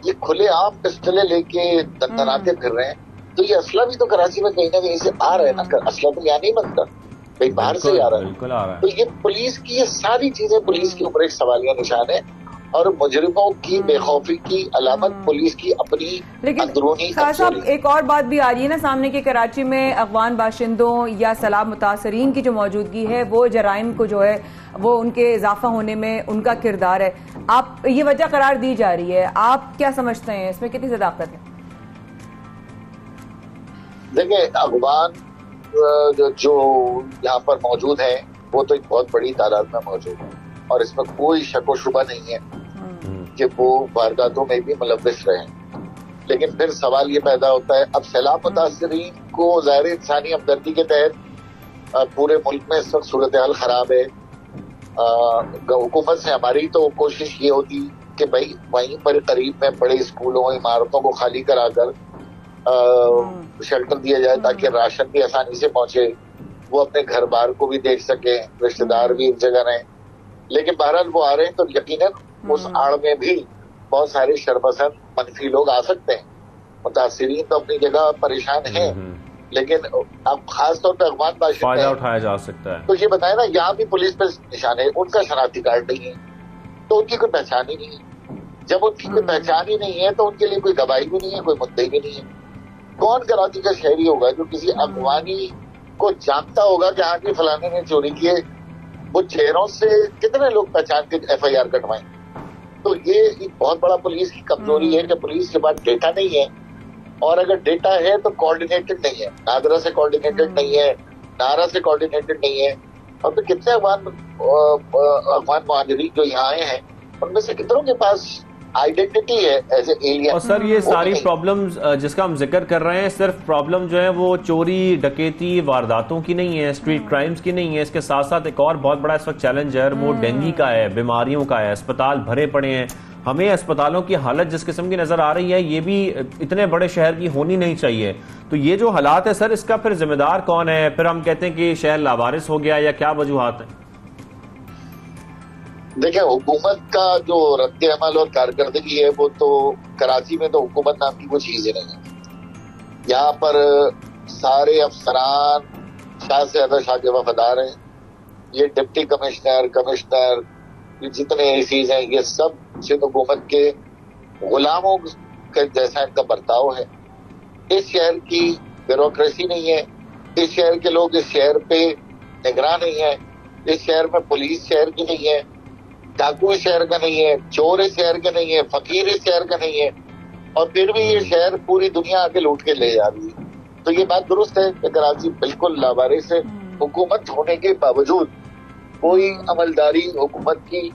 S18: ये खुले आम पिस्टलें लेके दंदनाते फिर रहे हैं, तो ये असला भी तो कराची में कहीं ना कहीं से आ रहा है ना। असला तो यहाँ नहीं बनता, कहीं बाहर से आ रहा है। तो ये पुलिस की ये सारी चीजें पुलिस के ऊपर एक सवालिया निशान है और मुजरिमों की बेखौफी की अलामत पुलिस की अपनी अंदरूनी।
S1: साहब एक और बात भी आ रही है ना सामने कि कराची में अफगान बाशिंदों या सैलाब मुतासरीन की जो मौजूदगी है वो जराइम को जो है वो उनके इजाफा होने में उनका किरदार है, आप ये वजह करार दी जा रही है, आप क्या समझते हैं इसमें कितनी सदाकत है?
S18: देखिए अफगान जो यहाँ पर मौजूद है वो तो एक बहुत बड़ी तादाद में मौजूद है और इसमें कोई शक व शुबा नहीं है कि वो वारदातों में भी मुलव्विस रहे। लेकिन फिर सवाल ये पैदा होता है, अब सैलाब मुतासरीन को ज़ाहिर इंसानी हमदर्दी के तहत पूरे मुल्क में इस वक्त सूरत हाल खराब है। हुकूमत से हमारी तो कोशिश ये होती कि भाई वहीं पर करीब में बड़े स्कूलों इमारतों को खाली कराकर शेल्टर दिया जाए ताकि राशन भी आसानी से पहुंचे, वो अपने घर बार को भी देख सके, रिश्तेदार भी एक जगह रहें। लेकिन बहरहाल वो आ रहे हैं तो यकीनन उस आड़ में भी बहुत सारे शरपसंद मनफी लोग आ सकते हैं। मुतासिरीन तो अपनी जगह परेशान हैं, लेकिन अब खास तौर पर अफगान बाशिंदे
S2: फायदा उठाया जा सकता है।
S18: तो ये बताए ना, यहाँ भी पुलिस पे निशान है, उनका शनाख्ती कार्ड नहीं है तो उनकी कोई पहचान ही नहीं है। जब उनकी कोई पहचान ही नहीं है तो उनके लिए कोई गवाही भी नहीं है, कोई मुद्दे भी नहीं है। कौन कराची का शहरी होगा जो किसी अफगानी को जानता होगा कि हाँ कि फलाने ने चोरी किए, वो चेहरों से कितने लोग पहचान के FIR कटवाएं। तो ये एक बहुत बड़ा पुलिस की कमजोरी है कि पुलिस के पास डेटा नहीं है, और अगर डेटा है तो कोऑर्डिनेटेड नहीं है। नादरा से कोऑर्डिनेटेड नहीं है, नारा से कोऑर्डिनेटेड नहीं है। और फिर कितने अफगान मुहाजिरीन जो यहाँ आए हैं उनमें से कितनों के पास आइडेंटिटी है एज ए एलियन।
S2: और सर ये सारी प्रॉब्लम्स जिसका हम जिक्र कर रहे हैं, सिर्फ प्रॉब्लम जो है वो चोरी डकैती वारदातों की नहीं है, स्ट्रीट क्राइम्स की नहीं है। इसके साथ साथ एक और बहुत बड़ा इस वक्त चैलेंज है, वो डेंगू का है, बीमारियों का है। अस्पताल भरे पड़े हैं। हमें अस्पतालों की हालत जिस किस्म की नजर आ रही है, ये भी इतने बड़े शहर की होनी नहीं चाहिए। तो ये जो हालात है सर, इसका फिर जिम्मेदार कौन है? फिर हम कहते हैं कि शहर लावारिस हो गया, या क्या वजूहात है?
S18: देखिए, हुकूमत का जो रद्द अमल और कारकर्दगी है वो तो कराची में तो हुकूमत नाम की कोई चीज ही नहीं है। यहाँ पर सारे अफसरान शाह से ज्यादा शाह के वफादार हैं। ये डिप्टी कमिश्नर ये जितने एसीज हैं, ये सब सिंध हुकूमत के गुलामों के जैसा इनका बर्ताव है। इस शहर की ब्यूरोक्रेसी नहीं है, इस शहर के लोग इस शहर पे निगरान नहीं है, इस शहर में पुलिस शहर की नहीं है, डाकू इस शहर का नहीं है, चोर इस शहर का नहीं है, फकीर इस शहर का नहीं है, और फिर भी ये शहर पूरी दुनिया आके लूट के ले जा रही है। तो ये बात दुरुस्त है कि कराची बिल्कुल लावारिस है। हुकूमत होने के बावजूद कोई अमलदारी हुकूमत की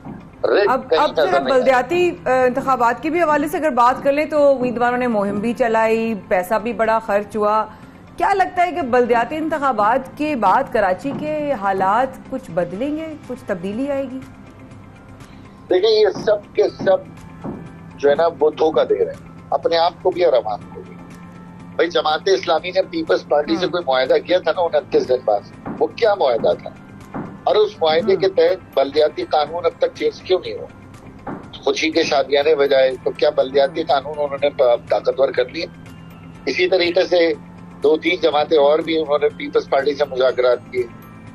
S1: अब जरा बल्दियाती इंतखाबात के भी हवाले से अगर बात कर लें तो उम्मीदवारों ने मुहिम भी चलाई, पैसा भी बड़ा खर्च हुआ। क्या लगता है कि बल्दियाती इंतखाबात के बाद कराची के हालात कुछ बदलेंगे, कुछ तब्दीली आएगी?
S18: देखिए, ये सब के सब जो है ना वो धोखा दे रहे हैं अपने आप को भी और अवाम को भी। भाई, जमात इस्लामी ने पीपल्स पार्टी से कोई मुआहदा किया था ना 29 दिन बाद, वो क्या मुआहदा था? और उस मुआहदे के तहत बल्दियाती कानून अब तक चेंज क्यों नहीं हुआ? खुशी के शादियाने बजाए तो क्या बल्दियाती कानून उन्होंने ताकतवर कर लिए? इसी तरीके से 2-3 जमातें और भी उन्होंने पीपल्स पार्टी से मुज़ाकरात किए।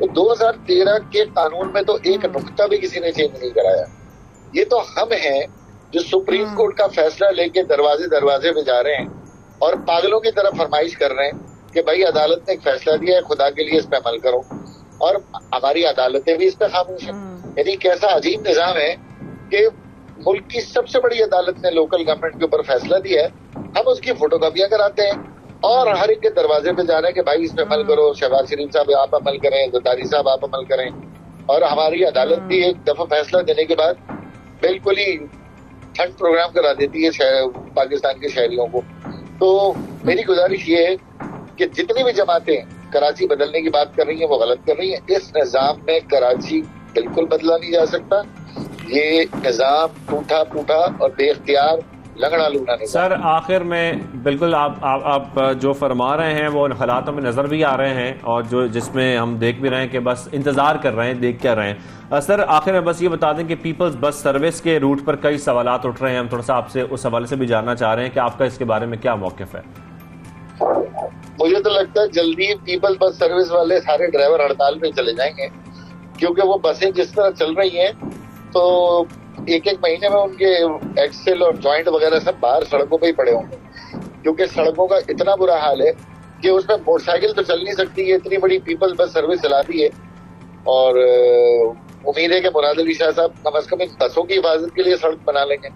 S18: तो 2013 के कानून में तो एक नुक्ता भी किसी ने चेंज नहीं कराया। ये तो हम हैं जो सुप्रीम कोर्ट का फैसला लेके दरवाजे दरवाजे पे जा रहे हैं और पागलों की तरफ फरमाइश कर रहे हैं कि भाई अदालत ने एक फैसला दिया है, खुदा के लिए इस पे अमल करो, और हमारी अदालतें भी इस पे खामोश हैं। यानी कैसा अजीब निजाम है कि मुल्क की सबसे बड़ी अदालत ने लोकल गवर्नमेंट के ऊपर फैसला दिया है, हम उसकी फोटोकॉपियां कराते हैं और हर एक के दरवाजे पे जा रहे हैं कि भाई इस पे अमल करो, शहबाज शरीफ साहब आप अमल करें, जरदारी साहब आप अमल करें। और हमारी अदालत भी एक दफा फैसला देने के बाद बिल्कुल ही ठंड प्रोग्राम करा देती है पाकिस्तान के शहरियों को। तो मेरी गुजारिश ये है कि जितनी भी जमातें कराची बदलने की बात कर रही हैं वो गलत कर रही हैं। इस निजाम में कराची बिल्कुल बदला नहीं जा सकता। ये निजाम टूटा फूटा और बेख्तियार लगना लूना नहीं।
S2: सर, आखिर में बिल्कुल आप जो फरमा रहे हैं वो हालातों में नजर भी आ रहे हैं और जो जिसमें हम देख भी रहे हैं कि बस इंतजार कर रहे हैं, देख क्या रहे हैं। सर, आखिर में बस ये बता दें कि पीपल्स बस सर्विस के रूट पर कई सवालात उठ रहे हैं, हम थोड़ा सा आपसे उस हवाले से भी जानना चाह रहे हैं कि आपका इसके बारे में क्या मौक़िफ़ है?
S18: मुझे तो लगता है जल्दी पीपल्स बस सर्विस वाले सारे ड्राइवर हड़ताल पे चले जाएंगे, क्योंकि वो बसें जिस तरह चल रही हैं तो एक महीने में उनके एक्सेल और जॉइंट वगैरह सब बाहर सड़कों पे ही पड़े होंगे, क्योंकि सड़कों का इतना बुरा हाल है कि उसमें मोटरसाइकिल तो चल नहीं सकती है। इतनी बड़ी पीपल्स बस सर्विस चला दी है और उम्मीद है कि मुराद अली शाह साहब कम अज कम इन बसों की हिफाजत के लिए सड़क बना लेंगे।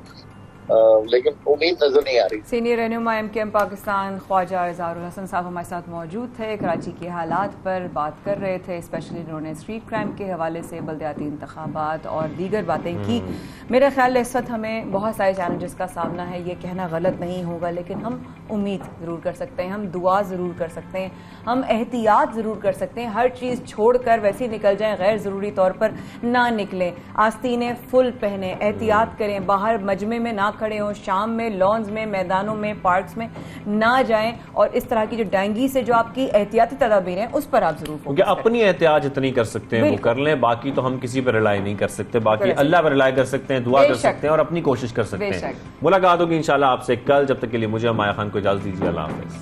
S18: लेकिन उम्मीद नजर नहीं आ रही।
S1: सीनियर रहनुमा MKM पाकिस्तान ख्वाजा इज़हारुल हसन साहब हमारे साथ मौजूद थे। कराची के हालात पर बात कर रहे थे, स्पेशली उन्होंने स्ट्रीट क्राइम के हवाले से, बल्दियाती इंतखाबात और दीगर बातें की। मेरा ख्याल है इस वक्त हमें बहुत सारे चैलेंजेस का सामना है, ये कहना गलत नहीं होगा, लेकिन हम उम्मीद ज़रूर कर सकते हैं, हम दुआ ज़रूर कर सकते हैं, हम एहतियात ज़रूर कर सकते हैं। हर चीज़ छोड़कर वैसे ही निकल जाएं, गैर ज़रूरी तौर पर ना निकलें, आस्तीनें फुल पहने, एहतियात करें, बाहर मजमे में ना खड़े हों, शाम में लॉन्स में, मैदानों में, पार्क्स में ना जाएं, और इस तरह की जो डेंगू से जो आपकी एहतियाती तदाबीर हैं उस पर आप जरूर
S2: क्योंकि अपनी एहतियात जितनी कर सकते हैं वो कर लें, बाकी तो हम किसी पर रिलाई नहीं कर सकते, बाकी अल्लाह पर रिलाई कर सकते हैं, दुआ कर सकते हैं और अपनी कोशिश कर सकते हैं। मुलाकात होगी इंशाल्लाह आपसे कल, जब तक के लिए मुझे माया खान को इजाजत दीजिए। अल्लाह हाफिज।